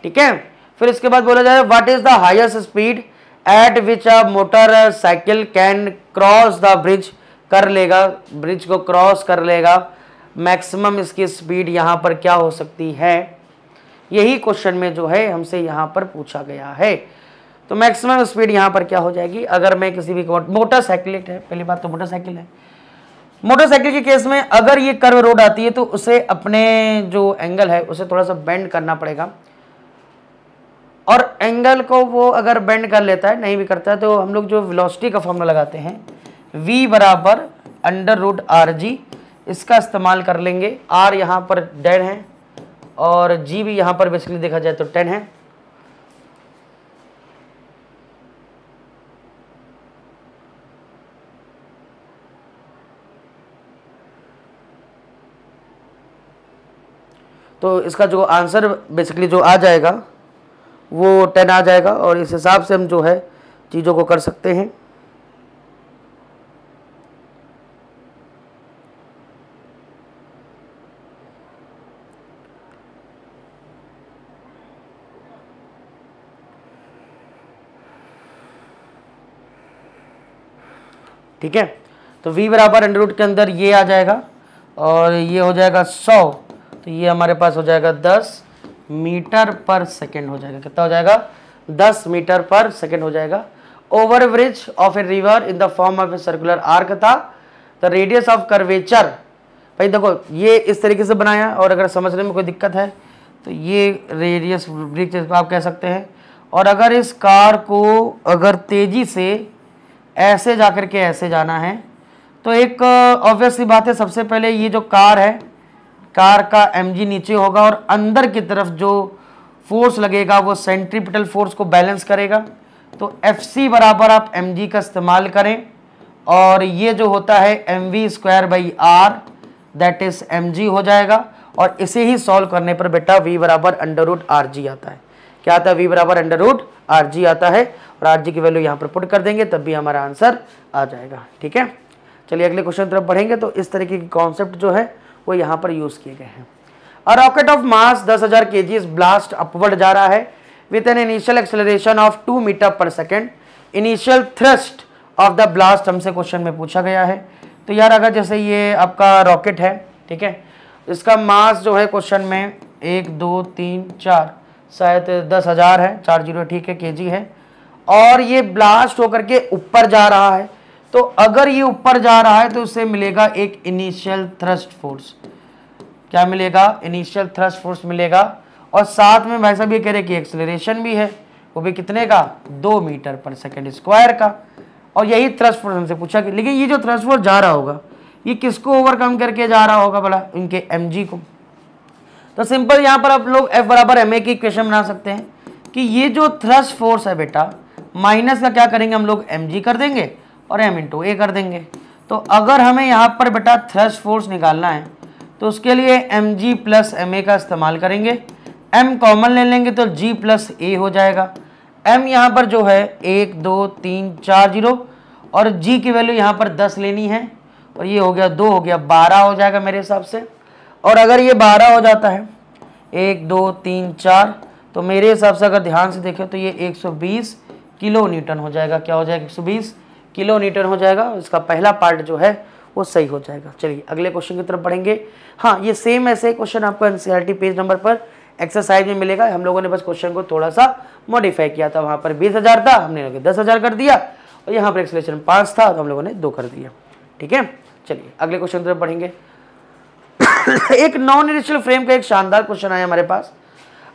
ठीक है। फिर इसके बाद बोला जाए what is the highest speed at which a motor cycle can cross the bridge, कर लेगा, ब्रिज को क्रॉस कर लेगा, मैक्सिमम इसकी स्पीड यहाँ पर क्या हो सकती है, यही क्वेश्चन में जो है हमसे यहाँ पर पूछा गया है। तो मैक्सिमम स्पीड यहाँ पर क्या हो जाएगी, अगर मैं किसी भी मोटरसाइकिल है, पहली बात तो मोटरसाइकिल है, मोटरसाइकिल के केस में अगर ये कर्व रोड आती है तो उसे अपने जो एंगल है उसे थोड़ा सा बेंड करना पड़ेगा, और एंगल को वो अगर बेंड कर लेता है, नहीं भी करता है, तो हम लोग जो वेलोसिटी का फॉर्मूला लगाते हैं v बराबर √rg, इसका इस्तेमाल कर लेंगे। r यहाँ पर डेड है और g भी यहाँ पर बेसिकली देखा जाए तो 10 है। तो इसका जो आंसर बेसिकली जो आ जाएगा वो 10 आ जाएगा, और इस हिसाब से हम जो है चीज़ों को कर सकते हैं। ठीक है, तो v बराबर अंडर के अंदर ये आ जाएगा और ये हो जाएगा 100, तो ये हमारे पास हो जाएगा 10 मीटर पर सेकेंड हो जाएगा। कितना हो जाएगा? 10 मीटर पर सेकेंड हो जाएगा। Over bridge of a river in the form of a circular arc था। द रेडियस ऑफ कर्वेचर, भाई देखो ये इस तरीके से बनाया, और अगर समझने में कोई दिक्कत है तो ये रेडियस ब्रिज आप कह सकते हैं। और अगर इस कार को अगर तेजी से ऐसे जाकर के ऐसे जाना है तो एक ऑब्वियसली बात है, सबसे पहले ये जो कार है, कार का mg नीचे होगा और अंदर की तरफ जो फोर्स लगेगा वो सेंट्रीपिटल फोर्स को बैलेंस करेगा। तो Fc बराबर आप mg का इस्तेमाल करें, और ये जो होता है mv²/r दैट इज mg हो जाएगा। और इसे ही सॉल्व करने पर बेटा v बराबर √rg आता है। क्या आता है? v बराबर √rg आता है, और rg की वैल्यू यहाँ पर पुट कर देंगे तब भी हमारा आंसर आ जाएगा। ठीक है, चलिए अगले क्वेश्चन की तरफ बढ़ेंगे। तो इस तरीके की कॉन्सेप्ट जो है वो यहाँ पर यूज किए गए हैं। A rocket of mass 10,000 kg blast upward जा रहा है with an initial acceleration of 2 metre per second. Initial thrust of the blast हमसे क्वेश्चन में पूछा गया है। तो यार अगर जैसे ये आपका रॉकेट है, ठीक है, इसका मास जो है क्वेश्चन में 1 2 3 4 शायद 10,000 है, 40 ठीक है केजी है, और ये ब्लास्ट होकर के ऊपर जा रहा है। तो अगर ये ऊपर जा रहा है तो उसे मिलेगा एक इनिशियल थ्रस्ट फोर्स। क्या मिलेगा? इनिशियल थ्रस्ट फोर्स मिलेगा, और साथ में भाई साहब ये कह रहे कि एक्सेलरेशन भी है, वो भी कितने का? 2 मीटर पर सेकेंड स्क्वायर का। और यही थ्रस्ट फोर्स हमसे पूछा कि लेकिन ये जो थ्रस्ट फोर्स जा रहा होगा ये किसको ओवरकम करके जा रहा होगा भला? इनके mg को। तो सिंपल यहाँ पर आप लोग F बराबर ma की इक्वेशन बना सकते हैं कि ये जो थ्रस्ट फोर्स है बेटा, माइनस का क्या करेंगे हम लोग? mg कर देंगे और m इंटू a कर देंगे। तो अगर हमें यहाँ पर बेटा थ्रस्ट फोर्स निकालना है तो उसके लिए mg प्लस ma का इस्तेमाल करेंगे। m कॉमन ले लेंगे तो g प्लस a हो जाएगा। m यहाँ पर जो है 1 2 3 4 0, और g की वैल्यू यहाँ पर 10 लेनी है, और ये हो गया 2 हो गया 12 हो जाएगा मेरे हिसाब से। और अगर ये 12 हो जाता है 1 2 3 4, तो मेरे हिसाब से अगर ध्यान से देखें तो ये 120 किलो न्यूटन हो जाएगा। क्या हो जाएगा? 120 किलो न्यूटन हो जाएगा। इसका पहला पार्ट जो है वो सही हो जाएगा। चलिए अगले क्वेश्चन की तरफ बढ़ेंगे। हाँ, ये सेम ऐसे क्वेश्चन आपको एनसीईआरटी पेज नंबर पर एक्सरसाइज में मिलेगा। हम लोगों ने बस क्वेश्चन को थोड़ा सा मॉडिफाई किया था। वहाँ पर 20,000 था, हमने 10,000 कर दिया, और यहाँ पर एक्सेलरेशन 5 था तो हम लोगों ने 2 कर दिया। ठीक है, चलिए अगले क्वेश्चन की तरफ बढ़ेंगे। एक नॉन इनिशियल फ्रेम का एक शानदार क्वेश्चन आया हमारे पास।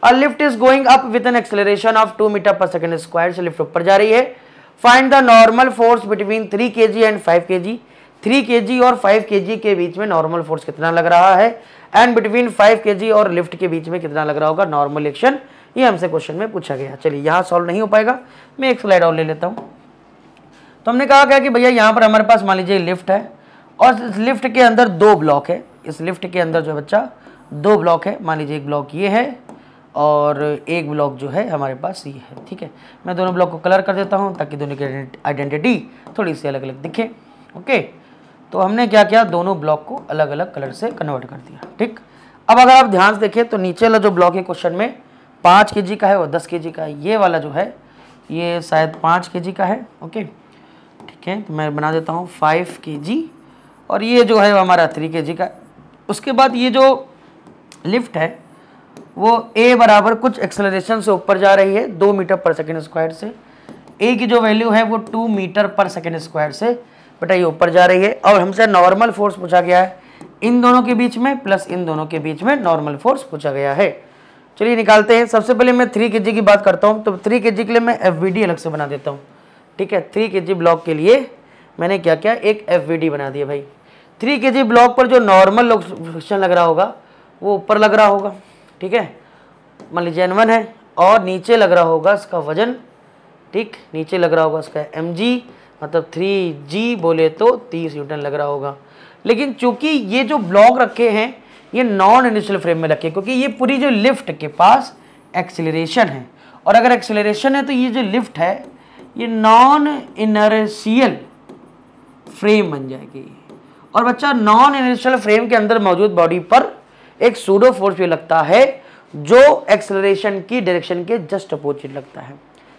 A lift is going up with an acceleration of 2 metre per second square. से लिफ्ट ऊपर जा रही है। Find the normal force between 3 kg and 5 kg। 3 kg और 5 kg के बीच में नॉर्मल फोर्स कितना लग रहा है, एंड बिटवीन 5 kg और लिफ्ट के बीच में कितना लग रहा होगा नॉर्मल एक्शन। ये हमसे क्वेश्चन में पूछा गया। चलिए यहाँ सॉल्व नहीं हो पाएगा, मैं एक स्लाइड और ले लेता हूँ। तो हमने कहा क्या कि भैया यहाँ पर हमारे पास मान लीजिए लिफ्ट है, और इस लिफ्ट के अंदर 2 ब्लॉक है। इस लिफ्ट के अंदर जो बच्चा 2 ब्लॉक है, मान लीजिए एक ब्लॉक ये है और एक ब्लॉक जो है हमारे पास ये है। ठीक है, मैं दोनों ब्लॉक को कलर कर देता हूँ ताकि दोनों की आइडेंटिटी थोड़ी सी अलग अलग दिखे। ओके, तो हमने क्या किया, दोनों ब्लॉक को अलग अलग कलर से कन्वर्ट कर दिया। ठीक, अब अगर आप ध्यान से देखें तो नीचे वाला जो ब्लॉक है क्वेश्चन में 5 kg का है और 10 kg का है। ये वाला जो है ये शायद 5 kg का है। ओके, ठीक है, तो मैं बना देता हूँ 5 kg, और ये जो है वो हमारा 3 kg का। उसके बाद ये जो लिफ्ट है वो a बराबर कुछ एक्सेलरेशन से ऊपर जा रही है 2 मीटर पर सेकेंड स्क्वायर से। a की जो वैल्यू है वो 2 मीटर पर सेकेंड स्क्वायर से बेटा ये ऊपर जा रही है, और हमसे नॉर्मल फोर्स पूछा गया है इन दोनों के बीच में प्लस इन दोनों के बीच में नॉर्मल फोर्स पूछा गया है। चलिए निकालते हैं। सबसे पहले मैं 3 kg की बात करता हूँ। तो 3 kg के लिए मैं FVD अलग से बना देता हूँ। ठीक है, 3 kg ब्लॉक के लिए मैंने क्या किया, एक FVD बना दिया भाई। 3 kg ब्लॉक पर जो नॉर्मल फ्रिक्शन लग रहा होगा वो ऊपर लग रहा होगा। ठीक है, मान लीजिए N1 है, और नीचे लग रहा होगा इसका वजन। ठीक, नीचे लग रहा होगा इसका mg, मतलब 3g बोले तो 30 न्यूटन लग रहा होगा। लेकिन चूंकि ये जो ब्लॉक रखे हैं ये नॉन इनिशियल फ्रेम में रखे, क्योंकि ये पूरी जो लिफ्ट के पास एक्सेलरेशन है, और अगर एक्सेलरेशन है तो ये जो लिफ्ट है ये नॉन इनर्शियल फ्रेम बन जाएगी। और बच्चा नॉन इनर्शियल फ्रेम के अंदर मौजूद बॉडी पर एक सूडो फोर्स भी लगता है जो एक्सेलरेशन की डायरेक्शन के जस्ट अपोजिट लगता है।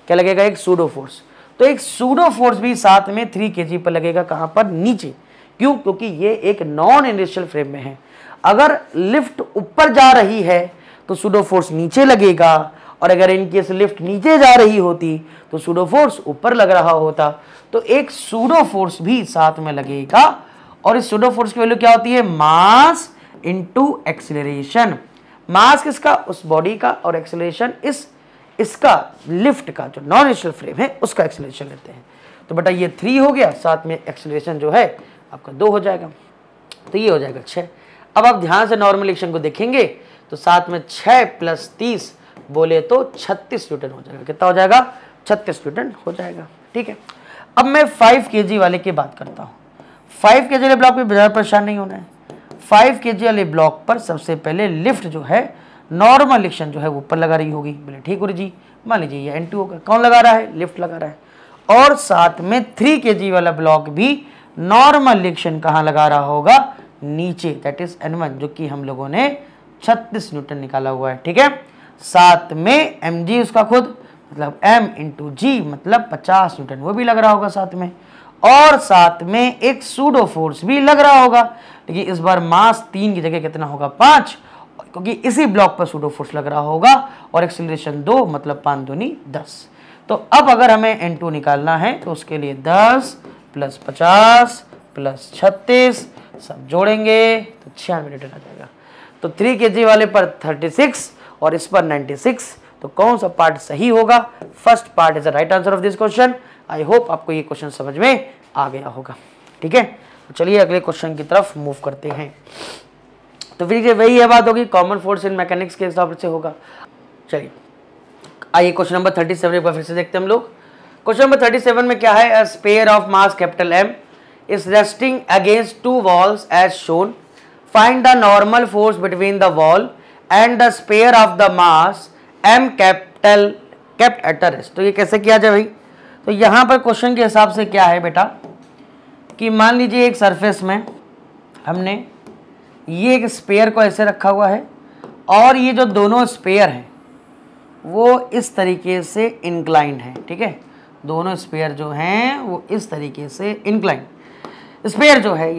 क्या लगेगा? एक सूडो फोर्स। तो एक सूडो फोर्स भी साथ में 3 kg पर लगेगा। कहां पर? नीचे। क्यों? क्योंकि ये एक नॉन इनर्शियल फ्रेम में है। अगर लिफ्ट ऊपर जा रही है तो सूडो फोर्स नीचे लगेगा, और अगर इनकेस लिफ्ट नीचे जा रही होती तो सूडो फोर्स ऊपर लग रहा होता, तो एक सूडो फोर्स भी साथ में लगेगा। और इस सूडो फोर्स की वैल्यू क्या होती है? Mass into acceleration. मास किसका? उस बॉडी का, और एक्सीलरेशन इसका लिफ्ट का जो नॉन इनिशियल फ्रेम है उसका एक्सीलरेशन लेते हैं। तो बेटा ये 3 हो गया, साथ में एक्सीलरेशन जो है आपका 2 हो जाएगा, तो ये हो जाएगा 6। अब आप ध्यान से नॉर्मल एक्शन को देखेंगे तो साथ में 6 + 30 बोले तो 36 न्यूटन हो जाएगा। कितना हो जाएगा? 36 न्यूटन हो जाएगा। ठीक है, अब मैं 5 kg वाले की बात करता हूँ। 5 kg वाले ब्लॉक में ज़्यादा परेशान नहीं होना है। 5 kg वाले ब्लॉक पर सबसे पहले लिफ्ट जो है नॉर्मल एक्शन जो है वो ऊपर लगा रही होगी। बोले ठीक गुरु जी, मान लीजिए ये N2 होगा। कौन लगा रहा है? लिफ्ट लगा रहा है। और साथ में 3 kg वाला ब्लॉक भी नॉर्मल एक्शन कहाँ लगा रहा होगा? नीचे, दैट इज N1, जो कि हम लोगों ने 36 न्यूटन निकाला हुआ है। ठीक है, साथ में mg उसका खुद, मतलब m × g मतलब 50 न्यूटन, वो भी लग रहा होगा साथ में। और साथ में एक सूडो फोर्स भी लग रहा होगा, लेकिन इस बार मास 3 की जगह कितना होगा? 5, क्योंकि इसी ब्लॉक पर सूडो फोर्स लग रहा होगा। और एक्सीलरेशन 2 मतलब 5 दूनी 10। तो अब अगर हमें N2 निकालना है तो उसके लिए 10 + 50 + 36 सब जोड़ेंगे तो 96 न्यूटन आ जाएगा। तो 3 kg वाले पर 36 और इस पर 96, तो कौन सा पार्ट सही होगा? First part is the right answer of this question. I hope आपको ये क्वेश्चन समझ में आ गया होगा। ठीक है, तो चलिए अगले क्वेश्चन की तरफ मूव करते हैं। तो फिर वही है बात होगी, कॉमन फोर्स इन मैकेनिक्स के हिसाब से होगा। चलिए आइए क्वेश्चन नंबर 37 एक बार फिर से देखते हैं हम लोग। क्वेश्चन नंबर 37 में क्या है? A sphere of mass M is resting against 2 walls as shown. Find the normal force between the wall and the sphere of the mass M kept at a rest. तो ये कैसे किया जाए भाई? तो यहाँ पर क्वेश्चन के हिसाब से क्या है बेटा कि मान लीजिए एक सरफेस में हमने ये एक स्पेयर को ऐसे रखा हुआ है और ये जो दोनों स्पेयर हैं वो इस तरीके से इंक्लाइंड है। ठीक है, दोनों स्पेयर जो हैं वो इस तरीके से इंक्लाइंड, स्पेयर जो है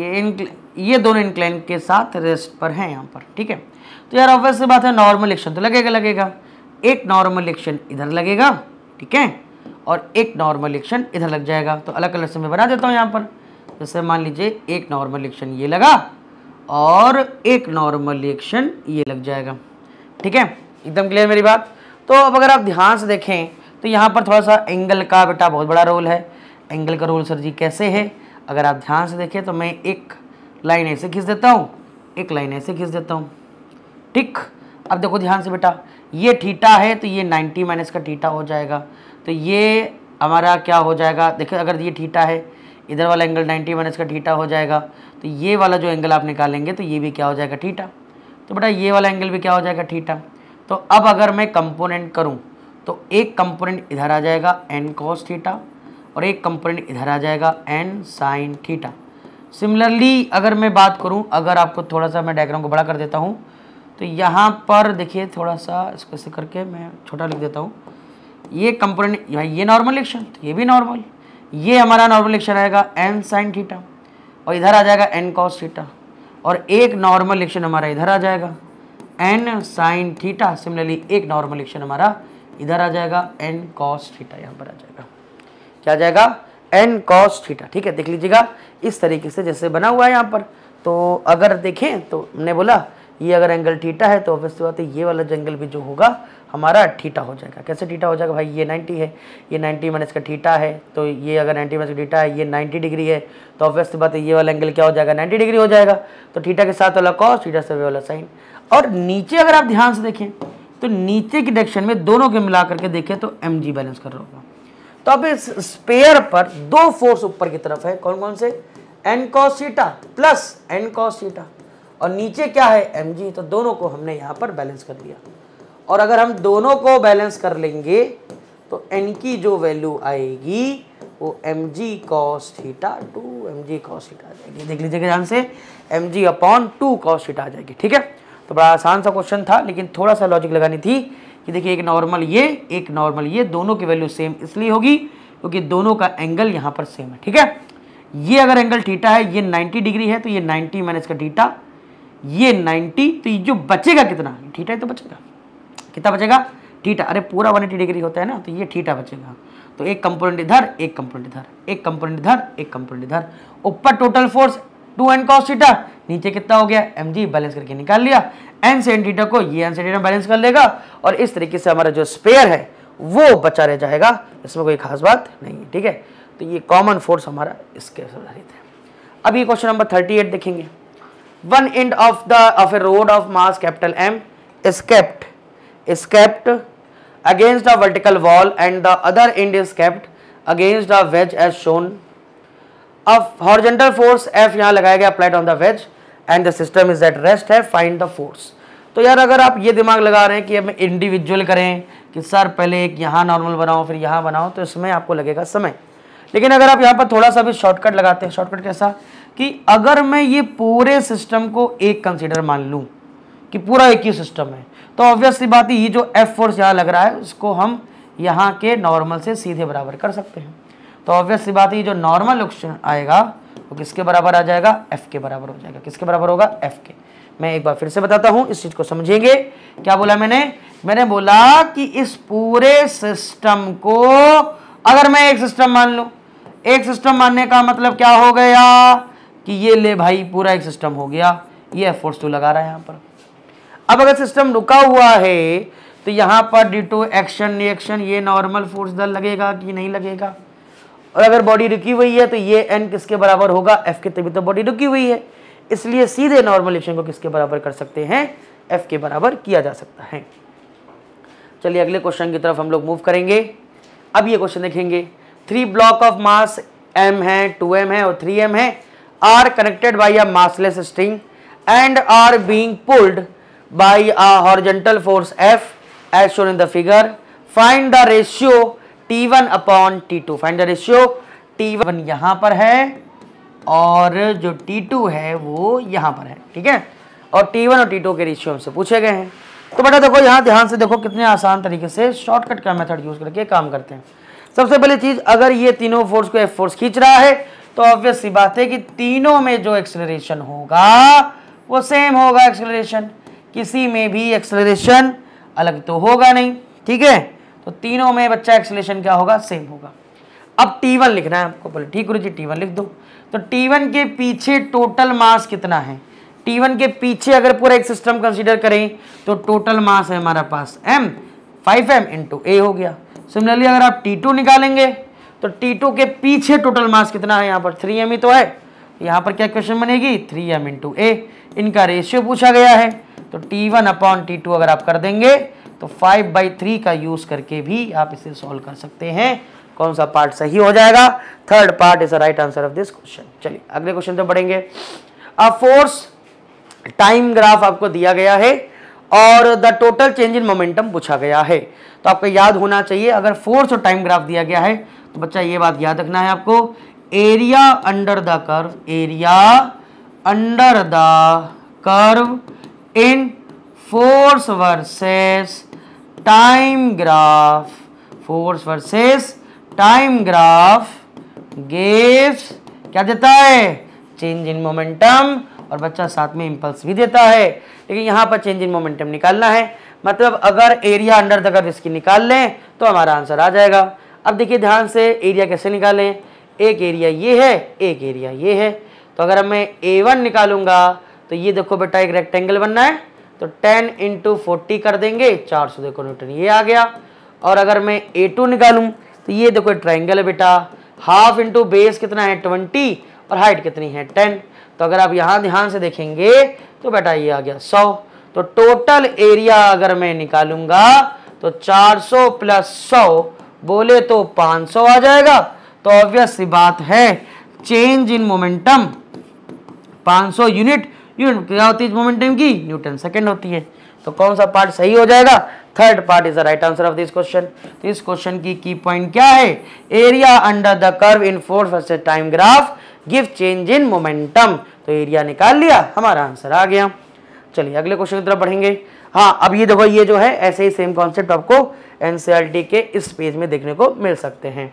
ये दोनों इंक्लाइन के साथ रेस्ट पर हैं यहाँ पर। ठीक है, तो यार ऑब्वियस सी बात है, नॉर्मल एक्शन तो लगेगा। एक नॉर्मल एक्शन इधर लगेगा, ठीक है, और एक नॉर्मल एक्शन इधर लग जाएगा। तो अलग अलग से मैं बना देता हूँ यहाँ पर। जैसे मान लीजिए एक नॉर्मल एक्शन ये लगा और एक नॉर्मल एक्शन ये लग जाएगा। ठीक है, एकदम क्लियर मेरी बात। तो अब अगर आप ध्यान से देखें तो यहाँ पर थोड़ा सा एंगल का बेटा बहुत बड़ा रोल है। एंगल का रोल सर जी कैसे है? अगर आप ध्यान से देखें तो मैं एक लाइन ऐसे खींच देता हूँ, एक लाइन ऐसे खींच देता हूँ। ठीक, अब देखो ध्यान से बेटा, ये थीटा है तो ये 90 माइनस का थीटा हो जाएगा। तो ये हमारा क्या हो जाएगा? देखो अगर ये थीटा है, इधर वाला एंगल 90 माइनस का थीटा हो जाएगा। तो ये वाला जो एंगल आप निकालेंगे तो ये भी क्या हो जाएगा? थीटा। तो बेटा ये वाला एंगल भी क्या हो जाएगा? थीटा। तो अब अगर मैं कंपोनेंट करूँ तो एक कंपोनेंट इधर आ जाएगा n cos थीटा और एक कंपोनेंट इधर आ जाएगा n sin थीटा। सिमिलरली अगर मैं बात करूं, अगर आपको थोड़ा सा मैं डायग्राम को बड़ा कर देता हूं तो यहाँ पर देखिए थोड़ा सा इसको ऐसे करके मैं छोटा लिख देता हूं। ये कंपोनेंट ये नॉर्मल एक्शन, तो ये भी नॉर्मल, ये हमारा नॉर्मल एक्शन आएगा n sin थीटा और इधर आ जाएगा n cos थीटा और एक नॉर्मल एक्शन हमारा इधर आ जाएगा n sin थीटा। सिमिलरली एक नॉर्मल एक्शन हमारा इधर आ जाएगा n cos थीटा, यहाँ पर आ जाएगा। क्या जाएगा? n cos theta. ठीक है, देख लीजिएगा इस तरीके से जैसे बना हुआ है यहाँ पर। तो अगर देखें तो हमने बोला ये अगर एंगल थीटा है तो ऑब्वियसली बात है ये वाला एंगल भी जो होगा हमारा थीटा हो जाएगा। कैसे थीटा हो जाएगा भाई? ये 90 है, ये 90 माइनस का थीटा है, तो ये अगर 90 माइनस का थीटा है, ये 90 डिग्री है, तो ऑब्वियसली बात है ये वाला एंगल क्या हो जाएगा? 90 डिग्री हो जाएगा। तो थीटा के साथ वाला कॉस, थीटा से वाला साइन। और नीचे अगर आप ध्यान से देखें तो नीचे की डायरेक्शन में दोनों के मिला करके देखें तो mg बैलेंस कर रहा होगा। तो अब इस स्पेयर पर 2 फोर्स ऊपर की तरफ है, कौन कौन से? n cos theta plus n cos theta और नीचे क्या है? mg। तो दोनों को हमने यहाँ पर बैलेंस कर दिया। और अगर हम दोनों को बैलेंस कर लेंगे तो n की जो वैल्यू आएगी वो mg cos theta 2 mg cos theta आ जाएगी। देख लीजिएगा ध्यान से, mg/2 cos थीटा आ जाएगी। ठीक है, तो बड़ा आसान सा क्वेश्चन था, लेकिन थोड़ा सा लॉजिक लगानी थी कि देखिए एक नॉर्मल ये, एक नॉर्मल ये, दोनों की वैल्यू सेम इसलिए होगी क्योंकि दोनों का एंगल यहाँ पर सेम है। ठीक है, ये अगर एंगल थीटा है, ये 90 डिग्री है, तो ये 90 माइनस का थीटा, ये 90, तो ये जो बचेगा कितना? थीटा ही तो बचेगा। कितना बचेगा? थीटा, अरे पूरा 180 डिग्री होता है ना, तो ये थीटा बचेगा। तो एक कंपोनेंट इधर, एक कंपोनेंट इधर, एक कंपोनेंट इधर, एक कंपोनेंट इधर। ऊपर total force 2n cos theta, नीचे कितना हो गया mg, बैलेंस करके निकाल लिया। n sin थीटा को ये n sin थीटा बैलेंस कर लेगा और इस तरीके से हमारा जो स्पेयर है वो बचा रह जाएगा, इसमें कोई खास बात नहीं है, ठीक है। तो ये कॉमन फोर्स हमारा इसके आधारित है। अब ये क्वेश्चन नंबर 38 देखेंगे। One end of A road of mass capital M is kept against a vertical wall and the other end is kept against a wedge as shown. अब horizontal force F यहाँ लगाया गया applied on the wedge and the system is at rest है, find the force। तो यार अगर आप ये दिमाग लगा रहे हैं कि हमें इंडिविजुअल करें कि सर पहले एक यहाँ नॉर्मल बनाओ फिर यहाँ बनाओ, तो इसमें आपको लगेगा समय। लेकिन अगर आप यहाँ पर थोड़ा सा भी शॉर्टकट लगाते हैं, शॉर्टकट कैसा कि अगर मैं ये पूरे सिस्टम को एक कंसीडर मान लूँ कि पूरा एक ही सिस्टम है, तो ऑब्वियस सी बात है ये जो F फोर्स यहाँ लग रहा है उसको हम यहाँ के नॉर्मल से सीधे बराबर कर सकते हैं। तो ऑब्वियस सी बात है ये जो नॉर्मल ऑप्शन आएगा वो किसके बराबर आ जाएगा, F के बराबर हो जाएगा। किसके बराबर होगा, F के। मैं एक बार फिर से बताता हूँ, इस चीज़ को समझेंगे। क्या बोला मैंने बोला कि इस पूरे सिस्टम को अगर मैं एक सिस्टम मान लूँ, एक सिस्टम मानने का मतलब क्या हो गया कि ये ले भाई पूरा एक सिस्टम हो गया, ये F फोर्स 2 लगा रहा है यहाँ पर। अब अगर सिस्टम रुका हुआ है तो यहाँ पर ड्यू टू एक्शन रिएक्शन ये नॉर्मल फोर्स दल लगेगा कि नहीं लगेगा, और अगर बॉडी रुकी हुई है तो ये n किसके बराबर होगा, F के, तभी तो बॉडी रुकी हुई है, इसलिए सीधे नॉर्मल एक्शन को किसके बराबर कर सकते हैं, F के बराबर किया जा सकता है। चलिए अगले क्वेश्चन की तरफ हम लोग मूव करेंगे। अब ये क्वेश्चन देखेंगे, 3 ब्लॉक ऑफ मास m है, 2m है और 3m है, are connected by a massless string and are being pulled by a horizontal force F as shown in the figure. Find the ratio T1 upon T2. Find the ratio T1 यहाँ पर है और जो T2 है वो यहाँ पर है, ठीक है। और T1 और T2 के रेशियो हमसे पूछे गए हैं। तो बेटा देखो यहाँ ध्यान से देखो कितने आसान तरीके से शॉर्टकट का मेथड यूज करके काम करते हैं। सबसे पहली चीज, अगर ये तीनों फोर्स को F फोर्स खींच रहा है तो ऑब्वियस सी बात है कि तीनों में जो एक्सेलरेशन होगा वो सेम होगा एक्सेलरेशन, किसी में भी एक्सेलरेशन अलग तो होगा नहीं, ठीक है। तो तीनों में बच्चा एक्सेलरेशन क्या होगा, सेम होगा। अब T1 लिखना है आपको, बोले ठीक गुरुजी T1 लिख दो। तो T1 के पीछे टोटल मास कितना है, T1 के पीछे अगर पूरा एक सिस्टम कंसीडर करें तो टोटल मास है हमारा पास m, 5m इंटू a हो गया। सिमिलरली अगर आप T2 निकालेंगे तो T2 के पीछे टोटल मास कितना है, यहाँ पर 3m ही तो है, यहाँ पर क्या क्वेश्चन बनेगी, 3m इंटू a। इनका रेशियो पूछा गया है तो T1 अपॉन T2 अगर आप कर देंगे तो 5/3 का यूज करके भी आप इसे सॉल्व कर सकते हैं। कौन सा पार्ट सही हो जाएगा, third part is the right answer of this question. चलिए अगले क्वेश्चन तो बढ़ेंगे। फोर्स टाइम ग्राफ आपको दिया गया है और the total change in momentum पूछा गया है। तो आपको याद होना चाहिए, अगर फोर्स और टाइम ग्राफ दिया गया है तो बच्चा ये बात याद रखना है आपको, area under the curve, area under the curve in force versus time graph, force versus time graph gives क्या देता है, चेंज इन मोमेंटम, और बच्चा साथ में इंपल्स भी देता है। लेकिन यहाँ पर चेंज इन मोमेंटम निकालना है, मतलब अगर एरिया अंडर द कर्व इसकी निकाल लें तो हमारा आंसर आ जाएगा। अब देखिए ध्यान से, एरिया कैसे निकालें, एक एरिया ये है, एक एरिया ये है। तो अगर अब मैं A1 निकालूंगा तो ये देखो बेटा एक रेक्टेंगल बनना है तो 10 इंटू 40 कर देंगे, 400 देखो न्यूटन ये आ गया। और अगर मैं A2 निकालूं तो ये देखो ट्राइंगल है बेटा, हाफ इंटू बेस कितना है 20 और हाइट कितनी है 10। तो अगर आप यहाँ ध्यान से देखेंगे तो बेटा ये आ गया 100। तो टोटल एरिया अगर मैं निकालूंगा तो 400 प्लस 100 बोले तो 500 आ जाएगा। तो ऑब्वियस सी बात है चेंज इन मोमेंटम 500 यूनिट क्या होती है मोमेंटम की, न्यूटन सेकंड होती है। तो कौन सा पार्ट सही हो जाएगा, third part is the right answer of this question. तो इस क्वेश्चन की पॉइंट क्या है, area under the curve in force versus time graph give change in momentum. तो एरिया निकाल लिया, हमारा आंसर आ गया। चलिए अगले क्वेश्चन की तरफ बढ़ेंगे। हाँ अब ये देखो, ये जो है ऐसे ही सेम कॉन्सेप्ट आपको एनसीईआरटी के इस पेज में देखने को मिल सकते हैं।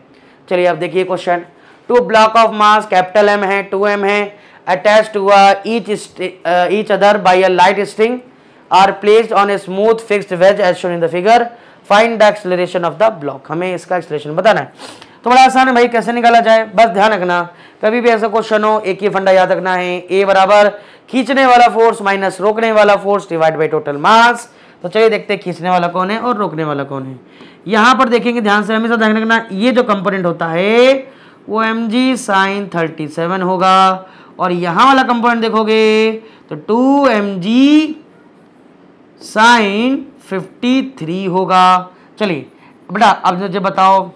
चलिए अब देखिए question, 2 block of mass capital M है, 2m है, attached to each other by a light string are placed on a smooth fixed wedge as shown in the figure. Find the acceleration of the block, हमें इसका acceleration बताना है। तो बड़ा आसान है भाई, कैसे निकाला जाए, बस ध्यान रखना कभी भी ऐसा क्वेश्चन हो एक ही फंडा याद रखना है, ए बराबर खींचने वाला फोर्स माइनस रोकने वाला force divide by total mass. तो चलिए देखते हैं खींचने वाला कौन है और रोकने वाला कौन है। यहाँ पर देखेंगे ध्यान से, हमेशा ध्यान रखना ये जो कंपोनेंट होता है वो mg sin 37 होगा, और यहाँ वाला कंपोनेंट देखोगे तो 2mg sin 53 होगा। चलिए बेटा अब मुझे बताओ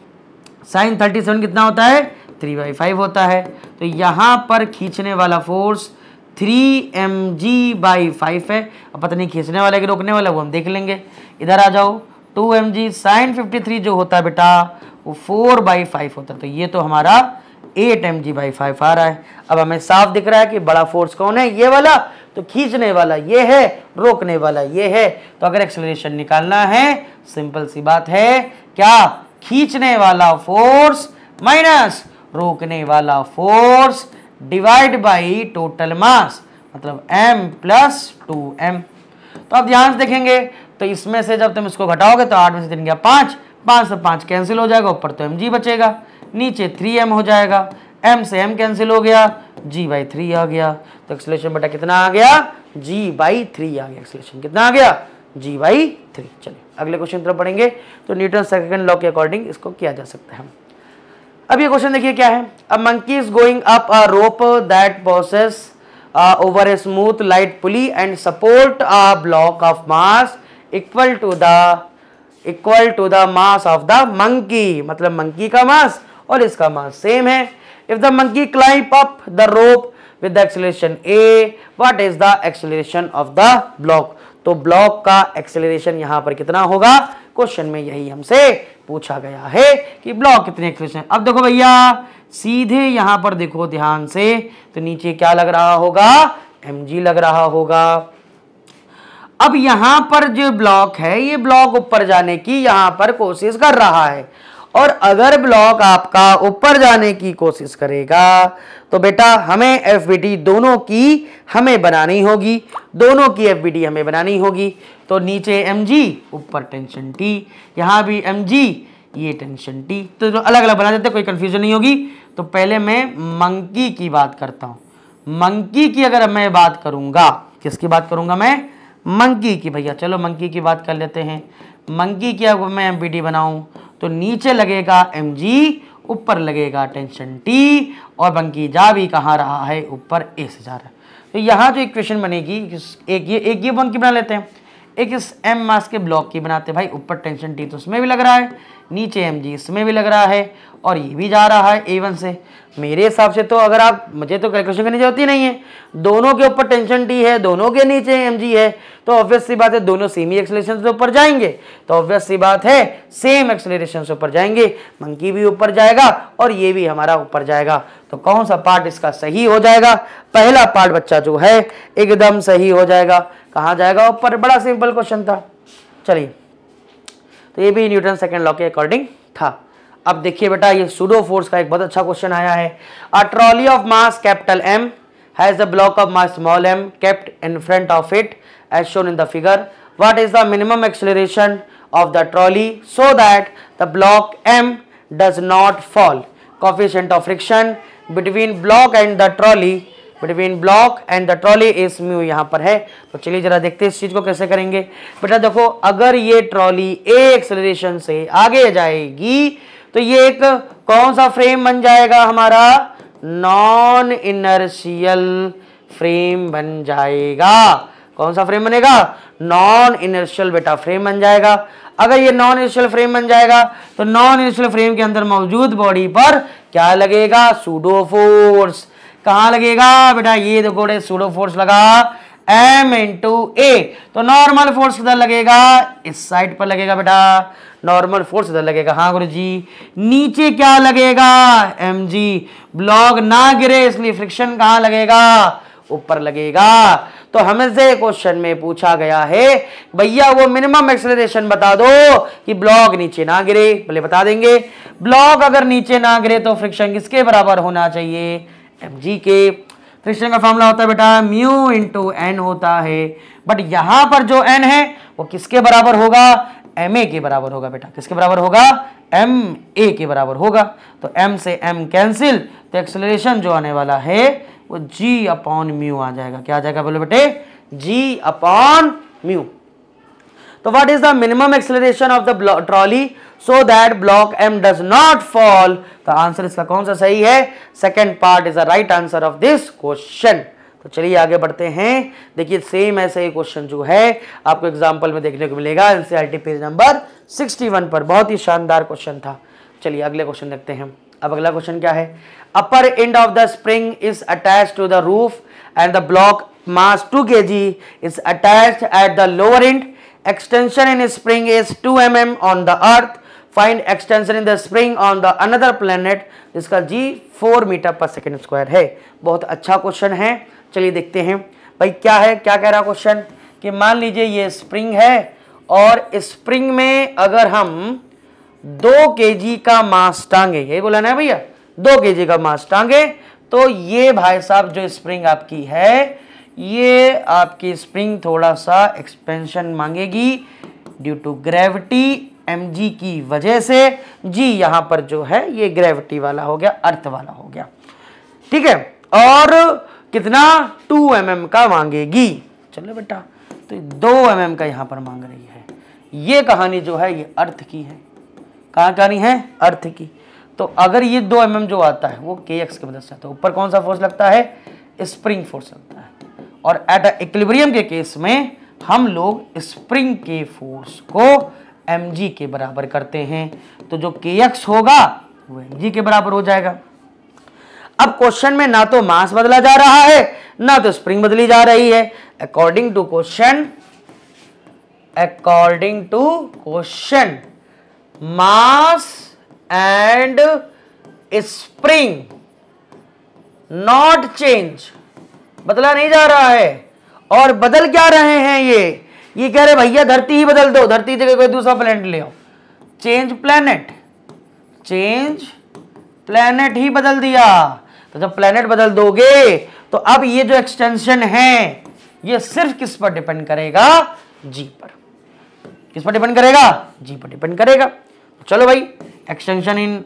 sin 37 कितना होता है, 3/5 होता है। तो यहाँ पर खींचने वाला फोर्स 3mg/5 है। अब पता नहीं खींचने वाला कि रोकने वाला, वो हम देख लेंगे। इधर आ जाओ, 2mg sin 53 जो होता है बेटा वो 4/5 होता है। तो ये तो हमारा 8mg/5 आ रहा है। अब हमें साफ दिख रहा है कि बड़ा फोर्स कौन है, ये वाला, तो खींचने वाला ये है, रोकने वाला ये है। तो अगर एक्सेलरेशन निकालना है सिंपल सी बात है, क्या, खींचने वाला फोर्स माइनस रोकने वाला force divide by total mass, मतलब m + 2m। तो अब ध्यान से देखेंगे तो इसमें से जब तुम इसको घटाओगे तो 8 में से 3 गया 5, 5 से 5 कैंसिल हो जाएगा, ऊपर तो mg बचेगा, नीचे 3m हो जाएगा, m से m कैंसिल हो गया, g/3 आ गया। तो एक्सेलरेशन बेटा कितना आ गया, g/3 आ गया। एक्सेलरेशन कितना आ गया, g/3। चलिए अगले क्वेश्चन तरफ पढ़ेंगे। तो न्यूटन सेकंड लॉ के अकॉर्डिंग इसको किया जा सकता है। अब ये क्वेश्चन देखिए क्या है, a monkey is going up a rope that passes over a smooth light pulley and support a block of mass equal to the mass of the monkey, मतलब मंकी का मास और इसका मास सेम है। If the monkey climb up the rope with the acceleration a, what is the acceleration of the block. तो block का acceleration यहां पर कितना होगा, क्वेश्चन में यही हमसे पूछा गया है कि ब्लॉक कितने एक्सेलरेशन। अब देखो भैया सीधे यहां पर देखो ध्यान से, तो नीचे क्या लग रहा होगा, mg लग रहा होगा। अब यहां पर जो ब्लॉक है ये ब्लॉक ऊपर जाने की यहां पर कोशिश कर रहा है, और अगर ब्लॉक आपका ऊपर जाने की कोशिश करेगा तो बेटा हमें FBD दोनों की हमें बनानी होगी, दोनों की FBD हमें बनानी होगी। तो नीचे mg, ऊपर टेंशन T, यहाँ भी mg, ये टेंशन T, तो जो अलग अलग बना देते कोई कंफ्यूजन नहीं होगी। तो पहले मैं मंकी की बात करता हूँ। मंकी की अगर मैं बात करूँगा, किसकी बात करूँगा मैं, मंकी की। भैया चलो मंकी की बात कर लेते हैं। मंकी की अगर मैं FBD बनाऊँ तो नीचे लगेगा mg, ऊपर लगेगा टेंशन T, और मंकी जा भी कहाँ रहा है, ऊपर A से जा रहा है। तो यहाँ जो इक्वेशन बनेगी, एक ये मंकी बना लेते हैं, एक इस m मास के ब्लॉक की बनाते हैं। भाई ऊपर टेंशन T तो उसमें भी लग रहा है, नीचे mg इसमें भी लग रहा है, और ये भी जा रहा है A1 से। मेरे हिसाब से तो अगर आप, मुझे तो कैलकुलेशन करनी जरूरत ही नहीं है, दोनों के ऊपर टेंशन T है, दोनों के नीचे mg है, तो ऑब्वियस सी बात है दोनों सेम ही एक्सेलरेशन से ऊपर जाएंगे। तो ऑब्वियस सी बात है सेम एक्सेलरेशन से ऊपर जाएंगे, मंकी भी ऊपर जाएगा और ये भी हमारा ऊपर जाएगा। तो कौन सा पार्ट इसका सही हो जाएगा, पहला पार्ट बच्चा जो है एकदम सही हो जाएगा। कहाँ जाएगा, ऊपर। बड़ा सिंपल क्वेश्चन था। चलिए तो ये भी न्यूटन सेकंड लॉ के अकॉर्डिंग था। अब देखिए बेटा ये सूडो फोर्स का एक बहुत अच्छा क्वेश्चन आया है। A trolley of mass capital M has the block of mass small m kept in front of it as shown in the figure. What is the minimum acceleration of the trolley so that the block M does not fall. Coefficient of friction between block and the trolley is mu यहाँ पर है। तो चलिए जरा देखते हैं इस चीज को कैसे करेंगे। बेटा देखो अगर ये ट्रॉली a एक्सेलरेशन से आगे जाएगी तो ये एक कौन सा फ्रेम बन जाएगा, हमारा नॉन इनर्शियल फ्रेम बन जाएगा। कौन सा फ्रेम बनेगा, नॉन इनर्शियल बेटा फ्रेम बन जाएगा। अगर ये नॉन इनर्शियल फ्रेम बन जाएगा तो नॉन इनर्शियल फ्रेम के अंदर मौजूद बॉडी पर क्या लगेगा, सूडो फोर्स। कहाँ लगेगा बेटा, ये देखो सूडो फोर्स लगा M × A। तो नॉर्मल फोर्स किधर लगेगा, इस साइड पर लगेगा बेटा, नॉर्मल फोर्स इधर लगेगा। हाँ गुरु जी, नीचे क्या लगेगा, mg। ब्लॉक ना गिरे इसलिए फ्रिक्शन कहाँ लगेगा, ऊपर लगेगा। तो हमसे क्वेश्चन में पूछा गया है भैया वो मिनिमम एक्सेलरेशन बता दो कि ब्लॉक नीचे ना गिरे। बोले बता देंगे। ब्लॉक अगर नीचे ना गिरे तो फ्रिक्शन किसके बराबर होना चाहिए, mg के। फ्रिक्शन का फॉर्मूला होता है बेटा μ × n होता है, बट यहां पर जो n है वो किसके बराबर होगा, एम ए के बराबर होगा बेटा। किसके बराबर होगा? एम ए के बराबर होगा। तो एम से एम कैंसिल, तो एक्सेलरेशन जो आने वाला है वो जी अपॉन म्यू आ जाएगा। क्या आ जाएगा बोलो बेटे? G upon mu. तो what is the minimum acceleration of the trolley so that block M does not fall? तो आंसर इसका कौन सा सही है? Second part is the right answer of this question. तो चलिए आगे बढ़ते हैं। देखिए सेम ऐसे ही क्वेश्चन जो है आपको एग्जाम्पल में देखने को मिलेगा एनसीईआरटी पेज नंबर 61 पर। बहुत ही शानदार क्वेश्चन था। चलिए अगले क्वेश्चन देखते हैं। अब अगला क्वेश्चन क्या है? Upper end of the spring is attached to the roof and the block mass 2 kg is attached at the lower end. Extension in spring is 2 mm on the earth. Find extension in the spring on the another planet. जिसका G 4 metre per second square है। बहुत अच्छा question है। चलिए देखते हैं भाई क्या है, क्या कह रहा क्वेश्चन कि मान लीजिए ये स्प्रिंग है और स्प्रिंग में अगर हम 2 kg का मास टांगे, यही बोला ना भैया, 2 kg का मास टांगे, तो ये भाई साहब जो स्प्रिंग आपकी है, ये आपकी स्प्रिंग थोड़ा सा एक्सपेंशन मांगेगी ड्यू टू ग्रेविटी mg की वजह से। g यहां पर जो है ये ग्रेविटी वाला हो गया, अर्थ वाला हो गया, ठीक है। और कितना? 2 mm का मांगेगी। चलो बेटा, तो 2 mm का यहां पर मांग रही है। ये कहानी जो है ये अर्थ की है। कहाँ कहानी है? अर्थ की। तो अगर ये 2 mm जो आता है वो kx की मदद से आता है। ऊपर कौन सा फोर्स लगता है? स्प्रिंग फोर्स लगता है। और एट इक्विलिब्रियम के केस में हम लोग स्प्रिंग के फोर्स को mg के बराबर करते हैं। तो जो kx होगा वो mg के बराबर हो जाएगा। अब क्वेश्चन में ना तो मास बदला जा रहा है ना तो स्प्रिंग बदली जा रही है। According to question mass and spring not change, बदला नहीं जा रहा है। और बदल क्या रहे हैं? ये कह रहे भैया धरती ही बदल दो, धरती जगह कोई दूसरा प्लेनेट ले आओ। चेंज प्लेनेट ही बदल दिया। तो जब प्लेनेट बदल दोगे तो अब ये जो एक्सटेंशन है ये सिर्फ किस पर डिपेंड करेगा? जी पर। किस पर डिपेंड करेगा? जी पर डिपेंड करेगा। चलो भाई, extension in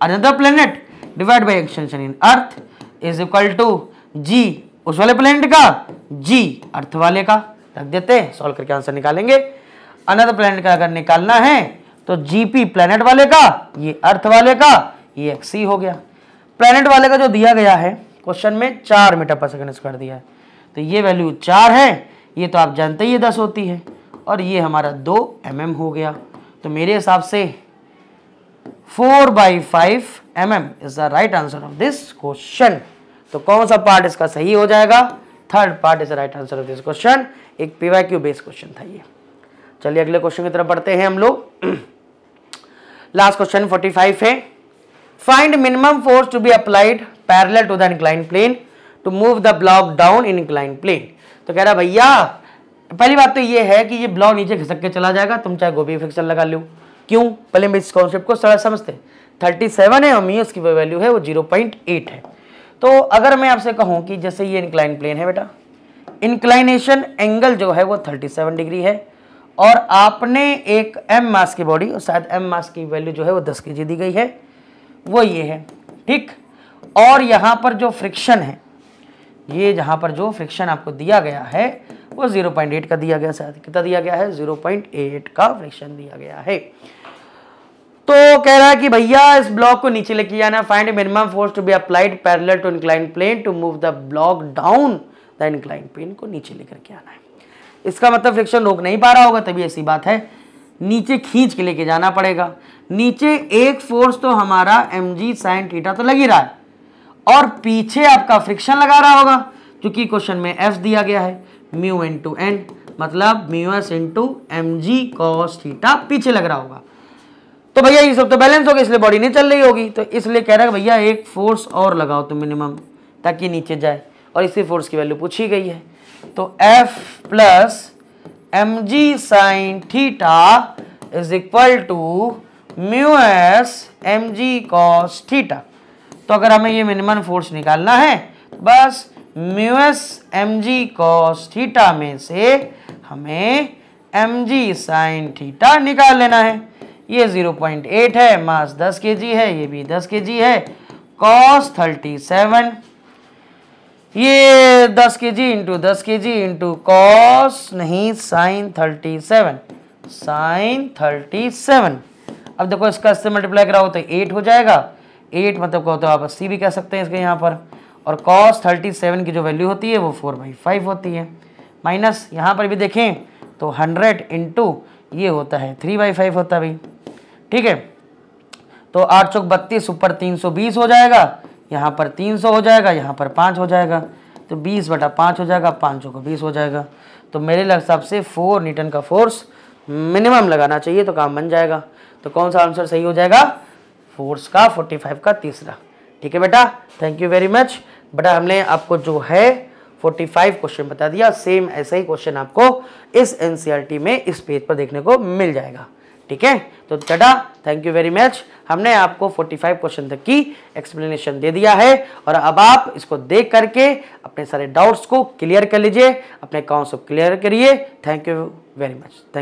another planet divide by extension in earth is equal to g उस वाले प्लेनेट का, जी अर्थ वाले का। रख देते हैं, सॉल्व करके आंसर निकालेंगे। अनदर प्लेनेट का अगर निकालना है तो जीपी प्लेनेट वाले का, ये अर्थ वाले का, ये एक्सी हो गया। प्लेनेट वाले का जो दिया गया है क्वेश्चन में 4 मीटर पर सेकंड स्क्वायर दिया है, तो ये वैल्यू 4 है। ये तो आप जानते ही 10 होती है, और ये हमारा 2 mm हो गया। तो मेरे हिसाब से 4/5 mm is the right answer of this question. तो कौन सा पार्ट इसका सही हो जाएगा? Third part is the right answer of this question. एक पीवाईक्यू बेस्ड क्वेश्चन था ये। चलिए अगले क्वेश्चन की तरफ बढ़ते हैं हम लोग। लास्ट क्वेश्चन 45 है। Find minimum force to be applied parallel to the incline plane to move the block down in incline plane. तो कह रहा भैया पहली बात तो ये है कि ये ब्लॉक नीचे खिसक के चला जाएगा, तुम चाहे गोभी फ्रिक्शन लगा लो। क्यों? पहले हम इस कॉन्सेप्ट को सरल समझते। 37 है और म्यूस की वैल्यू है वो 0.8 है। तो अगर मैं आपसे कहूं कि जैसे ये इंक्लाइन प्लेन है बेटा, इंक्लाइनेशन एंगल जो है वो 37 डिग्री है, और आपने एक m मास की बॉडी, और शायद m मास की वैल्यू जो है वो 10 kg दी गई है, वो ये है, ठीक। और यहाँ पर जो फ्रिक्शन है, ये जहाँ पर जो फ्रिक्शन आपको दिया गया है वो 0.8 का दिया गया, शायद कितना दिया गया है? 0.8 का फ्रिक्शन दिया गया है। तो कह रहा है कि भैया इस ब्लॉक को नीचे लेके जाना। Find minimum force to be applied parallel to incline plane to move the block down the incline plane, को नीचे लेकर के आना है। इसका मतलब फ्रिक्शन रोक नहीं पा रहा होगा, तभी ऐसी बात है, नीचे खींच के लेके जाना पड़ेगा। नीचे एक फोर्स तो हमारा mg sin थीटा तो लग ही रहा है, और पीछे आपका फ्रिक्शन लगा रहा होगा, क्योंकि क्वेश्चन में f दिया गया है म्यू इंटू एन, मतलब mu S into mg cos theta पीछे लग रहा होगा। तो भैया ये सब तो बैलेंस होगा, इसलिए बॉडी नहीं चल रही होगी। तो इसलिए कह रहा है भैया एक फोर्स और लगाओ तो मिनिमम, ताकि नीचे जाए, और इसी फोर्स की वैल्यू पूछी गई है। तो F plus mg sin theta is equal to mu S mg cos theta. तो अगर हमें ये मिनिमम फोर्स निकालना है, बस mu S mg cos theta में से हमें mg sin थीटा निकाल लेना है। ये 0.8 है, मास 10 kg है, ये भी 10 kg है। cos 37, ये 10 kg into 10 kg into cos नहीं साइन 37, साइन 37। अब देखो इसका इससे मल्टीप्लाई कराओ तो 8 हो जाएगा। 8 मतलब कहो तो आप 80 भी कह सकते हैं इसके यहाँ पर। और cos 37 की जो वैल्यू होती है वो 4/5 होती है। माइनस यहाँ पर भी देखें तो 100 इंटू ये होता है 3/5 होता है भाई। ठीक है, तो 8 चौक 32 ऊपर 320 हो जाएगा, यहाँ पर 300 हो जाएगा, यहाँ पर 5 हो जाएगा, तो 20/5 हो जाएगा, 5 चौक 20 हो जाएगा। तो मेरे हिसाब से 4 न्यूटन का फोर्स मिनिमम लगाना चाहिए तो काम बन जाएगा। तो कौन सा आंसर सही हो जाएगा? फोर्स का 45 का तीसरा। ठीक है बेटा, थैंक यू वेरी मच। बेटा हमने आपको जो है 45 क्वेश्चन बता दिया, सेम ऐसा ही क्वेश्चन आपको इस एनसीईआरटी में इस पेज पर देखने को मिल जाएगा। ठीक है, तो बेटा थैंक यू वेरी मच। हमने आपको 45 क्वेश्चन तक की एक्सप्लेनेशन दे दिया है और अब आप इसको देख करके अपने सारे डाउट्स को क्लियर कर लीजिए, अपने कॉन्सेप्ट क्लियर करिए। Thank you very much. Thank